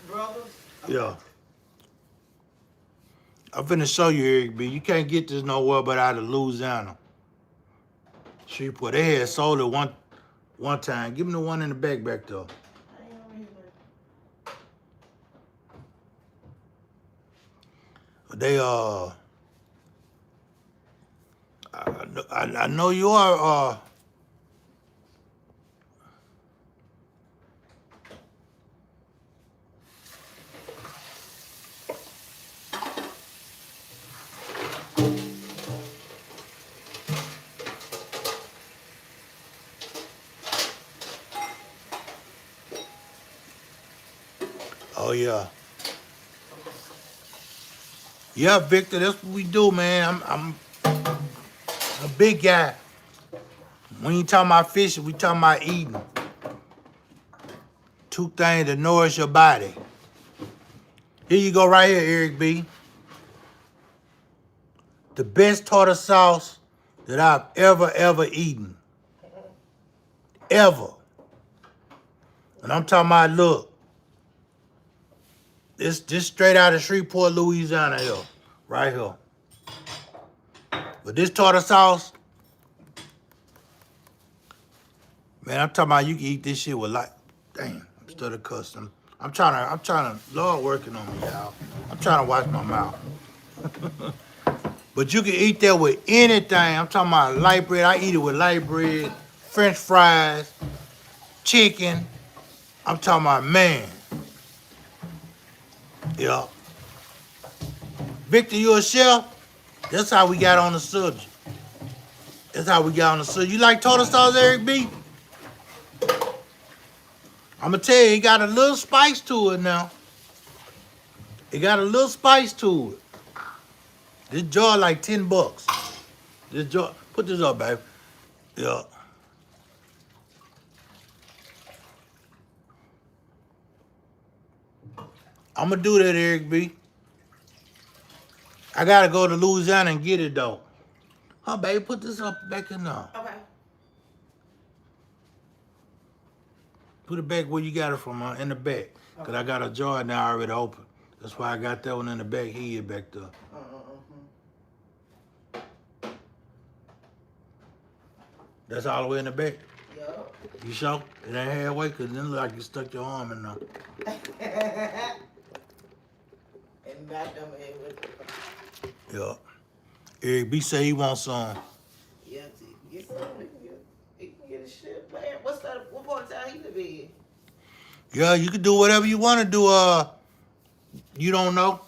Brothers? Yeah. I'm finna show you, Eric B. You can't get this nowhere but out of Louisiana. Shreveport. They had sold it one time. Give me the one in the back there. I ain't over here, but They I know you are oh yeah. Yeah, Victor, that's what we do, man. I'm a big guy. When you talking about fishing, we talking about eating. Two things that nourish your body. Here you go right here, Eric B. The best tartar sauce that I've ever eaten. Ever. And I'm talking about, look, it's just straight out of Shreveport, Louisiana here. Right here. But this tartar sauce, man, I'm talking about you can eat this shit with damn, I'm still a custom. I'm trying to, Lord working on me, y'all. I'm trying to watch my mouth. But you can eat that with anything. I'm talking about light bread. I eat it with light bread, French fries, chicken. I'm talking about, man. Yeah. Victor, you a chef? That's how we got on the subject. You like tartar sauce, Eric B? I'm going to tell you, it got a little spice to it now. It got a little spice to it. This jar like $10. This jar, put this up, baby. Yeah. I'm going to do that, Eric B. I got to go to Louisiana and get it, though. Huh, baby, put this up back in there. okay. Put it back where you got it from, in the back. Because I got a jar now already open. That's why I got that one in the back here back there. That's all the way in the back? Yup. You sure? It ain't halfway, cause it look like you stuck your arm in there. And knocked them in with it. Yeah. Eric B say he wants some. Yeah, get some. He can get his shit. Man, what part of town he live in? Yeah, you can do whatever you want to do. You don't know.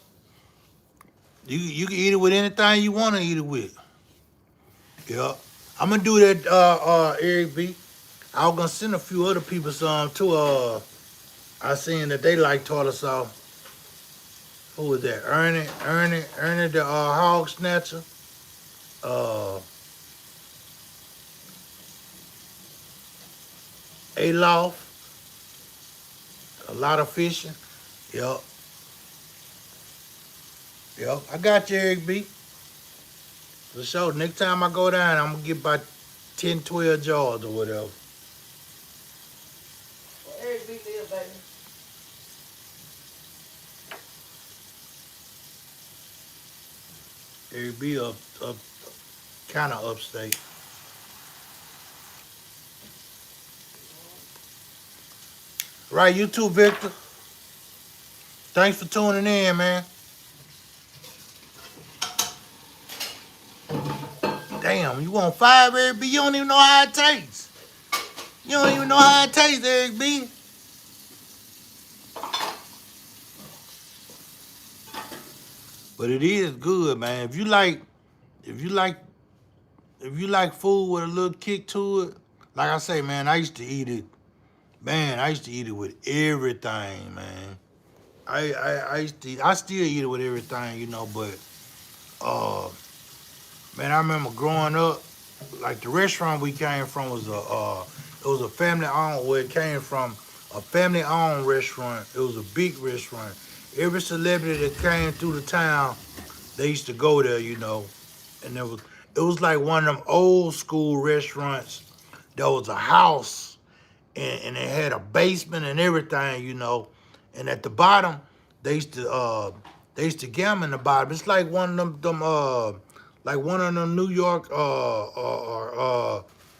You can eat it with anything you want to eat it with. Yeah. I'm gonna do that, Eric B. I was gonna send a few other people some too. I seen that they like tartar sauce. Who was that? Ernie the hog snatcher. Uh, Alof. A lot of fishing. Yup. Yup. I got you, Eric B. For sure. Next time I go down, I'm gonna get about 10, 12 jars or whatever. Well, Eric B live, baby. Eric B up kind of upstate. Right, you too, Victor. Thanks for tuning in, man. Damn, you want 5, Eric B? You don't even know how it tastes. You don't even know how it tastes, Eric B. But it is good, man. If you like food with a little kick to it, like I say, man, I used to eat it. Man, I used to eat it with everything, man. I still eat it with everything, you know, but man, I remember growing up, like the restaurant we came from was it was a family owned, where it came from, a family owned restaurant. It was a big restaurant. Every celebrity that came through the town, they used to go there, you know. And it was like one of them old school restaurants. There was a house and it had a basement and everything, you know. And at the bottom, they used to gamble in the bottom. It's like one of them like one of them New York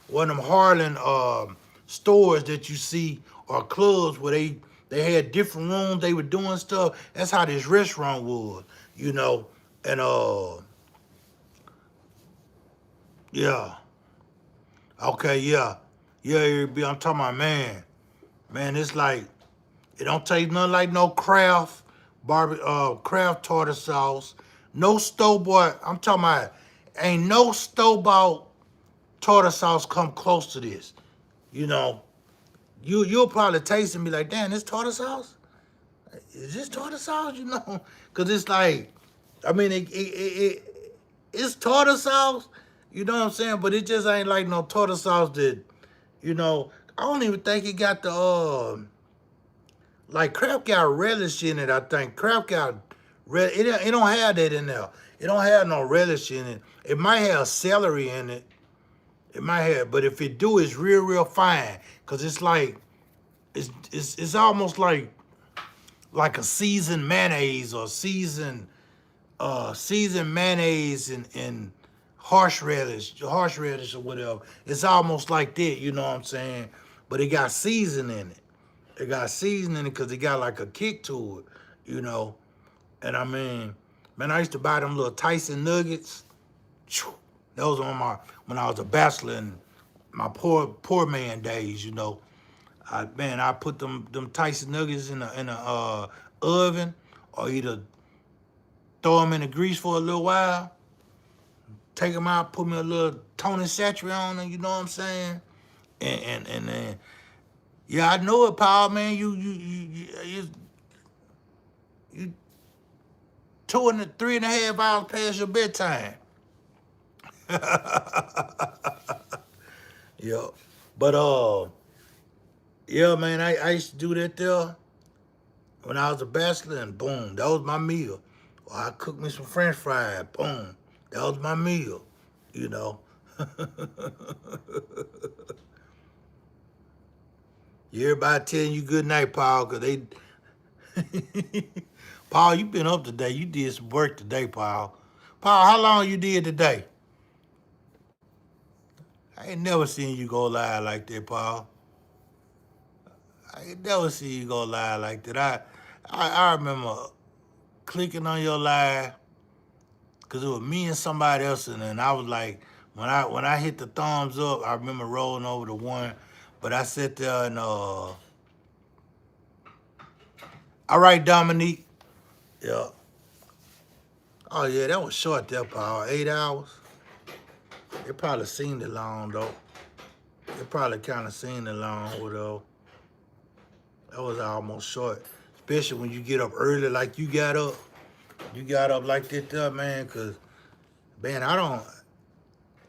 one of them Harlem stores that you see, or clubs where they had different rooms, they were doing stuff. That's how this restaurant was, you know. And yeah. Okay, yeah. Yeah, I'm talking about, man. Man, it's like, it don't taste nothing like no Kraft tartar sauce. No store-bought, I'm talking about, ain't no store-bought tartar sauce come close to this. You know, you'll probably taste it and be like, damn, this tartar sauce? Is this tartar sauce? You know? Because it's like, I mean, it's tartar sauce, you know what I'm saying? But it just ain't like no tartar sauce that, you know, I don't even think it got the, like Crap got relish in it, I think. Crap got, it don't have that in there. It don't have no relish in it. It might have celery in it. It might have, but if it do, it's real fine. Cause it's like, it's almost like a seasoned mayonnaise, or seasoned mayonnaise and horseradish or whatever. It's almost like that, you know what I'm saying? But it got seasoning in it. It got seasoning in it because it got like a kick to it, you know? And I mean, man, I used to buy them little Tyson nuggets. That was when I was a bachelor in my poor man days, you know. I put them Tyson nuggets in a oven, or either throw them in the grease for a little while, take them out, put me a little Tony Satchery on them, you know what I'm saying? And then, yeah, I know it, Paul, man. You 3.5 hours past your bedtime. Yeah, but yeah, man, I used to do that there when I was a bachelor, and boom, that was my meal. Or I cooked me some French fries, boom, that was my meal, you know. Everybody telling you good night, Paul, because they... Paul, you been up today. You did some work today, Paul. Paul, how long you did today? I ain't never seen you go live like that, Paul. I never see you go live like that. I remember clicking on your live because it was me and somebody else, and then I was like, when I hit the thumbs up, I remember rolling over to one, but I sat there and all right, Dominique. Yeah. Oh yeah, that was short there, Paul. 8 hours. They probably seen it long though. They probably kind of seen it long though. That was almost short, especially when you get up early like you got up. You got up like that, there, man. Cause man, I don't.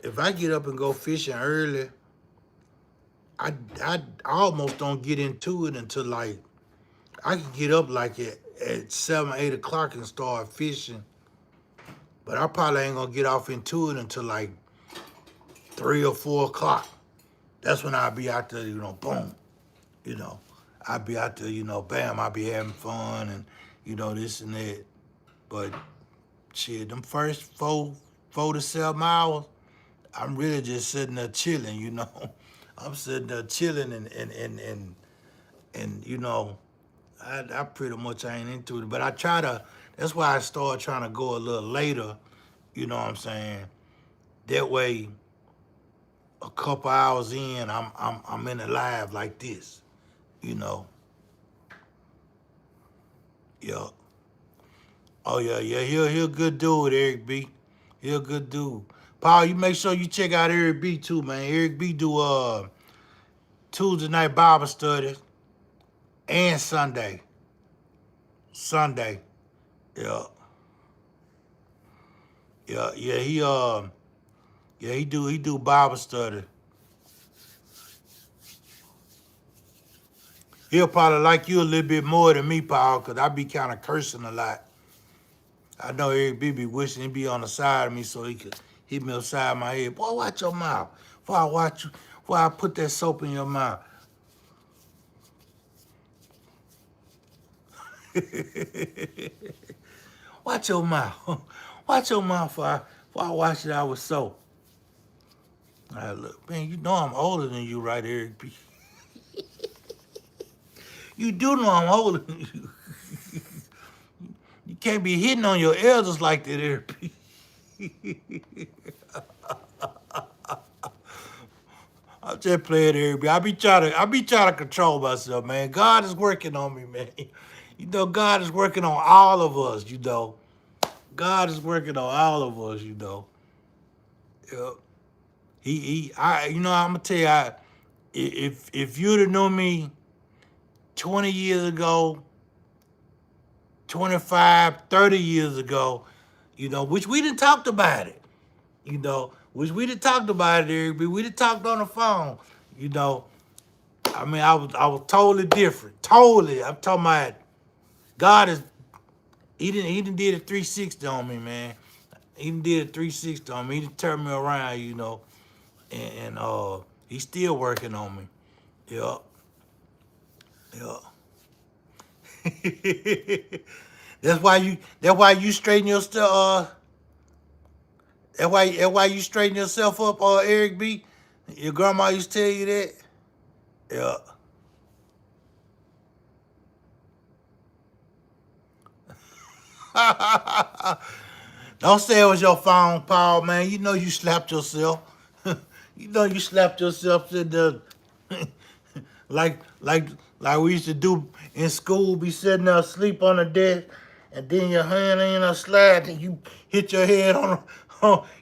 If I get up and go fishing early, I almost don't get into it until like I can get up like at 7, 8 o'clock and start fishing. But I probably ain't gonna get off into it until like 3 or 4 o'clock. That's when I'll be out there, boom. I'll be out there, bam, I'll be having fun and, this and that. But shit, them first 4 to 7 hours, I'm really just sitting there chilling, I'm sitting there chilling and I pretty much ain't into it. But I try to, that's why I started trying to go a little later, you know what I'm saying? That way, a couple hours in, I'm in the live like this, Yeah. Oh yeah, he a good dude, Eric B. He a good dude. Paul, you make sure you check out Eric B too, man. Eric B do Tuesday night Bible study and Sunday. Yeah. He do Bible study. He'll probably like you a little bit more than me, Paul, because I be kind of cursing a lot. I know Eric B be wishing he'd be on the side of me so he could hit me upside my head. Boy, watch your mouth. Before I put that soap in your mouth. Watch your mouth. Watch your mouth before I wash it out with soap. All right, look, man, you know I'm older than you, right, Eric B? You do know I'm older than you. You can't be hitting on your elders like that, Eric B. I'm just playing, Eric B. I be trying to control myself, man. God is working on me, man. God is working on all of us, God is working on all of us, Yeah. I'm gonna tell you, if you'd have known me 20 years ago, 25, 30 years ago, which we didn't talked about it, which we didn't talked about it, Eric, but we didn't talked on the phone, I mean, I was totally different. Totally. I'm talking about God is, he didn't did a 360 on me, man. He done did a 360 on me. He done turned me around, and he's still working on me. Yeah. That's why you straighten your stuff. That's why you straighten yourself up, Eric B. Your grandma used to tell you that. Yeah. Don't say it was your phone, Paul, man. You know you slapped yourself. You slapped yourself in the like we used to do in school, be sitting there asleep on the desk, and then your hand ain't a slide, and you hit your head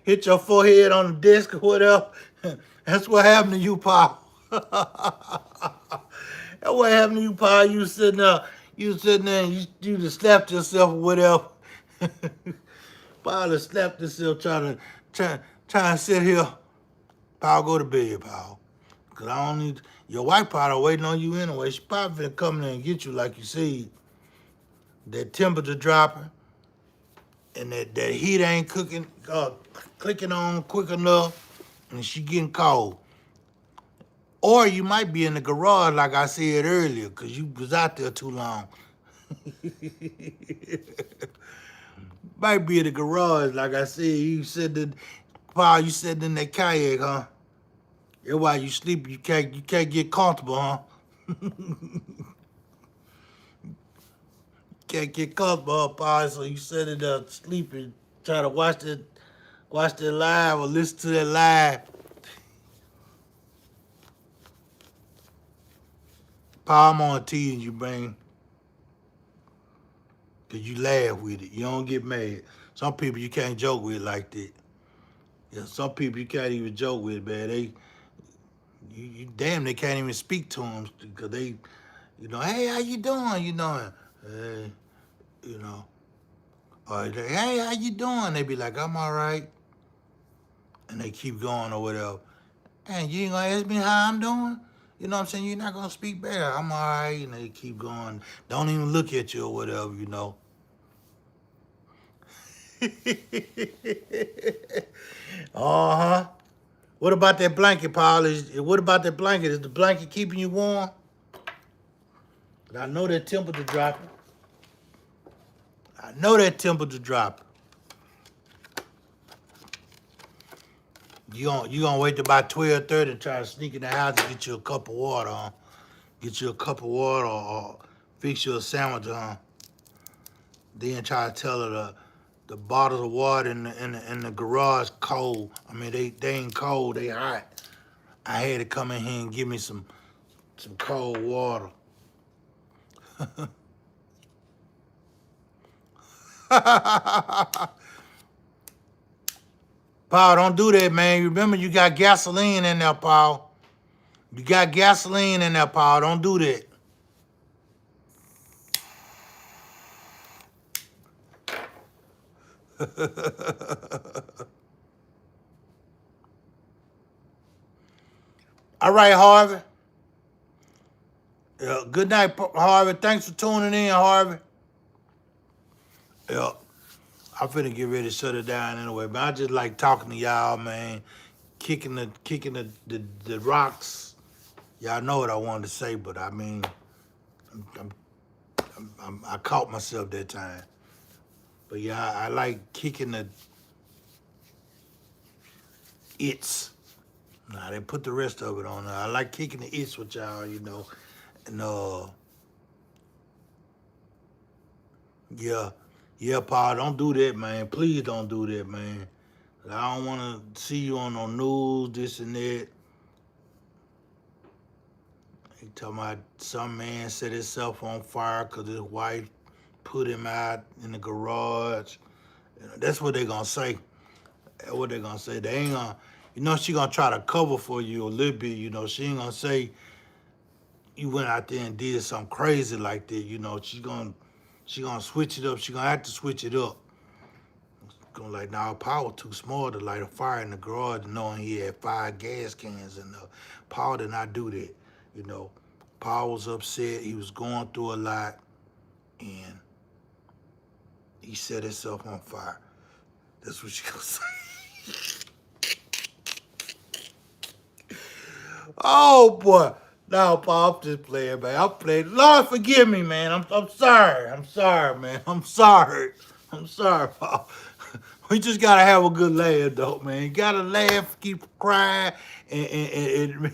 hit your forehead on the desk or whatever. That's what happened to you, Paul. That's what happened to you, Paul. You sitting there and you just slapped yourself or whatever. Paul just slapped himself trying to sit here. Paul, go to bed, Paul. Because I don't need... Your wife probably waiting on you anyway. She probably finna come in and get you like you said. That temperature dropping. And that heat ain't clicking on quick enough. And she getting cold. Or you might be in the garage like I said earlier. Because you was out there too long. Might be in the garage like I said. You said that... Paul, you sitting in that kayak, huh? That's why you sleep. You can't get comfortable, huh? Can't get comfortable, Paul, so you sit it up sleeping, try to watch that live or listen to that live. Paul, I'm on teasing you, man. Cause you laugh with it. You don't get mad. Some people you can't joke with like that. Yeah, some people you can't even joke with, man. You damn, they can't even speak to them because they, hey, how you doing? Hey, you know, or hey, how you doing? They be like, I'm all right, and they keep going or whatever. And you ain't gonna ask me how I'm doing? You know what I'm saying? You're not gonna speak back. I'm all right, and they keep going. Don't even look at you or whatever. Uh-huh. What about that blanket, Paul? What about that blanket? Is the blanket keeping you warm? I know that temperature dropping. I know that temperature dropping. You gonna wait till about 12:30 and try to sneak in the house and get you a cup of water, huh? Get you a cup of water or fix you a sandwich, huh? Then try to tell her the bottles of water in the garage cold. I mean they ain't cold, they hot. I had to come in here and give me some cold water. Paul, don't do that, man. Remember, you got gasoline in there, Paul. You got gasoline in there, Paul. Don't do that. All right, Harvey. Yeah, good night, Harvey. Thanks for tuning in, Harvey. Yeah, I'm finna get ready to shut it down anyway, but I just like talking to y'all, man. Kicking the rocks. Y'all know what I wanted to say, but I mean, I caught myself that time. But yeah, I like kicking the its. Nah, they put the rest of it on there. I like kicking the its with y'all, And yeah, Paul, don't do that, man. Please don't do that, man. I don't want to see you on no news, this and that. He talking about some man set himself on fire because his wife put him out in the garage. That's what they gonna say. That's what they gonna say. They ain't gonna, she gonna try to cover for you a little bit. She ain't gonna say you went out there and did something crazy like that. She gonna switch it up. She gonna have to switch it up. Gonna like, nah, Paul too small to light a fire in the garage knowing he had 5 gas cans in there. Paul did not do that. Paul was upset. He was going through a lot, and he set himself on fire. That's what she gonna say. Oh boy. No, Paul, I'm just playing, man. I'm playing. Lord, forgive me, man. I'm sorry. I'm sorry, man. I'm sorry, Paul. We just gotta have a good laugh, though, man. You gotta laugh, keep crying, and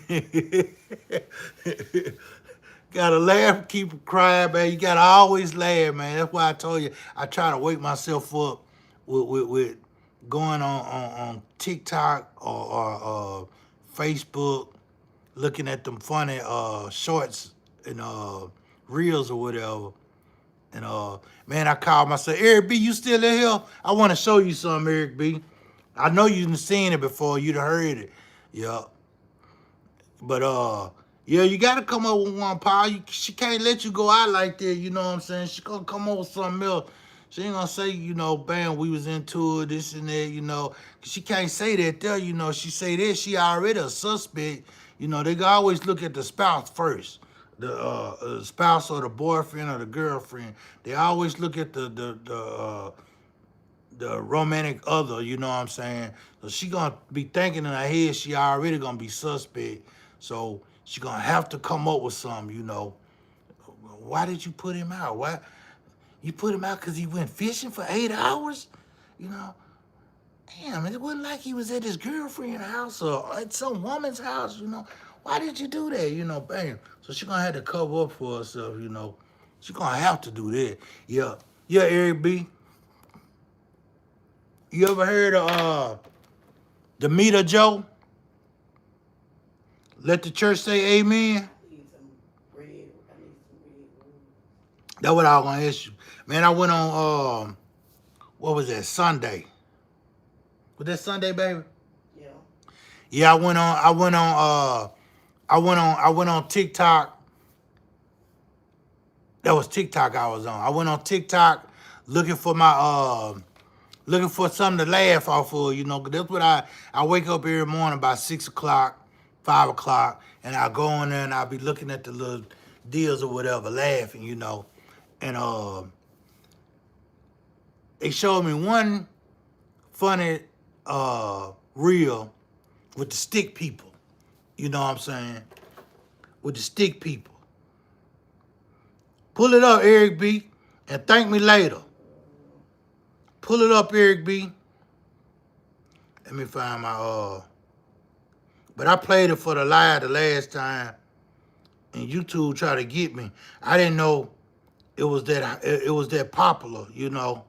gotta laugh, keep crying, man. You gotta always laugh, man. That's why I told you I try to wake myself up with going on TikTok or Facebook, looking at them funny shorts and reels or whatever. And man, I called myself, Eric B, you still in here? I want to show you something, Eric B. I know you've seen it before, you'd heard it. Yeah. But yeah, you gotta come up with one, Paul. She can't let you go out like that, you know what I'm saying? She gonna come up with something else. She ain't gonna say, bam, we was into it, this and that, She can't say that there, she say that, she already a suspect. They can always look at the spouse first. The spouse or the boyfriend or the girlfriend. They always look at the romantic other, you know what I'm saying? So she gonna be thinking in her head she already gonna be suspect. So she gonna have to come up with something, Why did you put him out? Why you put him out because he went fishing for 8 hours? Damn, it wasn't like he was at his girlfriend's house or at some woman's house, why did you do that? You know, bam. So she gonna have to cover up for herself, you know. She gonna have to do that. Yeah. Yeah, Eric B. You ever heard of the Meter Joe? Let the church say amen. I need some bread. I need some bread. That's what I was gonna ask you. Man, I went on what was that, Sunday? Was that Sunday, baby? Yeah. Yeah, I went on TikTok. That was TikTok I was on. I went on TikTok looking for looking for something to laugh off of, you know, 'cause that's what I wake up every morning about 6 o'clock, 5 o'clock, and I go in there and I'll be looking at the little deals or whatever, laughing, you know. And they showed me one funny reel with the stick people. You know what I'm saying? With the stick people. Pull it up, Eric B, and thank me later. Pull it up, Eric B. Let me find my but I played it for the live the last time, and YouTube tried to get me. I didn't know it was that popular, you know.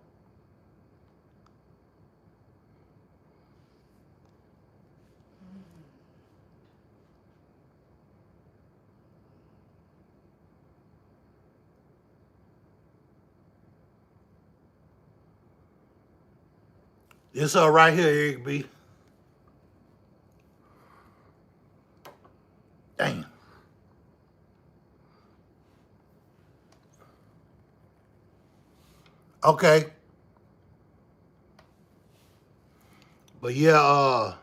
It's all right here, Eric B. Damn. Okay. But yeah,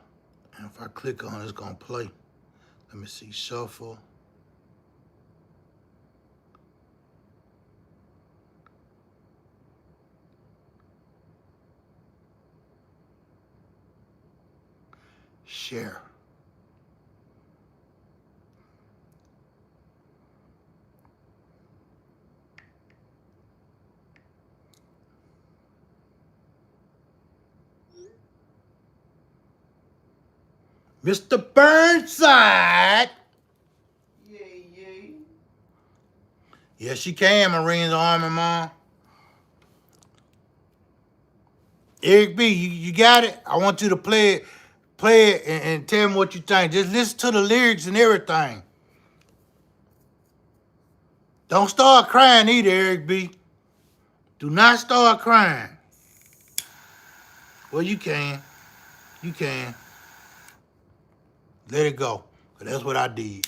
if I click on it, it's gonna play. Let me see, shuffle. Share. Mr. Burnside. Yay. Yes, she can, Marines Army, Mom. Eric B, you got it? I want you to play it and tell me what you think. Just listen to the lyrics and everything. Don't start crying either, Eric B. Do not start crying. Well, you can. You can. Let it go. But that's what I did.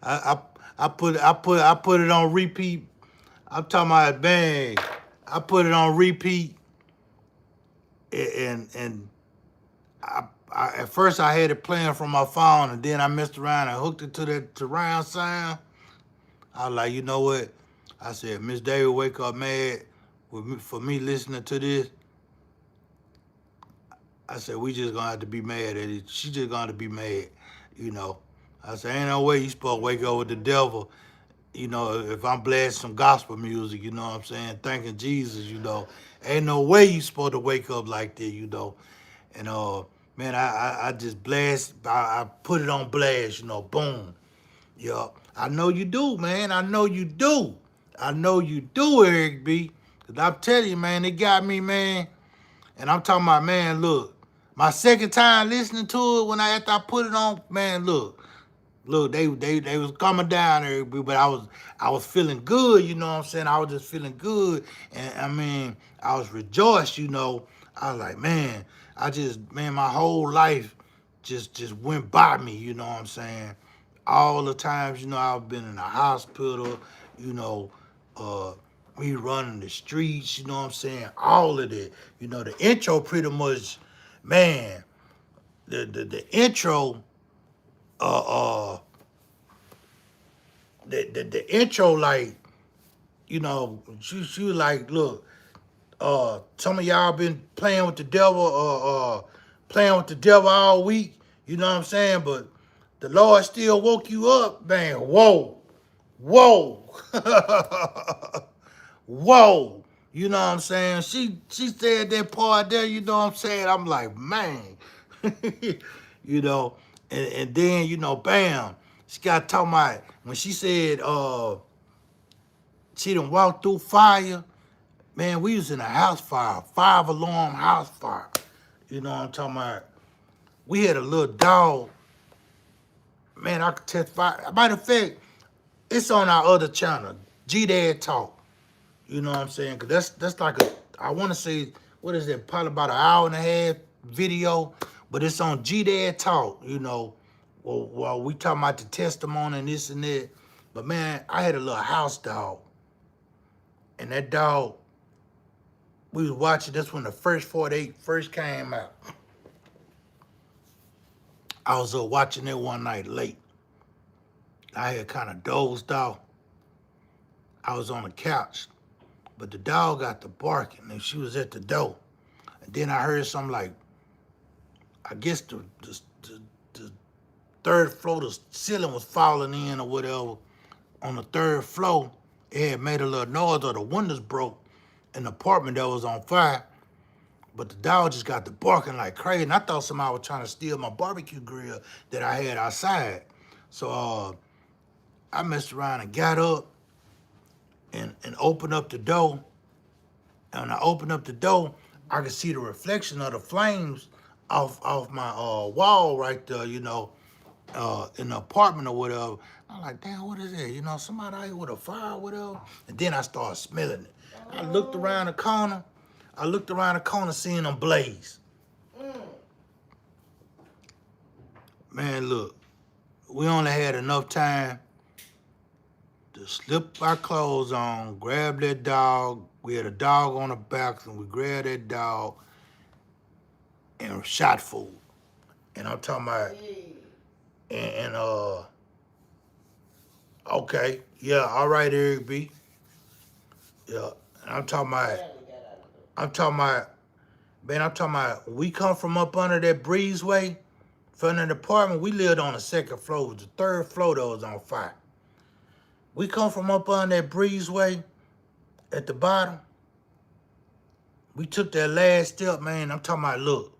I put it on repeat. I'm talking about bang. I put it on repeat, and I at first I had it playing from my phone, and then I messed around and hooked it to the surround sound. I was like, you know what? I said, Miss David wake up mad for me listening to this. I said, we just gonna have to be mad at it. She just gonna have to be mad, you know. I said, ain't no way you supposed to wake up with the devil, you know, if I'm blasting some gospel music, you know what I'm saying, thanking Jesus, you know. Ain't no way you supposed to wake up like that, you know. And man, I just blast, I put it on blast, you know, boom. Yeah, I know you do, man. I know you do. I know you do, Eric B. Cause I'm telling you, man, it got me, man. And I'm talking about, man, look, my second time listening to it after I put it on, man, look, they was coming down, Eric B. But I was feeling good, you know what I'm saying? I was just feeling good, and I mean, I was rejoiced, you know. I was like, man, my whole life just went by me, you know what I'm saying? All the times, you know, I've been in the hospital, you know, me running the streets, you know what I'm saying? All of that. You know, the intro pretty much, man, the intro, the intro, like, you know, she was like, look, some of y'all been playing with the devil, all week, you know what I'm saying? But the Lord still woke you up, man. Whoa. Whoa. You know what I'm saying? She said that part there, you know what I'm saying? I'm like, man. You know, And then, you know, bam, she got talking about when she said she done walked through fire. Man, we was in a house fire, 5-alarm house fire. You know what I'm talking about? We had a little dog. Man, I could testify. Matter of fact, it's on our other channel, GDAD Talk. You know what I'm saying? Cause that's like I want to say, what is it? Probably about an hour and a half video, but it's on GDAD Talk. You know, while we talking about the testimony and this and that. But man, I had a little house dog, and that dog, we was watching this when the first 48 first came out. I was watching it one night late. I had kind of dozed off. I was on the couch, but the dog got to barking, and she was at the door. And then I heard something like, I guess the third floor, the ceiling was falling in or whatever. On the third floor, it had made a little noise or the windows broke in the apartment that was on fire. But the dog just got to barking like crazy. And I thought somebody was trying to steal my barbecue grill that I had outside. So I messed around and got up and opened up the door. And when I opened up the door, I could see the reflection of the flames off my wall right there, you know, in the apartment or whatever. I'm like, damn, what is that? You know, somebody out here with a fire or whatever. And then I started smelling it. I looked around the corner. Seeing them blaze. Man, look, we only had enough time to slip our clothes on, grab that dog. We had a dog on the back, and we grabbed that dog and shot food. And I'm talking about, okay, yeah, all right, Eric B. Yeah, and I'm talking about, we come from up under that breezeway, from the apartment. We lived on the second floor. It was the third floor that was on fire. We come from up under that breezeway at the bottom. We took that last step, man. I'm talking about, look,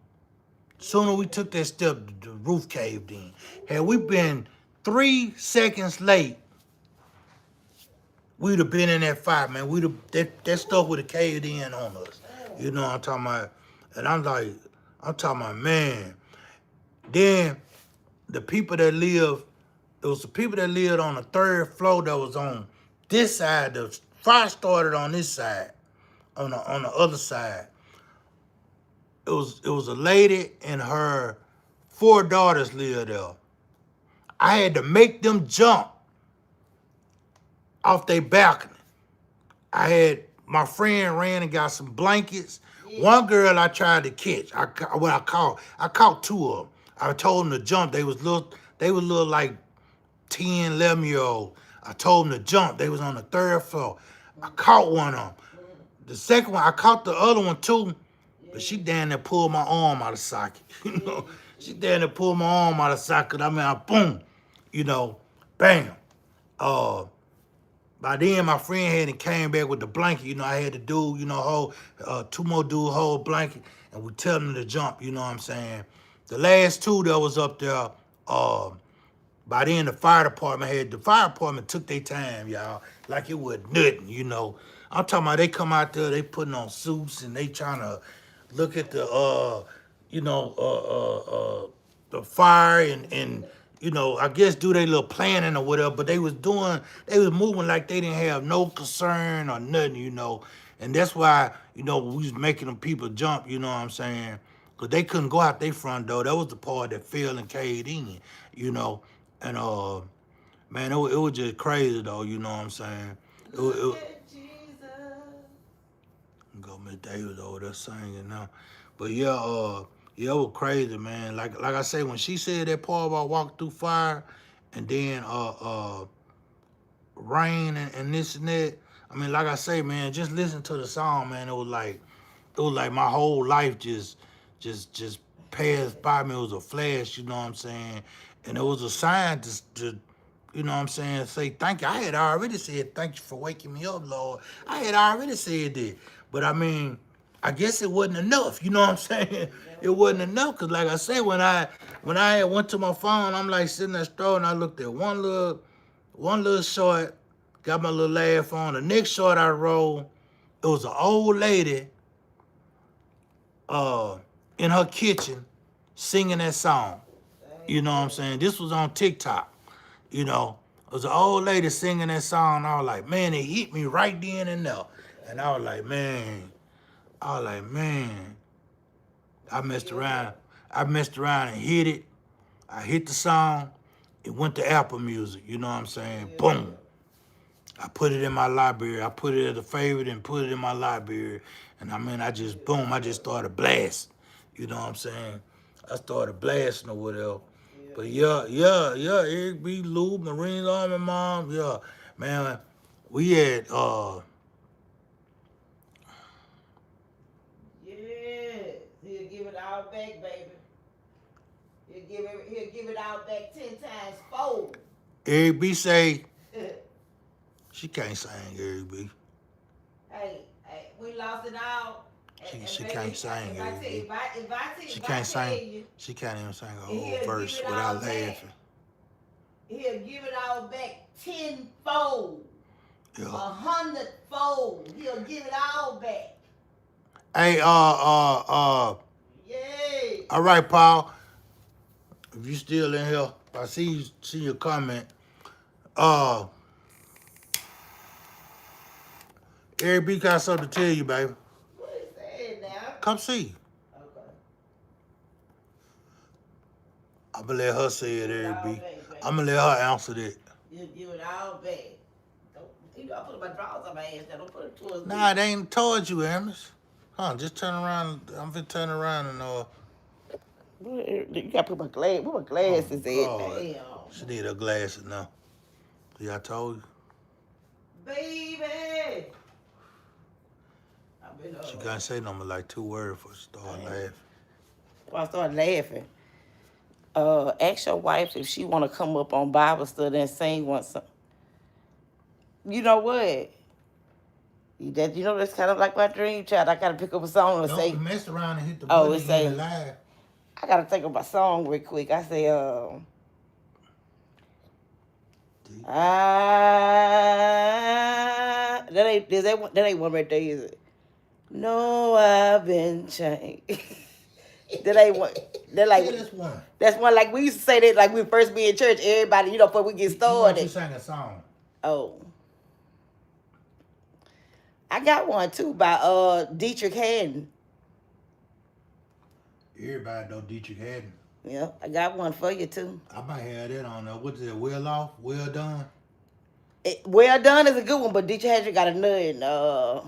sooner we took that step, the roof caved in. Had we been 3 seconds late, we'd have been in that fire, man. That stuff would have caved in on us. You know what I'm talking about? And I'm talking about, man. Then the people that lived on the third floor that was on this side. The fire started on this side, on the other side. It was a lady and her 4 daughters lived there. I had to make them jump off their balcony. My friend ran and got some blankets. One girl I tried to catch. I caught 2 of them. I told them to jump. They was little like 10, 11-year-old. I told them to jump. They was on the third floor. I caught one of them. The second one, I caught the other one too, but she damn near pulled my arm out of socket. You know, she damn near pulled my arm out of socket. I mean, boom, you know, bam. By then, my friend hadn't came back with the blanket. You know, I had to do, you know, 2 more dudes hold blanket, and we tell them to jump. You know what I'm saying? The last 2 that was up there, by then the fire department took their time, y'all, like it was nothing, you know. I'm talking about they come out there, they putting on suits and they trying to look at the, the fire and you know, I guess do their little planning or whatever, but they was moving like they didn't have no concern or nothing, you know. And that's why, you know, we was making them people jump, you know what I'm saying? Because they couldn't go out their front door. That was the part that fell and caved in, you know. And, man, it was just crazy, though, you know what I'm saying? Go Miss Davis over there singing now. But, yeah, it was crazy, man. Like I say, when she said that part about walking through fire and then rain and this and that, I mean, like I say, man, just listen to the song, man. It was like my whole life just passed by me. It was a flash, you know what I'm saying? And it was a sign to you know what I'm saying, say thank you. I had already said thank you for waking me up, Lord. I had already said that. But I mean, I guess it wasn't enough. You know what I'm saying? It wasn't enough because, like I said, when I had went to my phone, I'm like sitting there strolling. I looked at one little short, got my little laugh on. The next short I rolled, it was an old lady, in her kitchen, singing that song. You know what I'm saying? This was on TikTok. You know, it was an old lady singing that song. And I was like, man, it hit me right then and there. And I was like, man. I messed around. And hit it. I hit the song. It went to Apple Music. You know what I'm saying? Boom. I put it in my library. I put it as a favorite and put it in my library. And I just started blasting. You know what I'm saying? I started blasting or whatever. But yeah, Eric B. Lou, Marine Army Mom, yeah. Man, we had Yes, he'll give it all back, baby. He'll give it all back 10 times fold. Eric B say she can't sing, Eric B. Hey, we lost it all. She baby, can't sing, Eric B. She can't sing. She can't even sing a whole verse without laughing. He'll give it all back 10-fold. Yeah. 100-fold. He'll give it all back. Hey, Yay. All right, Paul. If you still in here, I see your comment. Eric B got something to tell you, baby. What is that now? Come see. Okay. I'm gonna let her say it, Eric B. All back, I'm gonna let her answer that. He'll give it all back. I put my drawers on my ass. Don't put it towards me. Nah, it ain't towards you, Amos. Huh, just turn around. I'm finna turn around and You gotta put my glasses in. Damn. She need her glasses now. See, I told you. Baby. She can't say no more like 2 words before she start laughing. Before I start laughing. Ask your wife if she wanna come up on Bible study and sing one song. You know what? That's kind of like my dream child. I gotta pick up a song and say. Don't mess around and hit the Oh, button it say. live. I gotta think of my song real quick. I say, that ain't one right there, is it? No, I've been changed. That ain't one. That like. Yeah, that's one. That's one like we used to say that like we first be in church. Everybody, before we get started. You sang a song. Oh. I got one too by Dietrich Haddon. Everybody know Dietrich Haddon. Yeah, I got one for you too. I might have that on there. What's it? Well off? Well done? Well Done is a good one, but Dietrich Haddon got another.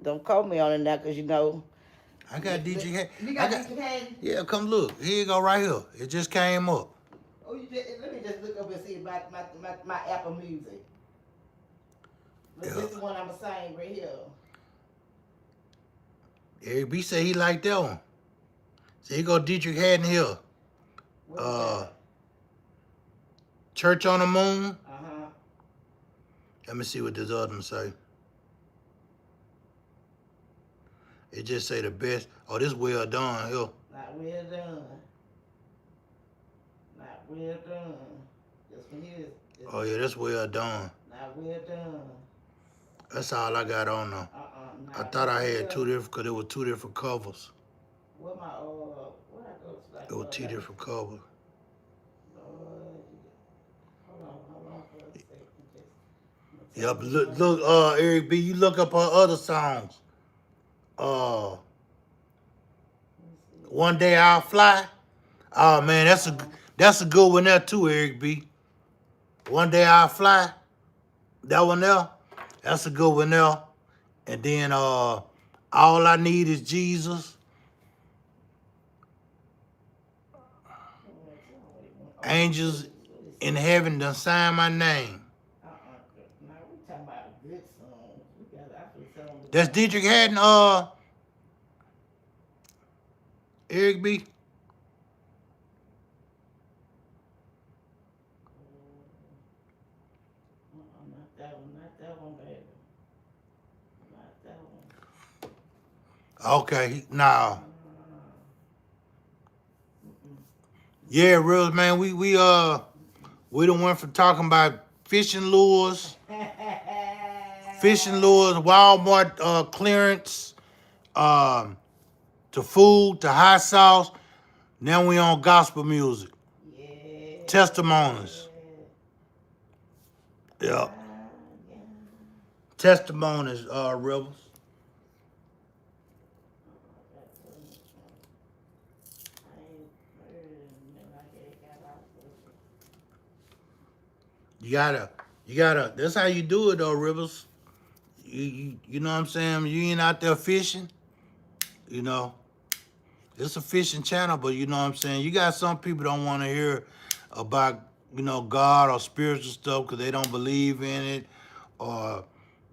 Don't call me on it now, because I got Dietrich Haddon. You got Dietrich Haddon? Yeah, come look. Here you go right here. It just came up. Oh, let me just look up and see my Apple Music. But this is one I'm saying right here. Eric B said he liked that one. So here go Dietrich Haddon here. Church on the Moon. Uh-huh. Let me see what this other one say. It just say the best. Oh, this Well Done here. Not well done. Not well done. This one here is. Oh yeah, that's Well Done. Not well done. That's all I got on there. I thought I had 2 different, because there were 2 different covers. What my what I go to like? There were 2 different covers. Hold on for a second. Yep, look, Eric B, you look up her other songs. One Day I'll Fly. Oh man, that's a good one there too, Eric B. One Day I'll Fly. That one there, that's a good one there. And then All I Need Is Jesus. Angels in Heaven done sign my name. That's Dietrich Haddon, Eric B. Not that one, baby. Not that one. Okay, now, yeah, real man. We done went from talking about fishing lures, Walmart clearance, um, to food, to hot sauce. Now we on gospel music, Yeah. testimonies. Yeah, Yeah. testimonies. Rebels. You gotta. That's how you do it, though, Rivers. You know what I'm saying? You ain't out there fishing. You know, it's a fishing channel, but you know what I'm saying. You got some people don't want to hear about God or spiritual stuff because they don't believe in it, or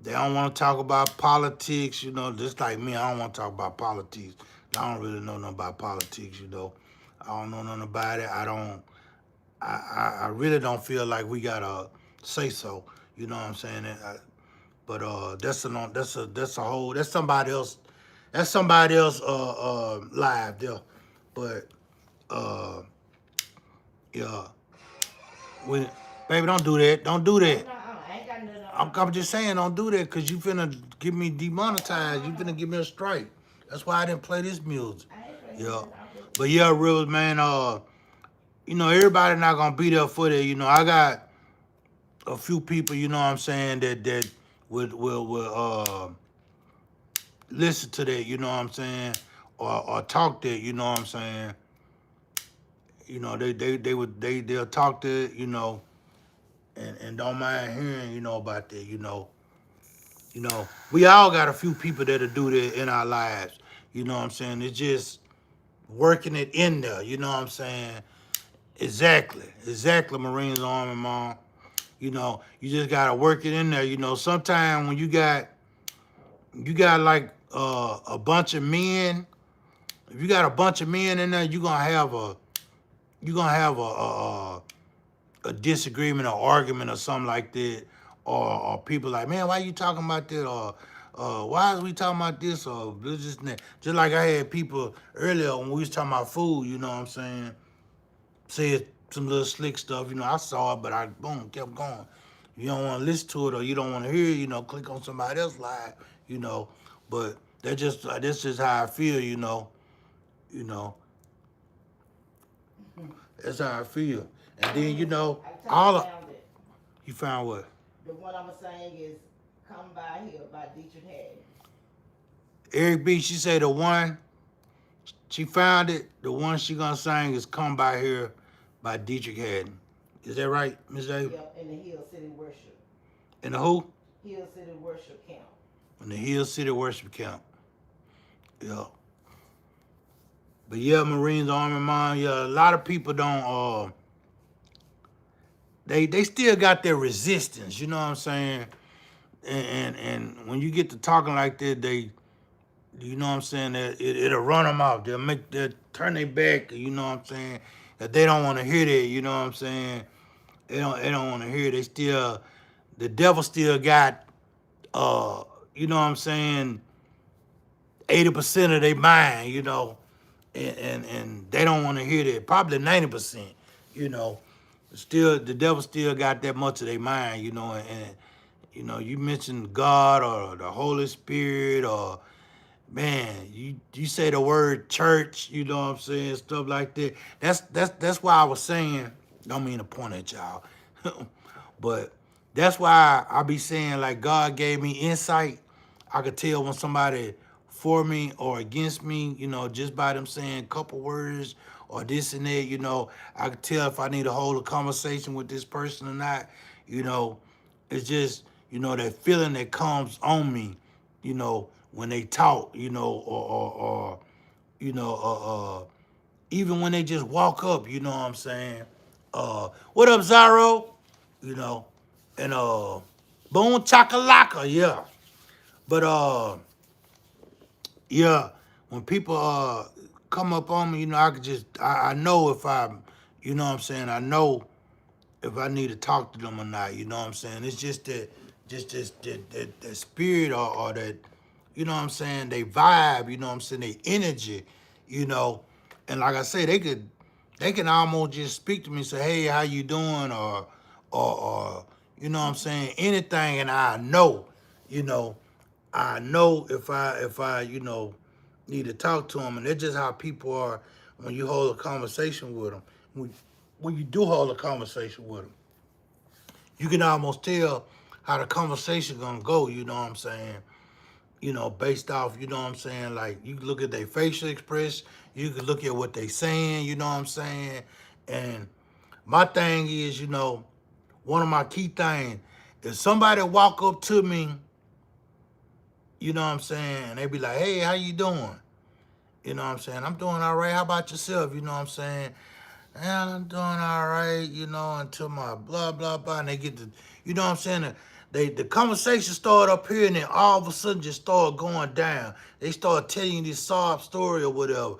they don't want to talk about politics. You know, just like me, I don't want to talk about politics. I don't really know nothing about politics. You know, I don't know nothing about it. I don't. I really don't feel like we gotta say so. You know what I'm saying? But that's somebody else. That's somebody else live there. But uh yeah, when baby, don't do that. Don't do that. I ain't got nothing on. I'm just saying, don't do that, cause you finna get me demonetized. You finna give me a strike. That's why I didn't play this music. Yeah, but yeah, real man. Everybody not gonna be there for that. I got a few people. You know what I'm saying, that will listen to that. You know what I'm saying, or talk that. You know what I'm saying. They'll talk to it. And don't mind hearing about that. We all got a few people that'll do that in our lives. You know what I'm saying? It's just working it in there. You know what I'm saying? Exactly, Marines Army Mom. You just gotta work it in there. Sometimes when you got like a bunch of men, if you got a bunch of men in there, you're gonna have a disagreement or argument or something like that, or people like, man, why you talking about that, or why is we talking about this, or this and that. Just like I had people earlier when we was talking about food, you know what I'm saying, said some little slick stuff, I saw it, but I kept going. You don't want to listen to it or you don't want to hear it, click on somebody else live, but that's just how I feel, you know, that's how I feel. And then, all of, you found what? The one I'm saying is "Come By Here" by Dietrich Haddon. Eric B, she said the one, she found it, the one she gonna sing is "Come By Here" by Dietrich Haddon. Is that right, Ms. Davis? Yep, in the Hill City Worship. In the who? Hill City Worship Camp. In the Hill City Worship Camp. Yeah. But yeah, Marines Army Mom, yeah, a lot of people don't they still got their resistance, you know what I'm saying? And when you get to talking like that, you know what I'm saying, that it'll run them off. They'll turn their back, you know what I'm saying? That they don't want to hear that, you know what I'm saying? They don't want to hear it. The devil still got you know what I'm saying, 80% of their mind, and they don't want to hear that. Probably 90%, Still, the devil still got that much of their mind, and you mentioned God or the Holy Spirit, or man, you say the word church, you know what I'm saying, stuff like that. That's why I was saying, don't mean to point at y'all, but that's why I be saying, like, God gave me insight. I could tell when somebody for me or against me, just by them saying a couple words or this and that, I could tell if I need to hold a conversation with this person or not. It's just, that feeling that comes on me, when they talk, or even when they just walk up, you know what I'm saying? What up, Zaro? You know, and boom chakalaka, yeah. But yeah, when people come up on me, I could just I know if I'm, you know what I'm saying, I know if I need to talk to them or not, you know what I'm saying? It's just that spirit or that, you know what I'm saying, they vibe, you know what I'm saying, they energy, you know. And like I say, they can almost just speak to me and say, hey, how you doing? Or you know what I'm saying, anything, and I know, you know, if I, you know, need to talk to them. And that's just how people are when you hold a conversation with them. When you do hold a conversation with them, you can almost tell how the conversation gonna go, you know what I'm saying? You know, based off, you know what I'm saying? Like, you can look at their facial expression, you can look at what they saying, you know what I'm saying? And my thing is, you know, one of my key things, if somebody walk up to me, you know what I'm saying, and they be like, hey, how you doing? You know what I'm saying? I'm doing all right. How about yourself? You know what I'm saying? And I'm doing all right, you know, until my blah, blah, blah. And they get to, you know what I'm saying? The conversation started up here and then all of a sudden just started going down. They start telling you this sob story or whatever.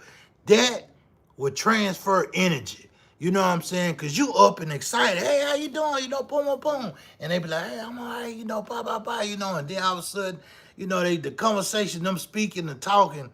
That would transfer energy. You know what I'm saying? Because you up and excited. Hey, how you doing? You know, boom, boom, boom. And they be like, hey, I'm all right, you know, blah, blah, blah, you know. And then all of a sudden, you know, the conversation, them speaking and talking,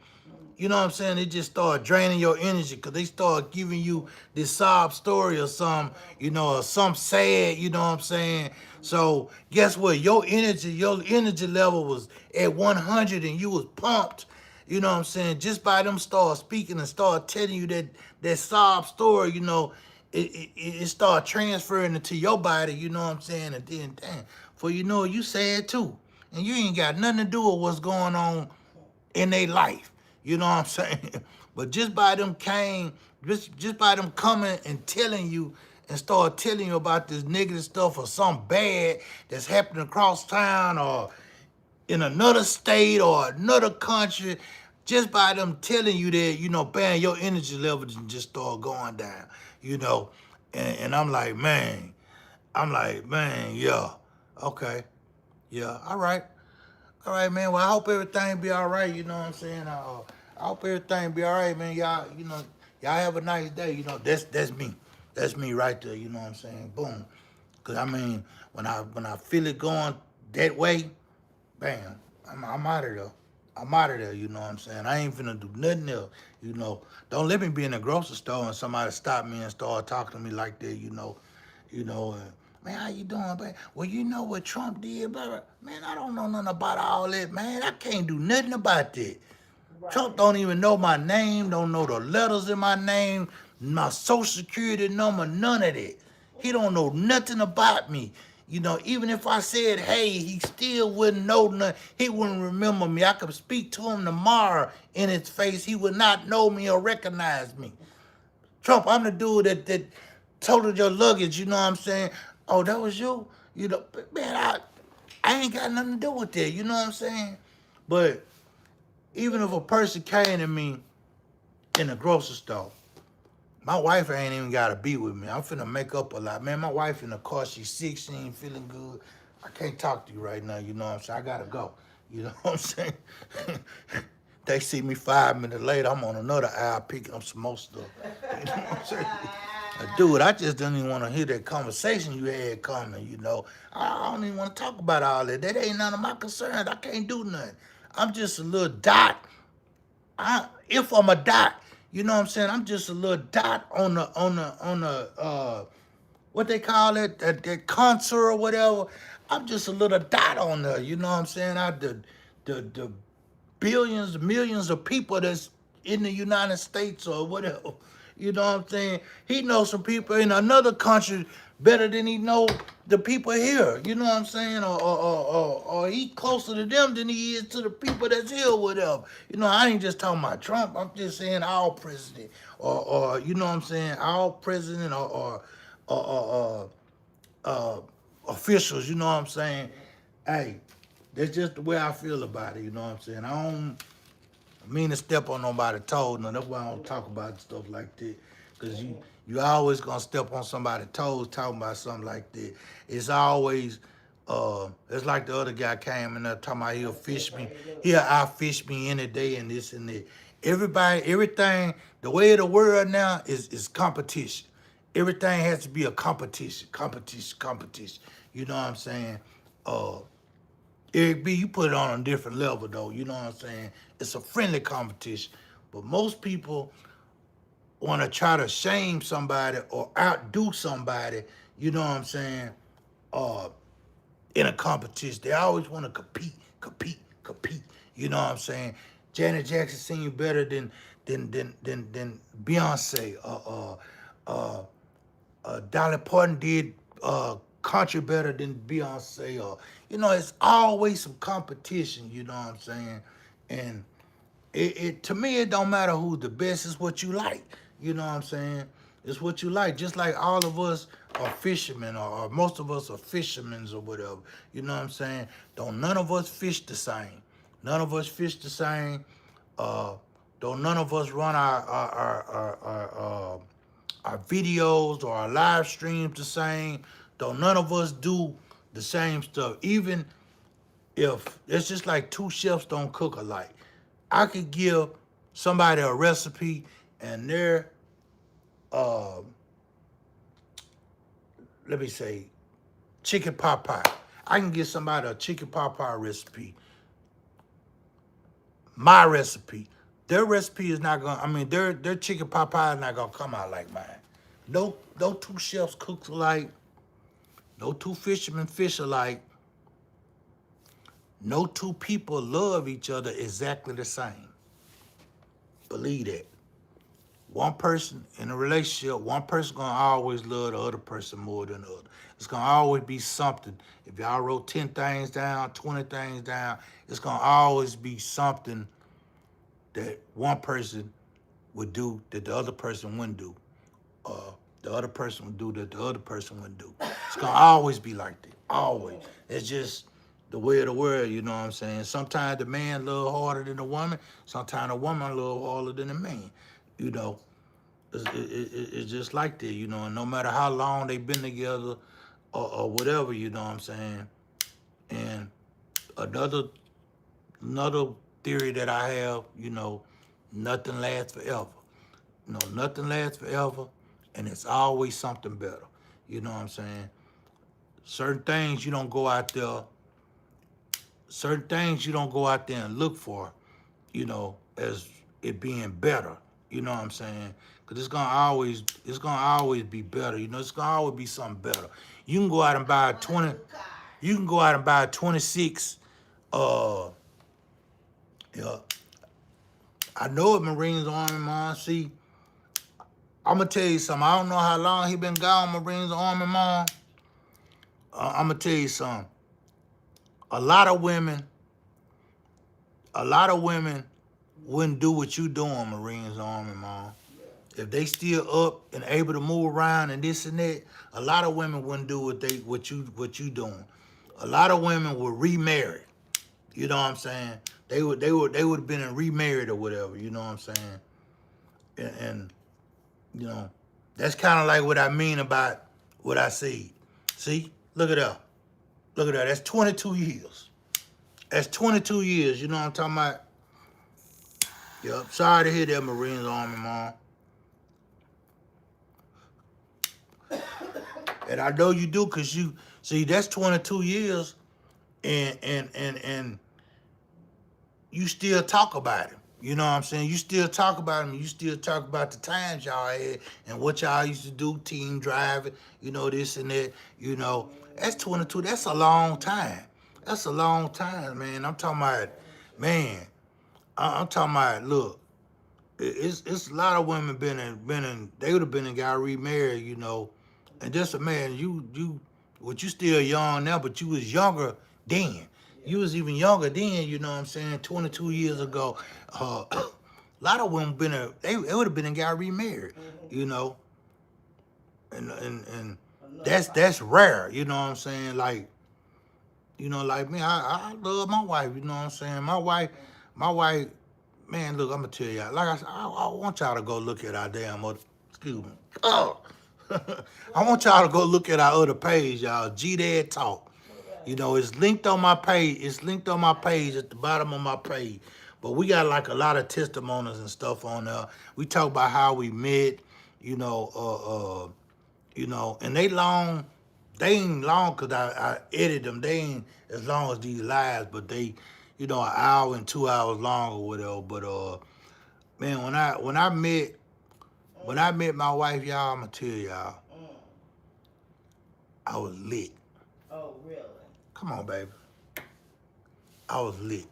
you know what I'm saying? They just start draining your energy because they start giving you this sob story or some, you know, or some sad, you know what I'm saying? So guess what? Your energy level was at 100 and you was pumped, you know what I'm saying? Just by them start speaking and start telling you that sob story, you know, it start transferring into your body, you know what I'm saying? And then, damn, for you know, you sad too. And you ain't got nothing to do with what's going on in their life. You know what I'm saying? But just by them just by them coming and telling you and start telling you about this negative stuff or something bad that's happening across town or in another state or another country, just by them telling you that, you know, bam, your energy level just start going down, you know. And I'm like, man, yeah, okay, yeah, all right. All right, man. Well, I hope everything be all right. You know what I'm saying? I hope everything be all right, man. Y'all, you know, y'all have a nice day. You know, that's me. That's me right there. You know what I'm saying? Boom. Cause I mean, when I feel it going that way, bam, I'm out of there. I'm out of there. You know what I'm saying? I ain't finna do nothing else. You know, don't let me be in the grocery store and somebody stop me and start talking to me like that. You know. Man, how you doing, man? Well, you know what Trump did, blah. Man, I don't know nothing about all that, man. I can't do nothing about that. Right. Trump don't even know my name, don't know the letters in my name, my social security number, none of that. He don't know nothing about me. You know, even if I said, hey, he still wouldn't know nothing. He wouldn't remember me. I could speak to him tomorrow in his face. He would not know me or recognize me. Trump, I'm the dude that totaled your luggage, you know what I'm saying? Oh, that was you? You know, man, I ain't got nothing to do with that, you know what I'm saying? But even if a person came to me in the grocery store, my wife ain't even got to be with me. I'm finna make up a lot. Man, my wife in the car, she's sick, she ain't feeling good. I can't talk to you right now, you know what I'm saying? I gotta go, you know what I'm saying? They see me 5 minutes later, I'm on another aisle picking up some more stuff. You know what I'm saying? Dude, I just didn't even want to hear that conversation you had coming, you know. I don't even want to talk about all that. That ain't none of my concerns. I can't do nothing. I'm just a little dot. If I'm a dot, you know what I'm saying? I'm just a little dot on the what they call it, that contour or whatever. I'm just a little dot on there, you know what I'm saying? The billions, millions of people that's in the United States or whatever. You know what I'm saying? He knows some people in another country better than he know the people here. You know what I'm saying? Or he closer to them than he is to the people that's here or whatever. You know, I ain't just talking about Trump. I'm just saying our president. Or you know what I'm saying? Our president or officials, you know what I'm saying? Hey, that's just the way I feel about it, you know what I'm saying? I don't mean to step on nobody's toes, no, that's why I don't talk about stuff like that. Because you always gonna step on somebody's toes talking about something like that. It's always, it's like the other guy came in there talking about he'll fish me. He'll outfish me any day and this and that. Everything, the way of the world now is competition. Everything has to be a competition. You know what I'm saying? Eric B, you put it on a different level though, you know what I'm saying? It's a friendly competition. But most people want to try to shame somebody or outdo somebody, you know what I'm saying, in a competition. They always want to compete. You know what I'm saying? Janet Jackson sing better than Beyonce. Dolly Parton did country better than Beyonce. Or you know, it's always some competition. You know what I'm saying? And it to me, it don't matter who's the best. It's what you like. You know what I'm saying? It's what you like. Just like all of us are fishermen, or most of us are fishermen or whatever. You know what I'm saying? Don't none of us fish the same. None of us fish the same. Don't none of us run our videos or our live streams the same. Don't none of us do the same stuff. Even if it's just like two chefs don't cook alike. I could give somebody a recipe and their let me say chicken pot pie. I can give somebody a chicken pot pie recipe. My recipe. Their recipe is not gonna, I mean, their chicken pot pie is not gonna come out like mine. No two chefs cook alike. No two fishermen fish alike. No two people love each other exactly the same. Believe that. One person in a relationship, one person gonna always love the other person more than the other. It's gonna always be something. If y'all wrote 10 things down, 20 things down, it's gonna always be something that one person would do that the other person wouldn't do. The other person would do that the other person wouldn't do. It's gonna always be like that. Always. It's just the way of the world, you know what I'm saying? Sometimes the man love harder than the woman. Sometimes the woman love harder than the man. You know, it's just like that, you know, and no matter how long they've been together or whatever, you know what I'm saying? And another theory that I have, you know, nothing lasts forever. You know, nothing lasts forever, and it's always something better. You know what I'm saying? Certain things you don't go out there and look for, you know, as it being better. You know what I'm saying? Because it's gonna always be better. You know, it's gonna always be something better. You can go out and buy a 26. Yeah, I know it, Marines Army, Mom. See, I'm gonna tell you something. I don't know how long he been gone, Marines Army, Mom. I'm gonna tell you something. A lot of women wouldn't do what you doing, Marines Army, Mom. If they still up and able to move around and this and that, a lot of women wouldn't do what you doing. A lot of women would remarry. You know what I'm saying? They would have been remarried or whatever. You know what I'm saying? And you know, that's kind of like what I mean about what I said. See, look at that. Look at that. That's 22 years. That's 22 years. You know what I'm talking about? Yep. Sorry to hear that, Marines Army, Mom. And I know you do, because you see that's 22 years and you still talk about him. You know what I'm saying? You still talk about him. You still talk about the times y'all had and what y'all used to do, team driving, you know, this and that, you know. That's 22. That's a long time. That's a long time, man. I'm talking about, man, I'm talking about, look, it's a lot of women they would have been and got remarried, you know. And just a man, you still young now, but you was younger then. You was even younger then, you know what I'm saying, 22 years ago. A lot of women they would have been and got remarried, you know. And that's rare, you know what I'm saying? Like, you know, like me, I love my wife, you know what I'm saying? My wife, man, look, I'm gonna tell y'all, like I said, I want y'all to go look at our damn other, excuse me. Oh. I want y'all to go look at our other page, y'all. GDAD Talk. You know, it's linked on my page. It's linked on my page at the bottom of my page. But we got like a lot of testimonies and stuff on there. We talk about how we met, you know, and they long They ain't long because I edit them. They ain't as long as these lives, but they, an hour and 2 hours long or whatever. But man, when I met my wife, y'all, I'ma tell y'all, I was lit. Oh, really? Come on, baby. I was lit.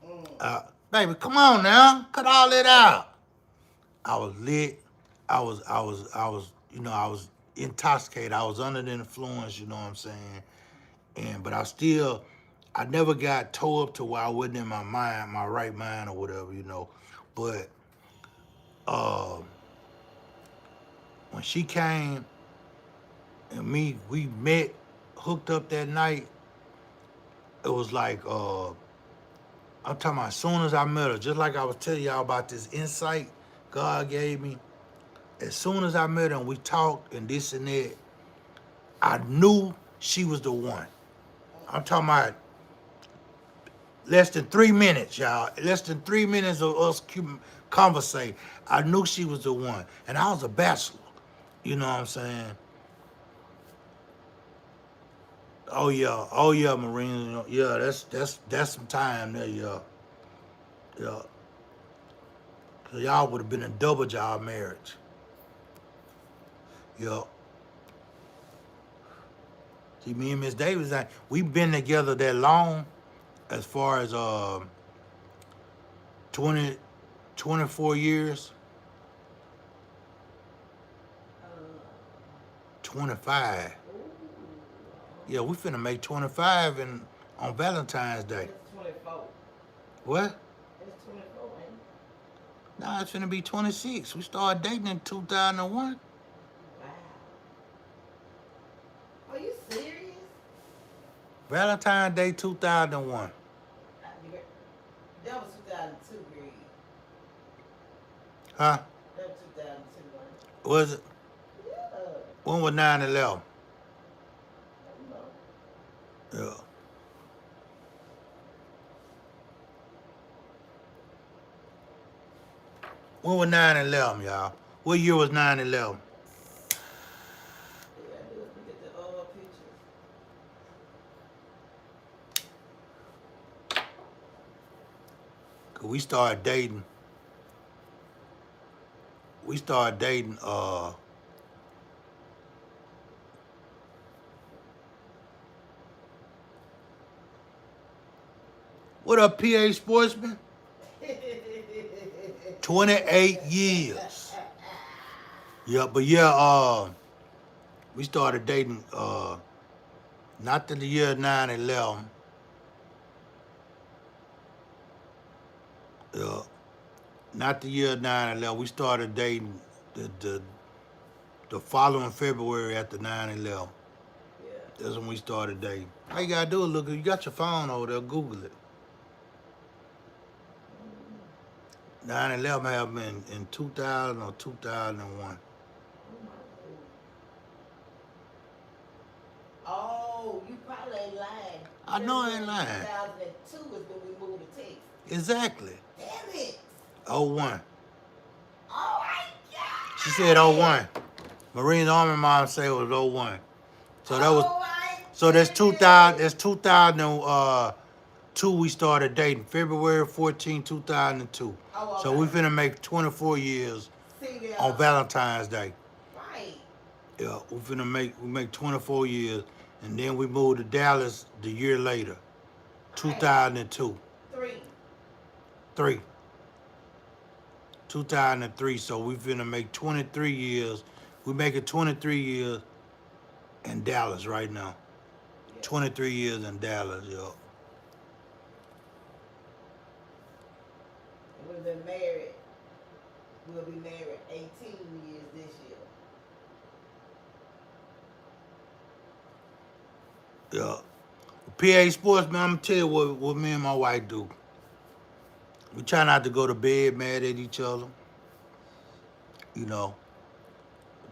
Mm. Baby, come on now. Cut all that out. I was lit. I was I was intoxicated. I was under the influence, you know what I'm saying? But I never got tore up to where I wasn't in my mind, my right mind or whatever. But when she came and we met, hooked up that night, it was like I'm talking about as soon as I met her, just like I was telling y'all about this insight God gave me. As soon as I met her and we talked and this and that, I knew she was the one. I'm talking about less than 3 minutes, y'all. Less than 3 minutes of us conversating. I knew she was the one. And I was a bachelor. You know what I'm saying? Oh yeah, Marine. Yeah, that's some time there, yeah. Yeah. So y'all would have been a double job marriage. Yeah. See, me and Miss Davis, we've been together that long, as far as 20, 24 years, 25. Yeah, we finna make 25 on Valentine's Day. It's 24. What? It's 24, ain't it? Nah, it's finna be 26. We started dating in 2001. Wow. Are you serious? Valentine's Day 2001. That was 2002, grade. Huh? That was 2002, right? Was it? Yeah. When was 9/11? Yeah. When was 9/11, y'all? What year was 9/11? Yeah, I do. Look at the old pictures. Cause we started dating. What up, PA Sportsman? 28 years. Yeah, but yeah, we started dating not in the year 9/11. Yeah. Not the year 9/11. We started dating the following February after 9/11. Yeah. That's when we started dating. All you gotta do is you got your phone over there, Google it. 9/11 happened in 2000 or 2001. Oh, you probably ain't lying. I know I ain't lying. 2002 is when we moved to Texas. Exactly. Damn it. 01. Oh my God. She said 01. Marine Army mom said it was 01. So that was. Oh my So that's goodness. 2000. That's 2002. We started dating February 14, 2002. Oh, So we okay. finna make 24 years See there. on Valentine's Day. Right. Yeah, we make 24 years, and then we moved to Dallas the year later, 2002. 3. 2003. So we finna make 23 years. We making 23 years in Dallas right now. Yeah. 23 years in Dallas, yo. And we've been married. We'll be married 18 years this year. Yeah. PA Sports, man, I'm gonna tell you what me and my wife do. We try not to go to bed mad at each other. You know.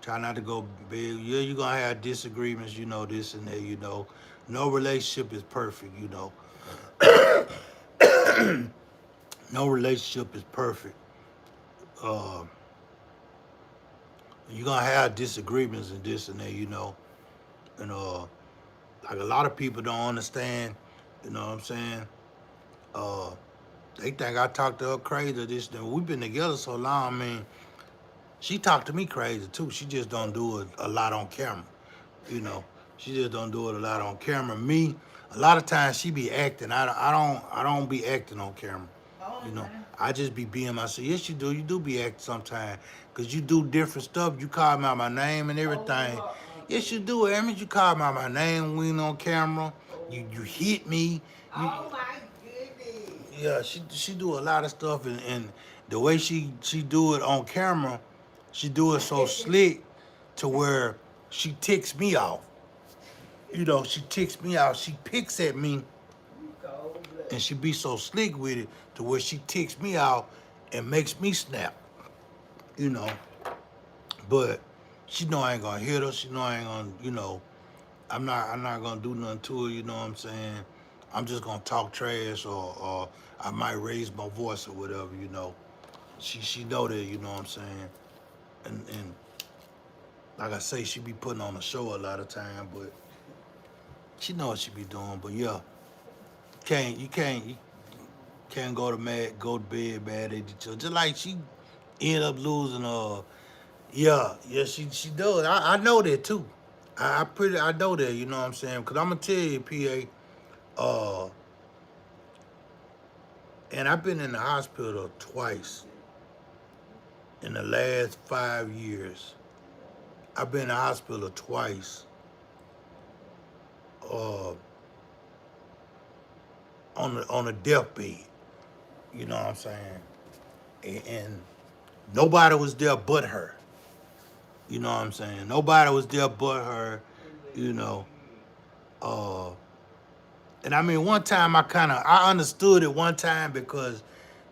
Try not to go big. Yeah, you're gonna have disagreements, this and that, No relationship is perfect, No relationship is perfect. You're gonna have disagreements and this and that, And like a lot of people don't understand, you know what I'm saying? Uh, they think I talk to her crazy. This, that. We've been together so long. I mean, she talked to me crazy too. She just don't do it a lot on camera, you know. She just don't do it a lot on camera. Me, a lot of times she be acting. I don't be acting on camera. All You the know, time. I just be being myself. Yes, you do. You do be acting sometimes. Because you do different stuff. You call me out my name and everything. Yes, you do. Emmett, you call me out my name when on camera. You hit me. You, Oh my goodness. yeah, she do a lot of stuff. And the way she do it on camera, she do it so slick to where she ticks me off. You know, she ticks me off. She picks at me Cold blood. and she be so slick with it to where she ticks me out and makes me snap, you know. But she know I ain't gonna hit her. She know I ain't gonna, you know, I'm not gonna do nothing to her, you know what I'm saying? I'm just gonna talk trash or I might raise my voice or whatever, you know. She know that, you know what I'm saying? And like I say, she be putting on a show a lot of time, but she know what she be doing. But yeah, you can't go to bed mad at each other. Just like she end up losing yeah, she does. I know that too. I know that, you know what I'm saying? Cause I'm gonna tell you, PA, and I've been in the hospital twice in the last 5 years. I've been in the hospital twice, uh, on a deathbed. You know what I'm saying? And nobody was there but her. You know what I'm saying? Nobody was there but her. You know, uh, and I mean, one time I understood it one time because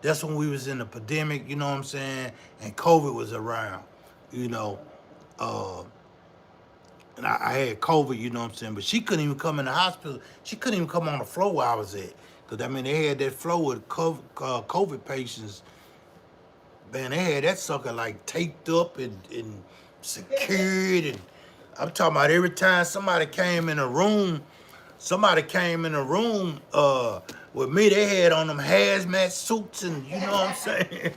that's when we was in the pandemic, you know what I'm saying? And COVID was around, you know. Uh, and I had COVID, you know what I'm saying? But she couldn't even come in the hospital. She couldn't even come on the floor where I was at. Because, I mean, they had that floor with COVID patients. Man, they had that sucker like taped up and secured. And I'm talking about every time somebody came in the room with me, they had on them hazmat suits and you know what I'm saying?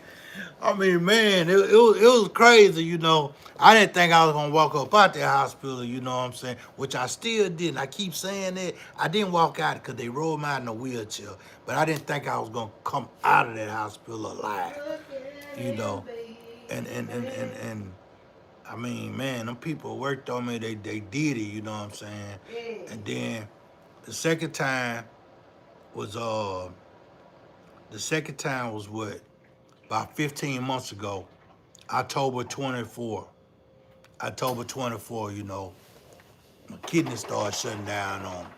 I mean, man, it was crazy, you know. I didn't think I was gonna walk up out that hospital, you know what I'm saying? Which I still didn't. I keep saying that. I didn't walk out because they rolled me out in a wheelchair. But I didn't think I was gonna come out of that hospital alive, you know. And I mean, man, them people worked on me, they did it, you know what I'm saying? And then the second time was what? About 15 months ago, October 24. October 24, you know, my kidney started shutting down on me.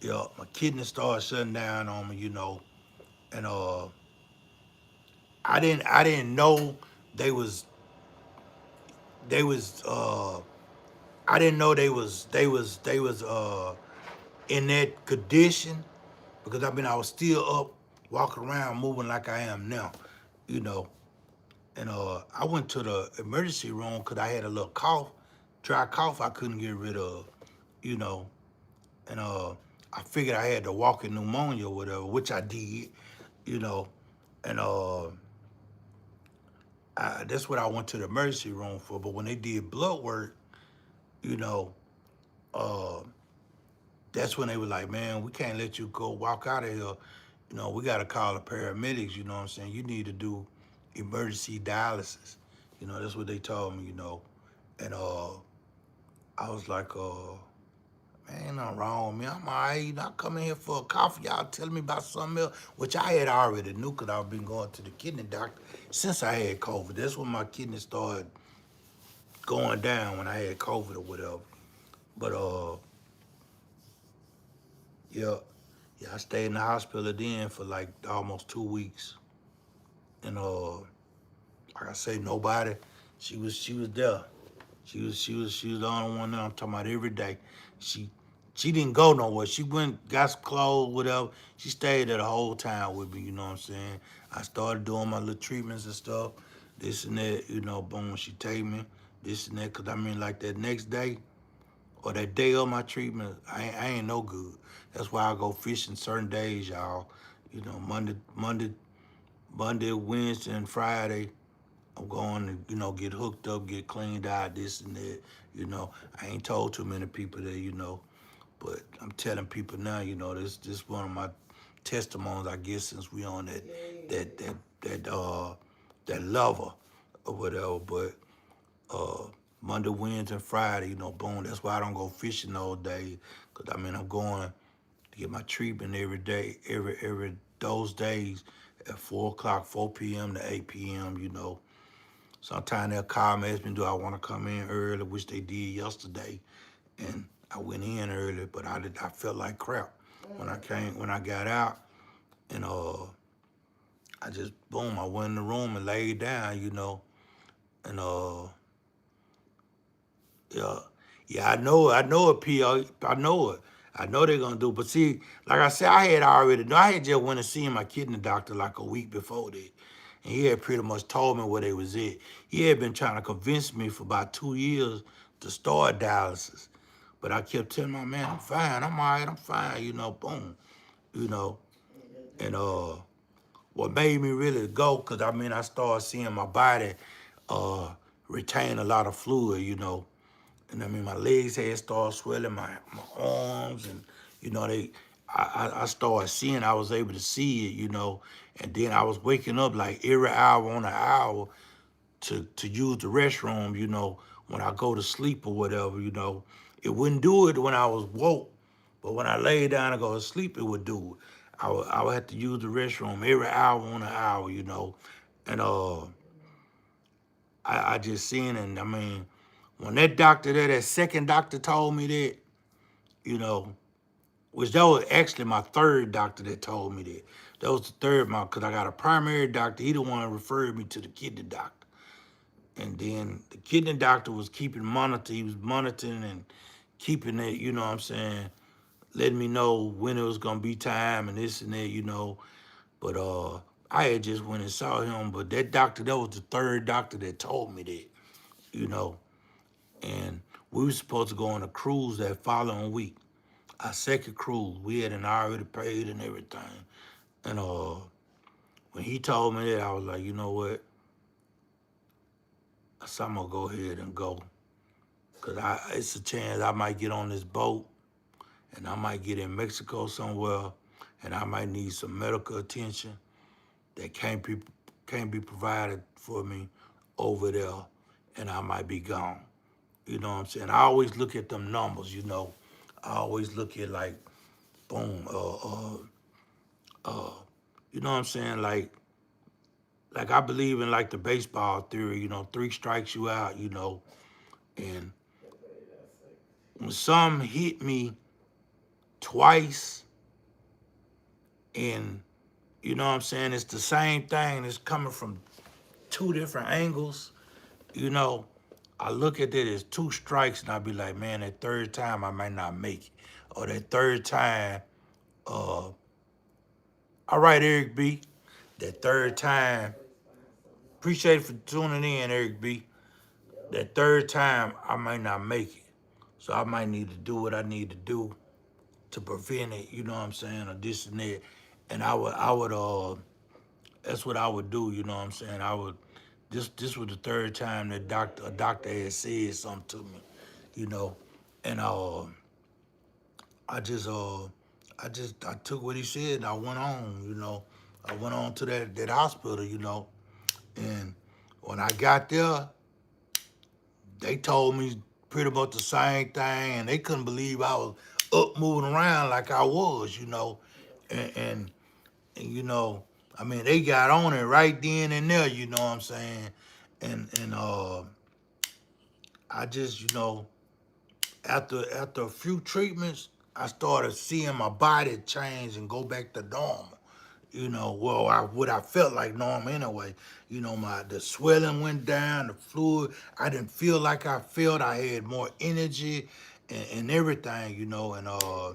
Yeah, my kidney started shutting down on me, you know. And I didn't know they was they was I didn't know they was in that condition because I mean I was still up walking around moving like I am now, you know. And I went to the emergency room because I had a little cough, dry cough I couldn't get rid of, you know. And I figured I had to walk-in pneumonia or whatever, which I did, you know. And that's what I went to the emergency room for. But when they did blood work, you know, uh, that's when they were like, man, we can't let you go walk out of here. You know, we got to call the paramedics, you know what I'm saying? You need to do emergency dialysis. You know, that's what they told me, you know. And I was like, man, ain't nothing wrong with me. I'm all right. You know, I come in here for a coffee. Y'all telling me about something else, which I had already knew because I've been going to the kidney doctor since I had COVID. That's when my kidney started going down when I had COVID or whatever. But, yeah, I stayed in the hospital then for like almost 2 weeks. And, like I say, nobody, she was there. She was the only one there. I'm talking about every day. She didn't go nowhere. She went, got some clothes, whatever. She stayed there the whole time with me, you know what I'm saying? I started doing my little treatments and stuff, this and that, you know, boom, she take me, this and that. Cause I mean, like that next day, or that day of my treatment, I ain't no good. That's why I go fishing certain days, y'all. You know, Monday, Wednesday, and Friday. I'm going to, get hooked up, get cleaned out, this and that. I ain't told too many people that, but I'm telling people now, this one of my testimonies, I guess, since we on that lover or whatever. But Monday, Wednesday, and Friday, boom. That's why I don't go fishing all day, cause I'm going to get my treatment every day, every those days at 4 o'clock, 4 p.m. to 8 p.m. Sometimes they'll call me, ask me, do I want to come in early, which they did yesterday. And I went in early, but I felt like crap when I got out. And I just, boom, I went in the room and laid down, And yeah, I know it, P.O. I know it. I know they're gonna do, but see, like I said, I had just went and seen my kidney doctor like a week before that. And he had pretty much told me where they was at. He had been trying to convince me for about 2 years to start dialysis. But I kept telling my man, I'm fine, I'm all right, I'm fine, boom. And what made me really go, because I started seeing my body retain a lot of fluid. And my legs had started swelling, my arms, and I started seeing, I was able to see it, and then I was waking up like every hour on an hour to use the restroom, when I go to sleep or whatever, It wouldn't do it when I was woke, but when I lay down and go to sleep, it would do it. I would have to use the restroom every hour on an hour, And I just seen, and when that second doctor told me that, which that was actually my third doctor that told me that. That was the third one, because I got a primary doctor. He the one that referred me to the kidney doctor. And then the kidney doctor was he was monitoring and keeping it, letting me know when it was going to be time and this and that, But I had just went and saw him, but that was the third doctor that told me that, And we were supposed to go on a cruise that following week. Our second cruise. We had already paid and everything. And when he told me that, I was like, you know what? I said, I'm going to go ahead and go. Because it's a chance I might get on this boat and I might get in Mexico somewhere and I might need some medical attention that can't be provided for me over there, and I might be gone. You know what I'm saying? I always look at them numbers, I always look at like, boom, you know what I'm saying? Like I believe in like the baseball theory, 3 strikes you out, and when some hit me twice and you know what I'm saying, it's the same thing, it's coming from 2 different angles, I look at it as 2 strikes and I be like, man, that third time I might not make it. Or that third time, all right, Eric B. That third time, appreciate it for tuning in, Eric B. That third time, I might not make it. So I might need to do what I need to do to prevent it, you know what I'm saying, or this and that. And I would, that's what I would do, you know what I'm saying. This was the third time that a doctor had said something to me, and I took what he said and I went on, I went on to that hospital, and when I got there, they told me pretty much the same thing, and they couldn't believe I was up moving around like I was, and they got on it right then and there, you know what I'm saying, and I just, after a few treatments, I started seeing my body change and go back to normal. What I felt like normal anyway. The swelling went down, the fluid. I didn't feel like I felt. I had more energy and everything, and I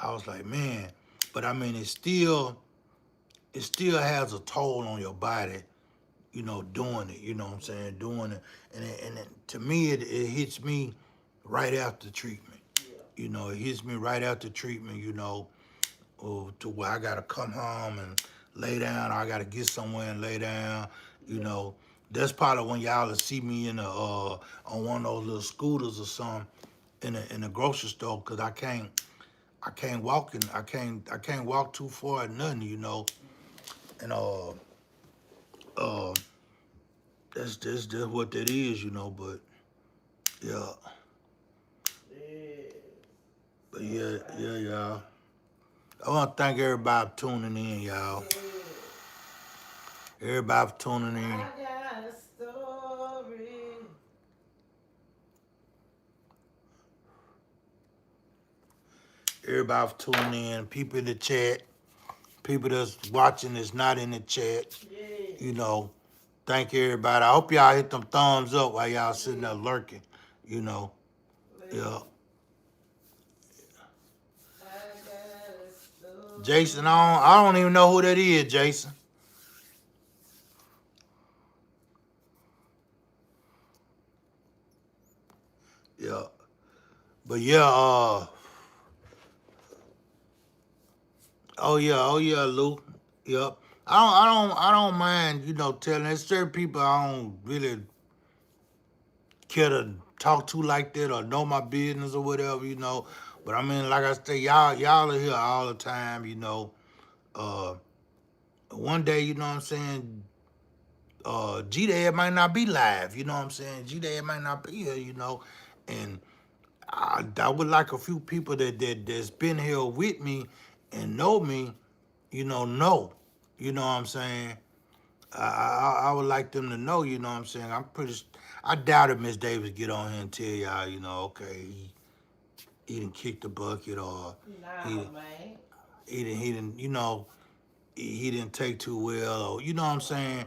was like, man. But it still has a toll on your body, doing it. You know what I'm saying? Doing it, and to me, it hits me right after treatment. You know, it hits me right after treatment, you know, to where I gotta come home and lay down, or I gotta get somewhere and lay down, you know. That's probably when y'all will see me in a on one of those little scooters or something in a grocery store, cause I can't walk I can't walk too far or nothing, you know. And uh that's just what that is, you know, but yeah. But yeah, y'all. I want to thank everybody for tuning in, y'all. Everybody for tuning in. I got a story. Everybody for tuning in. People in the chat. People that's watching that's not in the chat. You know, thank everybody. I hope y'all hit them thumbs up while y'all sitting there lurking. You know, yeah. Jason, I don't even know who that is, Jason. Yeah. But yeah, oh yeah, Lou. Yep. I don't mind, you know, telling. There's certain people I don't really care to talk to like that or know my business or whatever, you know. But I mean, like I say, y'all are here all the time, you know. One day, you know what I'm saying, GDAD might not be live, you know what I'm saying? GDAD might not be here, you know. And I would like a few people that's been here with me and know me, you know. You know what I'm saying? I would like them to know, you know what I'm saying? I doubt if Miss Davis get on here and tell y'all, you know, okay, he didn't kick the bucket or he didn't, you know, he didn't take too well or, you know what I'm saying?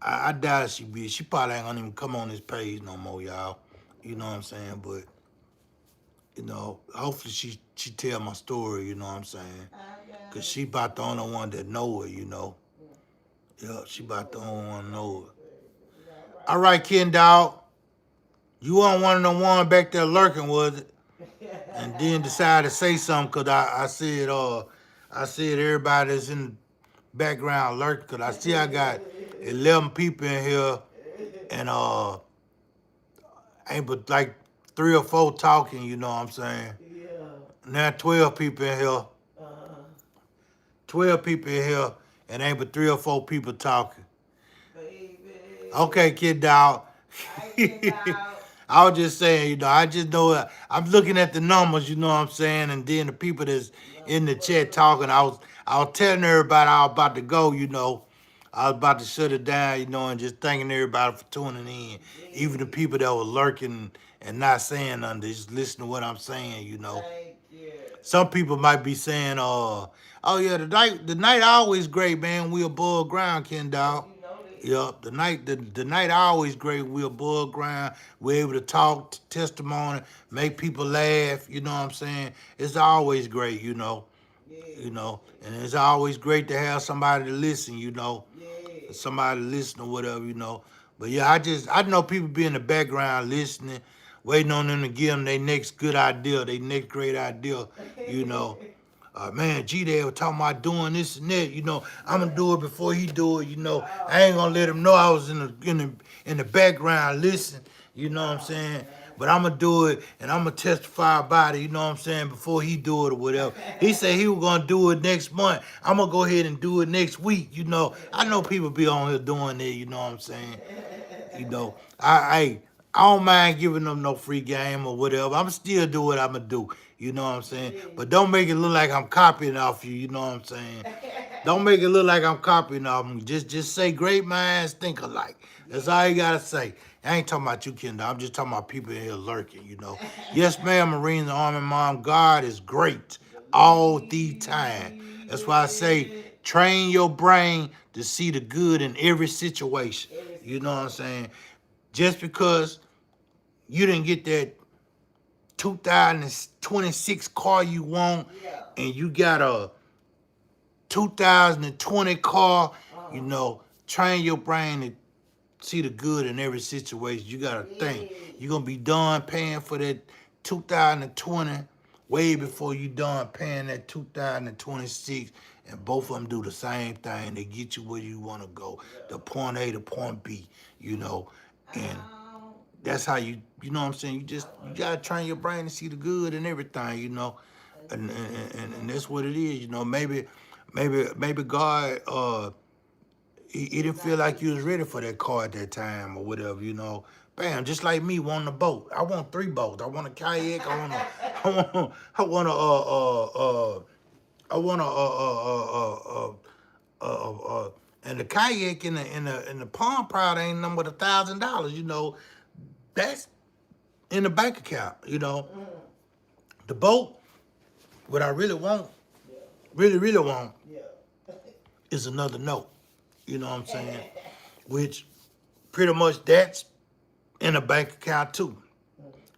I doubt she probably ain't gonna even come on this page no more, y'all. You know what I'm saying? But, you know, hopefully she tell my story, you know what I'm saying? Because she about the only one that know her, you know. Yeah, she about the only one that know her. All right, Ken Dog. You weren't one of the one back there lurking, was it? And then decided to say something because I said everybody that's in the background lurking because I see I got 11 people in here and ain't but like 3 or 4 talking, you know what I'm saying? Yeah. Now 12 people in here. 12 people in here and ain't but 3 or 4 people talking. Baby. Okay, Kid Dog. I was just saying, you know, I just know I'm looking at the numbers, you know what I'm saying, and then the people that's in the chat talking, I was telling everybody I was about to go, you know. I was about to shut it down, you know, and just thanking everybody for tuning in. Even the people that were lurking and not saying nothing, they just listen to what I'm saying, you know. Thank you. Some people might be saying, oh yeah, the night always great, man. We above ground, Ken Dog. Yep, the night always great. We above ground. We're able to talk, testimony, make people laugh. You know what I'm saying? It's always great, you know. You know, and it's always great to have somebody to listen. You know, somebody to listen or whatever. You know, but yeah, I know people be in the background listening, waiting on them to give them their next good idea, their next great idea. You know. Man, GDAD was talking about doing this and that. You know, I'm gonna do it before he do it. You know, I ain't gonna let him know I was in the background listening. You know what I'm saying? But I'm gonna do it and I'm gonna testify about it. You know what I'm saying? Before he do it or whatever. He said he was gonna do it next month. I'm gonna go ahead and do it next week. You know, I know people be on here doing that. You know what I'm saying? You know, I don't mind giving them no free game or whatever. I'm still do what I'm gonna do. You know what I'm saying? But don't make it look like I'm copying off you. You know what I'm saying? Don't make it look like I'm copying off them. Just say great minds think alike. That's all you gotta say. I ain't talking about you, Kendall. I'm just talking about people in here lurking. You know? Yes, ma'am, Marines, Army Mom. God is great all the time. That's why I say train your brain to see the good in every situation. You know what I'm saying? Just because you didn't get that 2026 car you want and you got a 2020 car, you know, train your brain to see the good in every situation. You got to think. You're going to be done paying for that 2020, way before you done paying that 2026, and both of them do the same thing. They get you where you want to go, the point A to point B, you know, and that's how you know what I'm saying? You gotta train your brain to see the good and everything, you know, and that's what it is, you know. Maybe God, he didn't feel like you was ready for that car at that time or whatever, you know. Bam, just like me wanting a boat. I want 3 boats. I want a kayak. And the kayak in the palm pride ain't nothing but $1,000. You know, that's in the bank account. You know, the boat, what I really want, really want, is another note. You know what I'm saying? Which pretty much that's in a bank account too.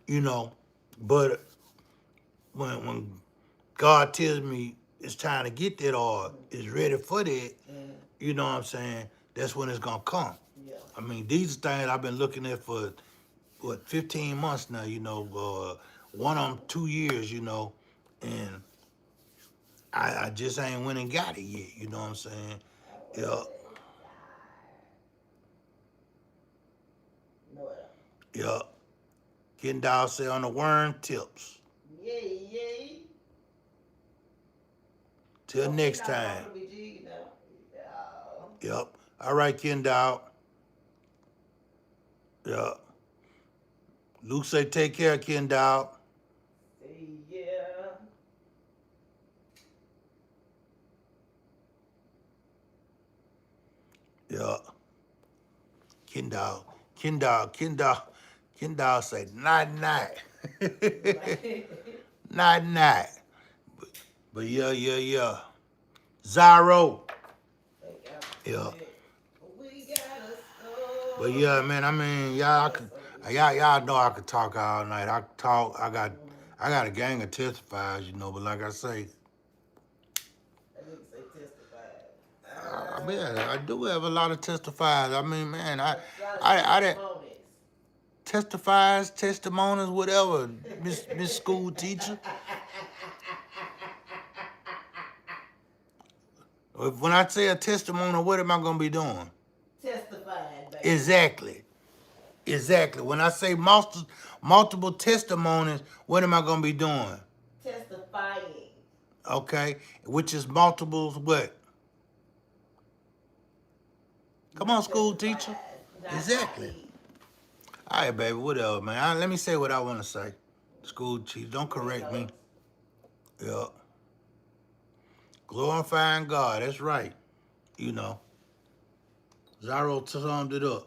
You know, but when God tells me it's time to get that or is ready for that, you know what I'm saying? That's when it's gonna come. I mean, these things I've been looking at for 15 months now. You know, one of them 2 years. You know, and I just ain't went and got it yet. You know what I'm saying? Yeah. Yeah. Getting down say on the worm tips. Yay. Till next time. Yep. All right, Kendall. Yep. Luke say take care, Kendall. Yeah. Yep. Kendall say night. Night. But yeah. Zyro. Yeah. But yeah, man, I mean, y'all know I could talk all night. I got a gang of testifiers, you know, but like I say, I mean, I do have a lot of testifiers. I mean, man, I didn't testifiers, testimonies, whatever, Miss School Teacher. When I say a testimony, what am I gonna be doing? Testifying, baby. Exactly. When I say multiple testimonies, what am I gonna be doing? Testifying. Okay, which is multiples what? Come on, school teacher. Exactly. All right, baby, whatever, man. Let me say what I want to say. School teacher, don't correct me. Yeah. Glorifying God, that's right. You know. Zyro summed it up.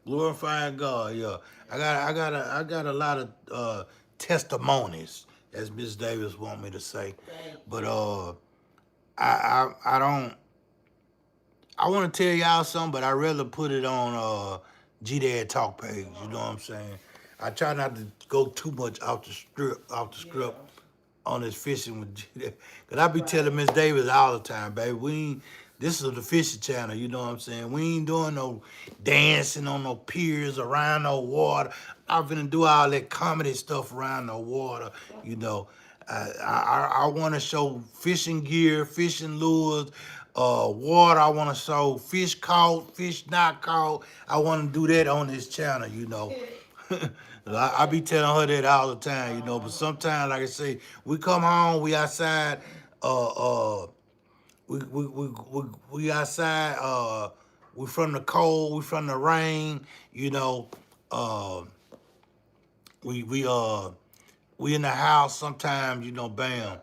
Glorifying God, yeah. I got a lot of testimonies, as Miss Davis want me to say. But I don't. I want to tell y'all something, but I rather put it on GDAD talk page. You know what I'm saying? I try not to go too much off the script on this fishing with GDAD. Cause I be telling Miss Davis all the time, baby, this is the fishing channel, you know what I'm saying? We ain't doing no dancing on no piers around no water. I'm finna do all that comedy stuff around the water, you know. I want to show fishing gear, fishing lures, water. I want to show fish caught, fish not caught. I want to do that on this channel, you know. I be telling her that all the time, you know. But sometimes, like I say, we come home, we outside, we outside, we from the cold, we from the rain, you know. We in the house sometimes, you know, bam.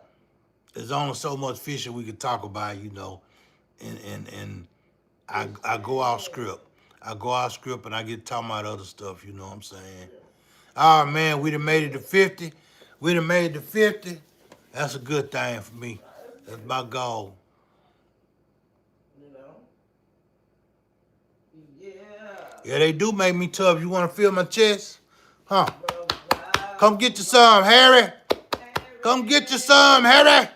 There's only so much fishing we can talk about, you know. And I go off script. I go off script and I get talking about other stuff, you know what I'm saying? Oh man, we done made it to 50. We done made it to 50. That's a good thing for me. That's my goal. You know? Yeah. Yeah, they do make me tough. You want to feel my chest? Huh? Come get you some, Harry. Come get you some, Harry.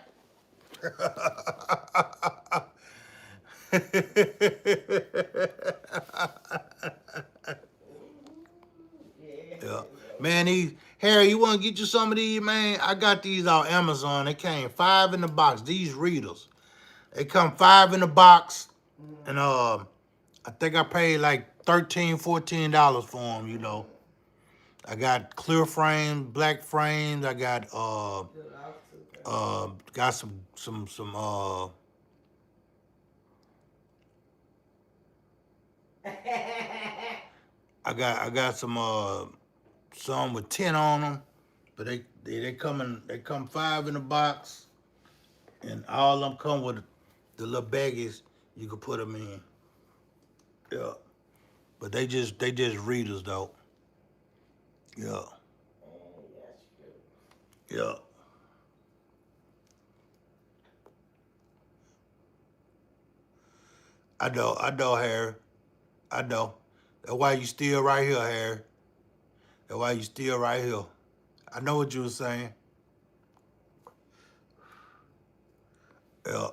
Yeah. Man, Harry, you want get you some of these, man, I got these on Amazon. They came 5 in the box. These readers. They come 5 in the box. And I think I paid like $13, $14 for them, you know. I got clear frames, black frames. I got got some I got some with 10 on them, but they come 5 in the box, and all of them come with the little baggies you can put them in. Yeah, but they just readers though. Yeah, yeah. I know, Harry. I know. That's why you still right here, Harry. That's why you still right here. I know what you were saying. Yeah.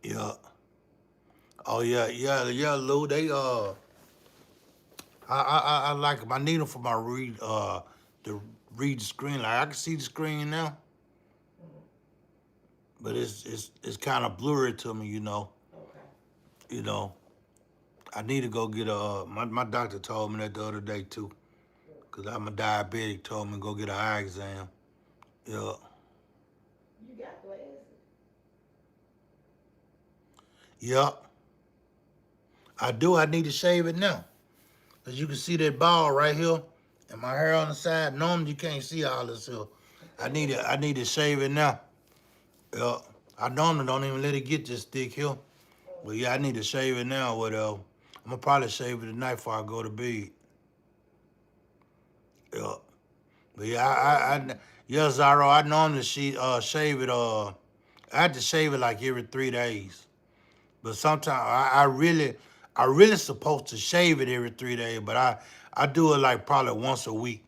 Yeah. Oh yeah, Lou. They I like them. I need them for my to read the screen. Like I can see the screen now, but it's kind of blurry to me, you know. Okay. You know, I need to go get my doctor told me that the other day too, cause I'm a diabetic. Told me to go get an eye exam. Yeah. You got glasses? Yep. I do. I need to shave it now, cause you can see that ball right here, and my hair on the side. Normally you can't see all this here. I need to shave it now. Yeah. I normally don't even let it get this thick here. But yeah, I need to shave it now. Whatever. I'm gonna probably shave it tonight before I go to bed. Yeah. But yeah, yeah, Zaro, I normally shave it. I had to shave it like every 3 days. But sometimes I really supposed to shave it every 3 days. But I do it like probably once a week.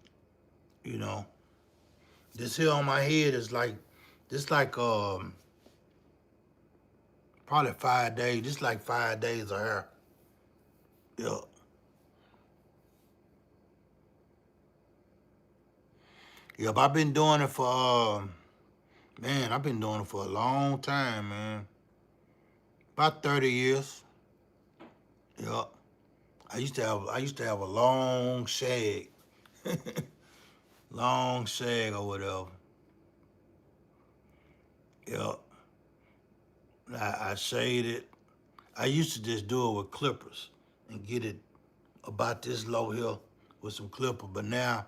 You know, this here on my head is like, this like probably 5 days. Just like 5 days of hair. Yeah. Yep, I've been doing it for man, I've been doing it for a long time, man. About 30 years. Yep. I used to have a long shag. Long shag or whatever. Yep. I shaved it. I used to just do it with clippers and get it about this low here with some clipper, but now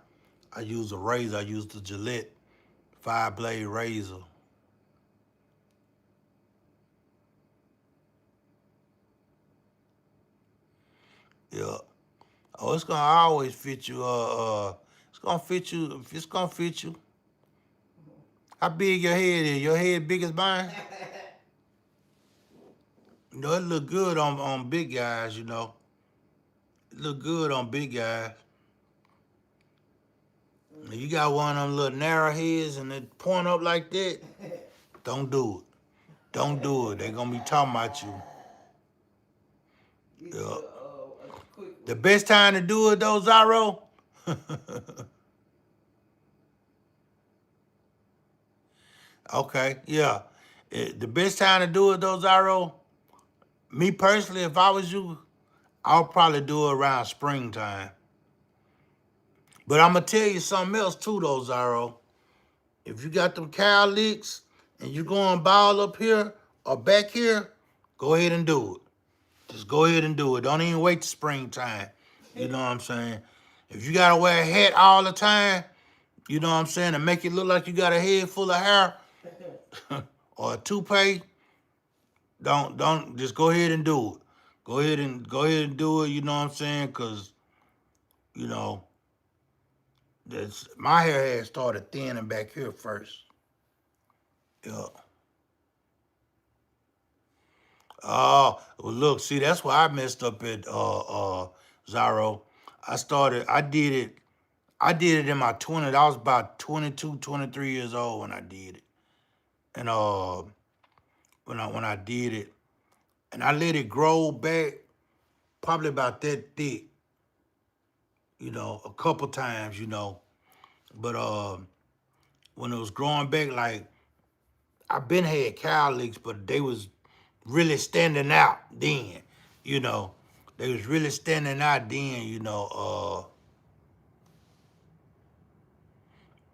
I use a razor. I use the Gillette 5-blade razor. Yeah. Oh, it's gonna always fit you. It's gonna fit you. It's gonna fit you. How big your head is? Your head big as mine? You know, it look good on big guys. You know, it look good on big guys. If you got one of them little narrow heads and it point up like that, don't do it. Don't do it. They gonna be talking about you. Yeah. The best time to do it though, Zaro. Okay, yeah. The best time to do it though, Zaro. Me personally, if I was you, I'll probably do it around springtime. But I'm gonna tell you something else too, though, Zaro. If you got them cow licks and you going ball up here or back here, go ahead and do it. Just go ahead and do it. Don't even wait till springtime. You know what I'm saying? If you gotta wear a hat all the time, you know what I'm saying, and make it look like you got a head full of hair or a toupee, don't just go ahead and do it. Go ahead and do it. You know what I'm saying? Cause you know my hair had started thinning back here first. Yeah. Oh, well, look, see, that's why I messed up at Zaro. I did it in my 20s. I was about 22, 23 years old when I did it. And when when I did it. And I let it grow back probably about that thick, a couple times, But when it was growing back, like I been had cowlicks, but they was really standing out then, you know. They was really standing out then,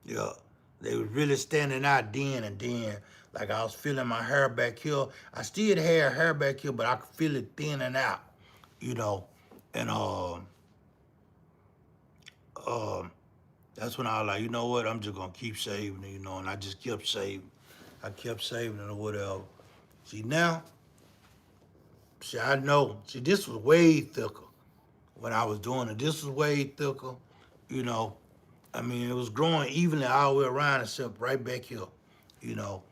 yeah. They was really standing out then, and then like I was feeling my hair back here. I still had hair back here, but I could feel it thinning out, And um that's when I was like, you know what, I'm just gonna keep saving it, and I just kept saving. I kept saving it or whatever. See now, I know. See, this was way thicker when I was doing it. This was way thicker, you know. I mean, it was growing evenly all the way around except right back here, you know.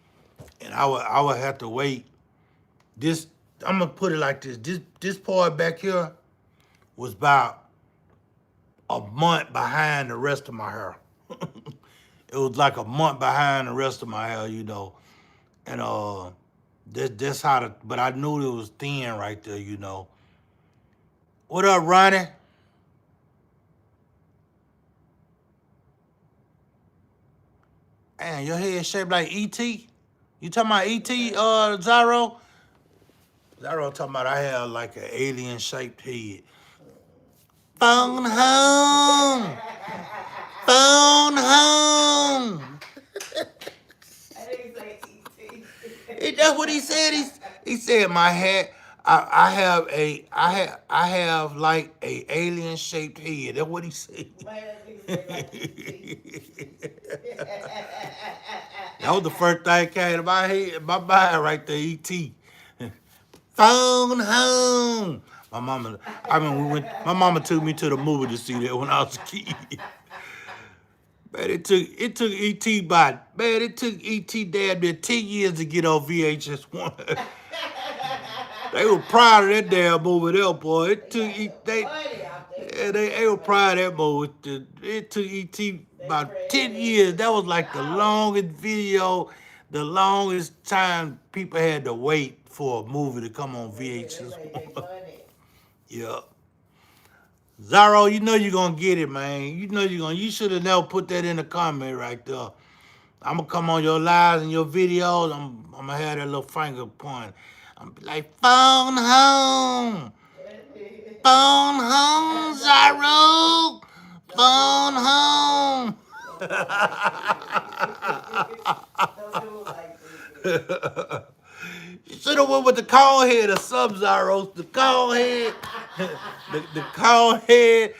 And I would have to wait. This, I'm gonna put it like this. This part back here was about a month behind the rest of my hair. It was like a month behind the rest of my hair, And that's how but I knew it was thin right there, What up, Ronnie? Man, your head shaped like E.T.? You talking about E.T., Zyro? Zyro talking about I have like an alien-shaped head. Phone home! Phone home! That's what he said. He said my head. I have like a alien shaped head. That's what he said. That was the first thing that came to my head, my mind right there. E.T. Phone home. My mama. My mama took me to the movie to see that when I was a kid. Man, it took E.T. it took E.T. damn near 10 years to get on VHS1. They were proud of that damn movie there, boy. It took they were proud of that movie. It took E.T. about 10 years. That was like the longest video, the longest time people had to wait for a movie to come on VHS1. Yeah. Zaro, you know you're gonna get it, man. You should have never put that in the comment right there. I'm gonna come on your lives and your videos. I'm gonna have that little finger point. I'm like, phone home. Phone home, Zaro. Phone home. You should have went with the cone head or some Zaros. The cone head. the cone head.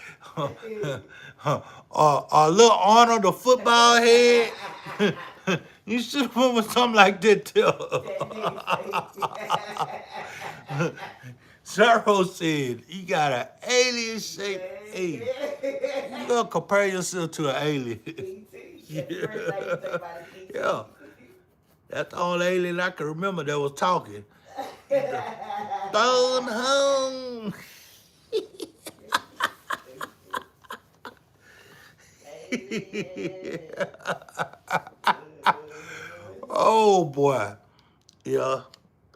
Or little Arnold, the football head. You should have went with something like that too. Zaro said, you got an alien shaped head. You gonna compare yourself to an alien. Yeah. That's the only alien I can remember that was talking. Phone home. Oh boy. Yeah.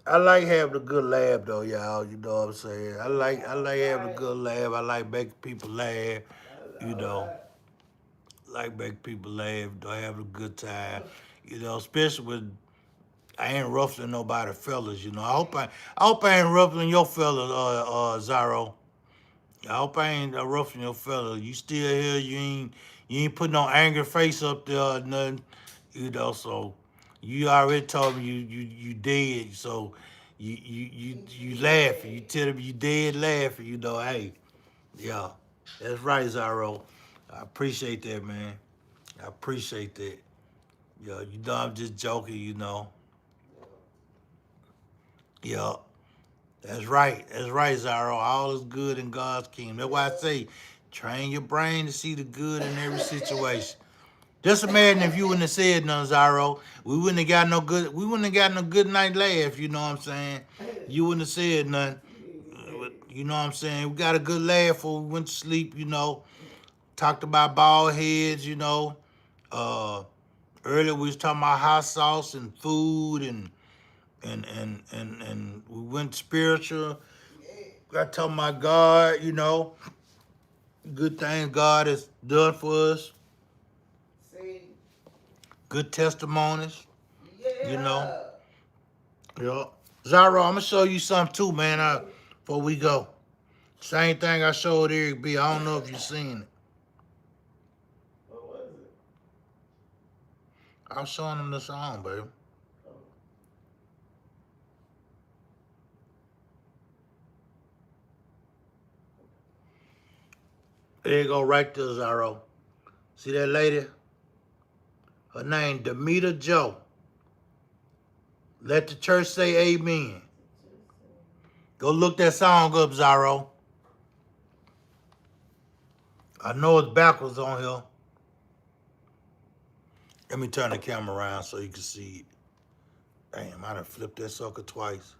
I like having a good laugh though, y'all. You know what I'm saying? I like having a good laugh. I like making people laugh, Like making people laugh, having a good time. Especially when I ain't ruffling nobody fellas, I hope I ain't ruffling your fellas, Zaro. I hope I ain't ruffling your fella. You still here? You ain't putting no angry face up there or nothing, So you already told me you dead. So you laughing. You tell me you dead laughing. Hey, yeah, that's right, Zaro. I appreciate that, man. I appreciate that. Yeah, I'm just joking. Yeah. That's right, Zaro. All is good in God's kingdom. That's why I say, train your brain to see the good in every situation. Just imagine if you wouldn't have said nothing, Zaro. We wouldn't have got no good night laugh, you know what I'm saying? You wouldn't have said nothing. You know what I'm saying? We got a good laugh before we went to sleep, Talked about bald heads, Earlier we was talking about hot sauce and food and and we went spiritual. I told my God, you know, good things God has done for us, See? good testimonies, Yeah. you know. Yeah. Zyro, I'm gonna show you something too, man. Before we go. Same thing I showed Eric B. I don't know if you seen it. What was it? I was showing him the song, baby. Oh. There you go, right there, Zyro. See that lady? Her name Demeter Joe. Let the church say amen. Go look that song up, Zyro. I know it's backwards on here. Let me turn the camera around so you can see it. Damn, I done flipped that sucker twice.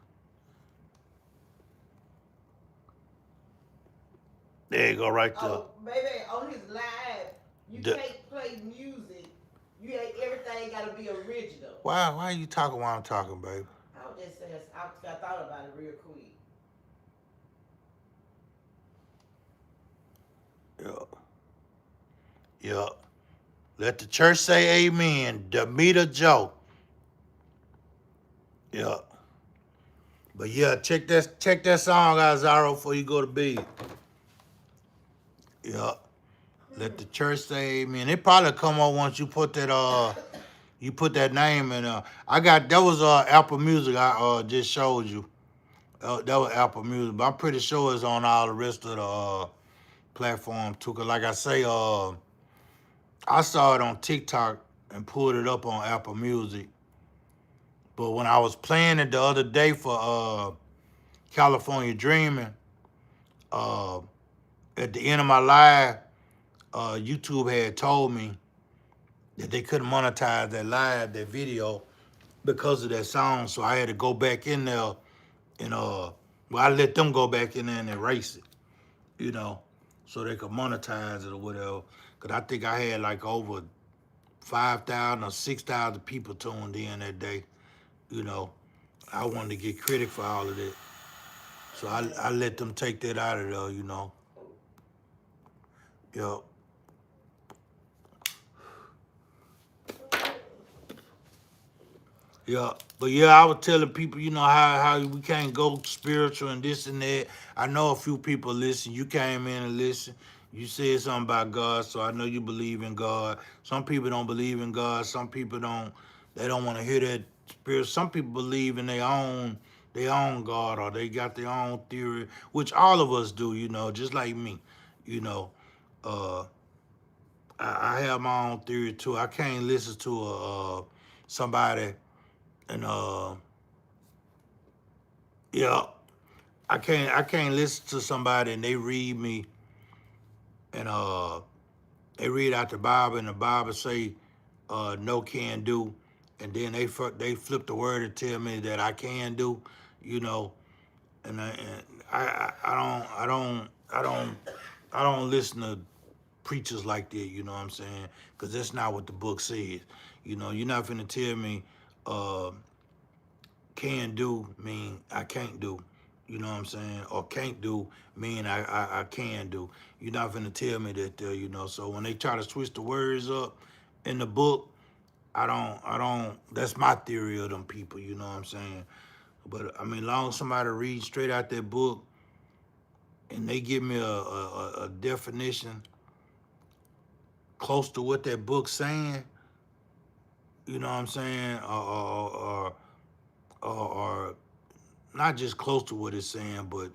There you go, right there. Oh, baby, on his live, you can't play music. You ain't everything gotta be original. Why are you talking while I'm talking, baby? I was just saying, I thought about it real quick. Yeah. Yeah. Let the church say amen. Demeter Joe. Yeah. But yeah, check that song out, Zyro, before you go to bed. Yeah. Let the church say amen. It probably come up once you put that name in. That was Apple Music I just showed you. That was Apple Music, but I'm pretty sure it's on all the rest of the platform too. Cause like I say, I saw it on TikTok and pulled it up on Apple Music. But when I was playing it the other day for California Dreaming, at the end of my live, YouTube had told me that they couldn't monetize that video, because of that song. So I had to go back in there and I let them go back in there and erase it, you know, so they could monetize it or whatever. Cause I think I had like over 5,000 or 6,000 people tuned in that day, you know. I wanted to get credit for all of that. So I let them take that out of there, you know. Yep. Yeah, but yeah, I was telling people, you know, how we can't go spiritual and this and that. I know a few people listen. You came in and listen. You said something about God, so I know you believe in God. Some people don't believe in God. Some people don't. They don't want to hear that spirit. Some people believe in their own God, or they got their own theory, which all of us do, you know, just like me, you know. Uh, I have my own theory too. I can't listen to somebody. And yeah, I can't listen to somebody and they read me and they read out the Bible and the Bible say no can do, and then they flip the word and tell me that I can do, you know, and I don't listen to preachers like that, you know what I'm saying? Because that's not what the book says. You know, you're not finna tell me can do mean I can't do. You know what I'm saying? Or can't do mean I can do. You're not gonna tell me that you know. So when they try to switch the words up in the book, I don't that's my theory of them people, you know what I'm saying? But I mean, long as somebody reads straight out that book and they give me a definition close to what that book's saying, you know what I'm saying? Or not just close to what it's saying, but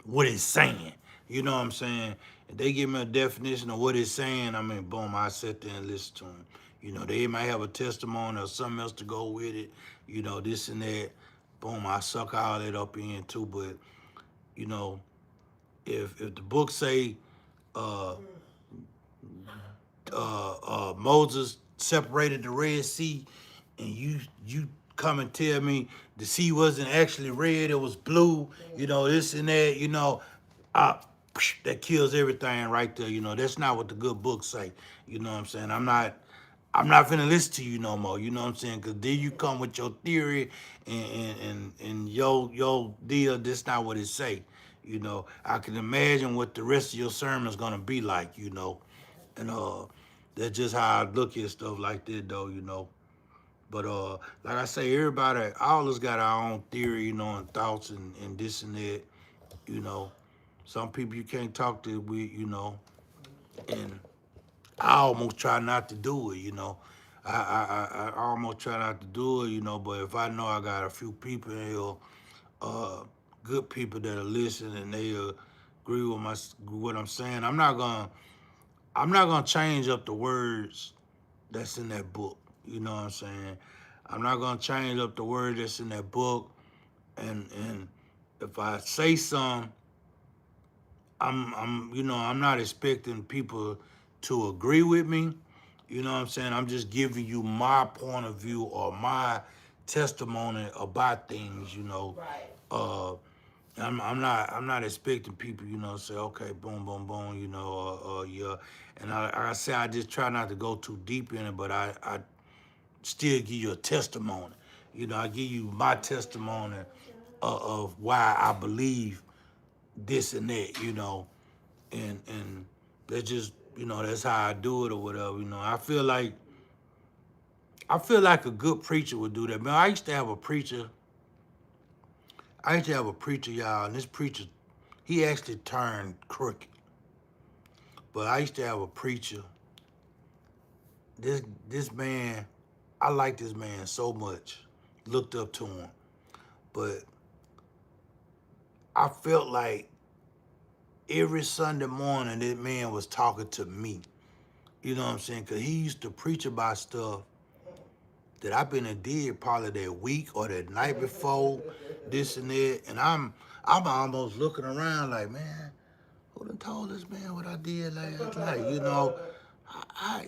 what it's saying. You know what I'm saying? If they give me a definition of what it's saying, I mean, boom, I sit there and listen to them. You know, they might have a testimony or something else to go with it, you know, this and that. Boom, I suck all that up in too. But, you know, if the book say Moses separated the Red Sea, and you come and tell me the sea wasn't actually red, it was blue, you know, this and that, you know, that kills everything right there, you know. That's not what the good books say, you know what I'm saying? I'm not I'm not finna listen to you no more. You know what I'm saying? Cause then you come with your theory and your deal. That's not what it say. You know, I can imagine what the rest of your sermon's gonna be like. You know, and that's just how I look at stuff like that, though. You know, but like I say, everybody, all of us got our own theory, you know, and thoughts and this and that. You know, some people you can't talk to with, you know, and I almost try not to do it, you know. I almost try not to do it, you know, but if I know I got a few people in here, good people that'll listen and they agree with what I'm saying, I'm not gonna change up the words that's in that book. You know what I'm saying? I'm not gonna change up the word that's in that book, and if I say something, I'm not expecting people to agree with me. You know what I'm saying? I'm just giving you my point of view or my testimony about things. You know, Right. I'm not expecting people, you know, say, okay, boom, boom, boom, you know, yeah. And I say I just try not to go too deep in it, but I still give you a testimony. You know, I give you my testimony of why I believe this and that, you know, and that's just, you know, that's how I do it or whatever. You know, I feel like a good preacher would do that. Man, I used to have a preacher. Y'all, and this preacher, he actually turned crooked. But I used to have a preacher. This man, I like this man so much. Looked up to him. But I felt like every Sunday morning that man was talking to me. You know what I'm saying? Because he used to preach about stuff that I've been and did probably that week or that night before, this and that. And I'm almost looking around like, man, who done told this man what I did last night? You know,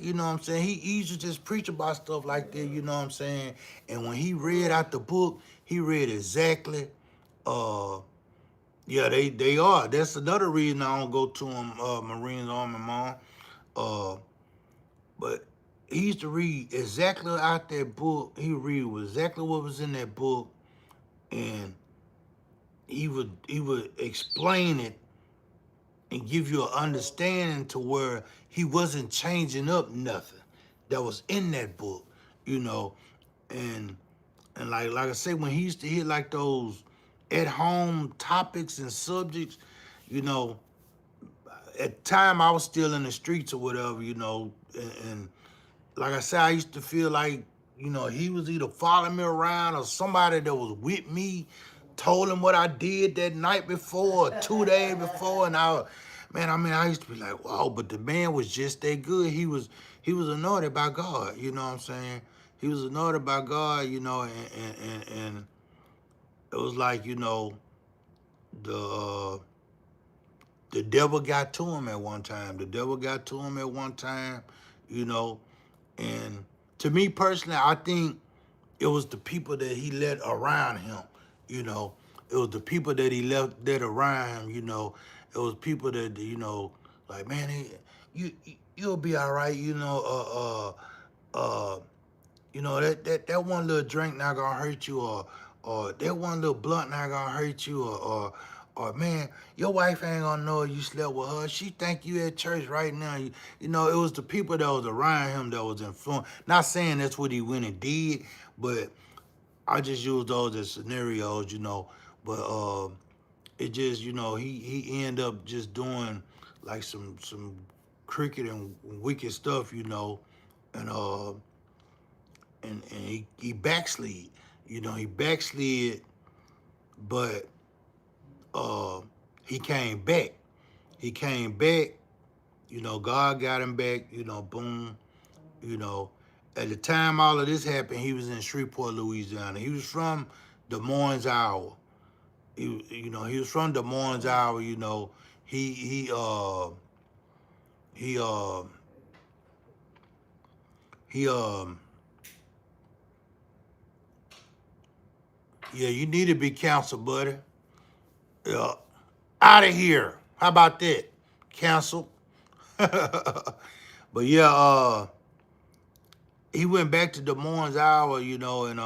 you know what I'm saying? He used to just preach about stuff like that, you know what I'm saying? And when he read out the book, he read exactly, uh, yeah, they are. That's another reason I don't go to them, Marines Army Mom. Uh, but he used to read exactly out that book. He read exactly what was in that book, and he would explain it and give you an understanding to where he wasn't changing up nothing that was in that book, you know. And like I said, when he used to hit like those at home topics and subjects, you know, at the time I was still in the streets or whatever, you know, and like I said, I used to feel like, you know, he was either following me around or somebody that was with me told him what I did that night before or 2 days before. And I used to be like, wow, but the man was just that good. He was anointed by God, you know what I'm saying? He was anointed by God, you know, and it was like, you know, the the devil got to him at one time. You know, and to me personally, I think it was the people that he let around him, you know. It was the people that he left that around him, you know. It was people that, you know, like, man, you'll be all right, you know, you know, that one little drink not gonna hurt you, or that one little blunt not gonna hurt you, or man, your wife ain't gonna know you slept with her. She think you at church right now. You know, it was the people that was around him that was influenced. Not saying that's what he went and did, but I just use those as scenarios, you know. But it just, you know, he ended up just doing like some crooked and wicked stuff, you know, and he backslid. You know, he backslid, but he came back. He came back, you know, God got him back, you know, boom, you know. At the time all of this happened, he was in Shreveport, Louisiana. He was from Des Moines, Iowa. He was from Des Moines, Iowa, you know. He he he yeah, you need to be counseled, buddy. Yeah. Out of here. How about that? Cancel. But yeah, he went back to Des Moines, Iowa, you know, and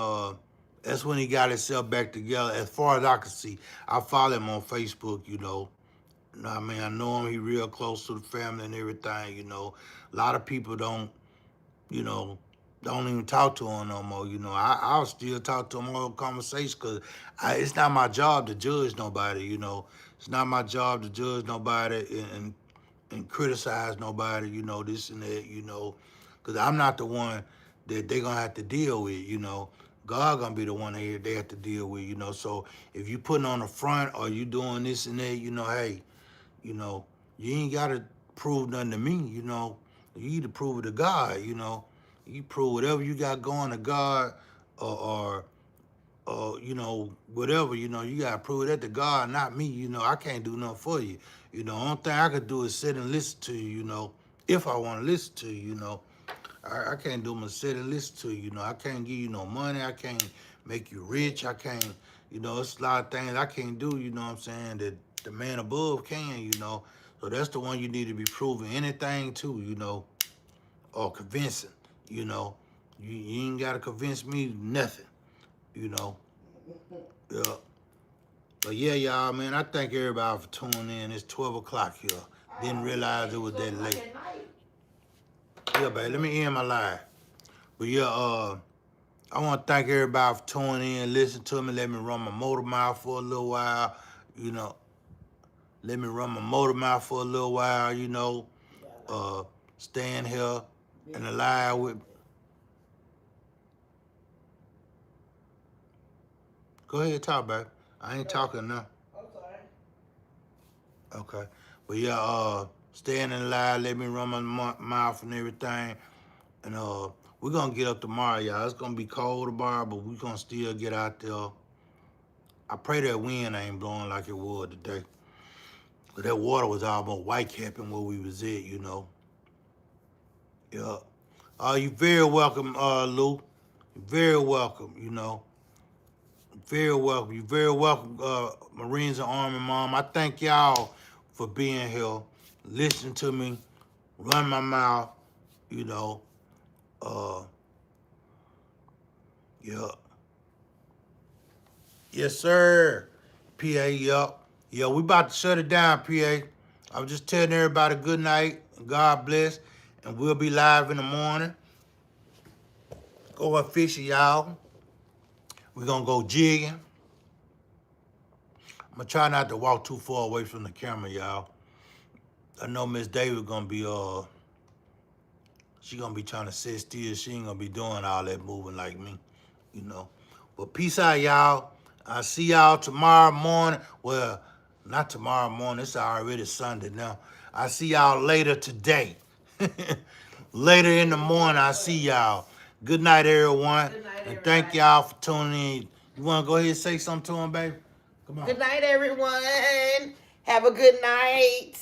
that's when he got himself back together. As far as I can see, I follow him on Facebook, you know. I mean, I know him. He real close to the family and everything, you know. A lot of people don't, you know, don't even talk to him no more. You know, I'll still talk to him all conversation because it's not my job to judge nobody. You know, it's not my job to judge nobody and criticize nobody. You know, this and that. You know, because I'm not the one that they're gonna have to deal with. You know, God gonna be the one that they have to deal with. You know, so if you putting on the front or you doing this and that, you know, hey, you know, you ain't gotta prove nothing to me. You know, you either prove it to God. You know. You prove whatever you got going to God or you know, whatever, you know, you got to prove that to God, not me. You know, I can't do nothing for you. You know, only thing I could do is sit and listen to you, you know, if I want to listen to you, you know. I can't do but sit and listen to you, you know. I can't give you no money. I can't make you rich. I can't, you know, it's a lot of things I can't do, you know what I'm saying, that the man above can, you know. So that's the one you need to be proving anything to, you know, or convincing, you know. You ain't got to convince me nothing, you know. Yeah. But yeah, y'all, man, I thank everybody for tuning in. It's 12 o'clock here. Didn't realize it was that late. Yeah, babe, let me end my live. But yeah, I want to thank everybody for tuning in, listen to me, let me run my motor mouth for a little while, you know. Let me run my motor mouth for a little while, you know. Staying here and alive with me. Go ahead, talk, babe. I ain't talking now. I'm sorry. Okay. But yeah, staying alive, let me run my mouth and everything. And we're gonna get up tomorrow, y'all. It's gonna be cold tomorrow, but we're gonna still get out there. I pray that wind ain't blowing like it was today. But that water was almost white capping where we was at, you know. Yeah. You very welcome, Lou. You're very welcome, you know. Very welcome. You're very welcome, Marines and Army Mom. I thank y'all for being here, listening to me, run my mouth, you know. Yeah. Yes, sir. PA, yup. Yeah, we about to shut it down, PA. I'm just telling everybody good night, God bless, and we'll be live in the morning. Go fishing, y'all. We're gonna go jigging. I'm gonna try not to walk too far away from the camera, y'all. I know Miss David gonna be she gonna be trying to sit still. She ain't gonna be doing all that moving like me, you know. But peace out, y'all. I'll see y'all tomorrow morning. Well, not tomorrow morning. It's already Sunday now. I'll see y'all later today. Later in the morning, I'll see y'all. Good night, everyone. Good night, And thank y'all for tuning in. You want to go ahead and say something to him, baby? Come on. Good night, everyone. Have a good night.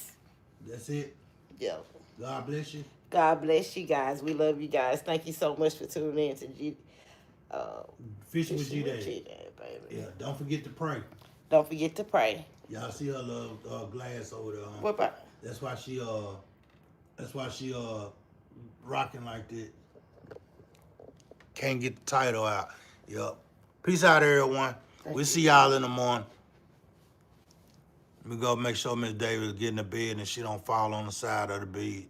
That's it. Yeah. God bless you. God bless you guys. We love you guys. Thank you so much for tuning in to Fishing with GDAD. baby. Yeah, don't forget to pray. Don't forget to pray. Y'all see her little glass over there, huh? What about? That's why she rocking like that. Can't get the title out. Yup. Peace out, everyone. We'll see y'all in the morning. Let me go make sure Miss Davis get in the bed and she don't fall on the side of the bed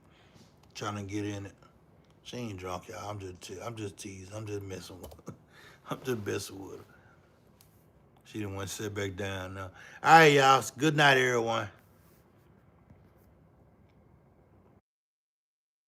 trying to get in it. She ain't drunk, y'all. I'm just teasing. I'm just messing with her. I'm just messing with her. She didn't want to sit back down now. All right, y'all. Good night, everyone.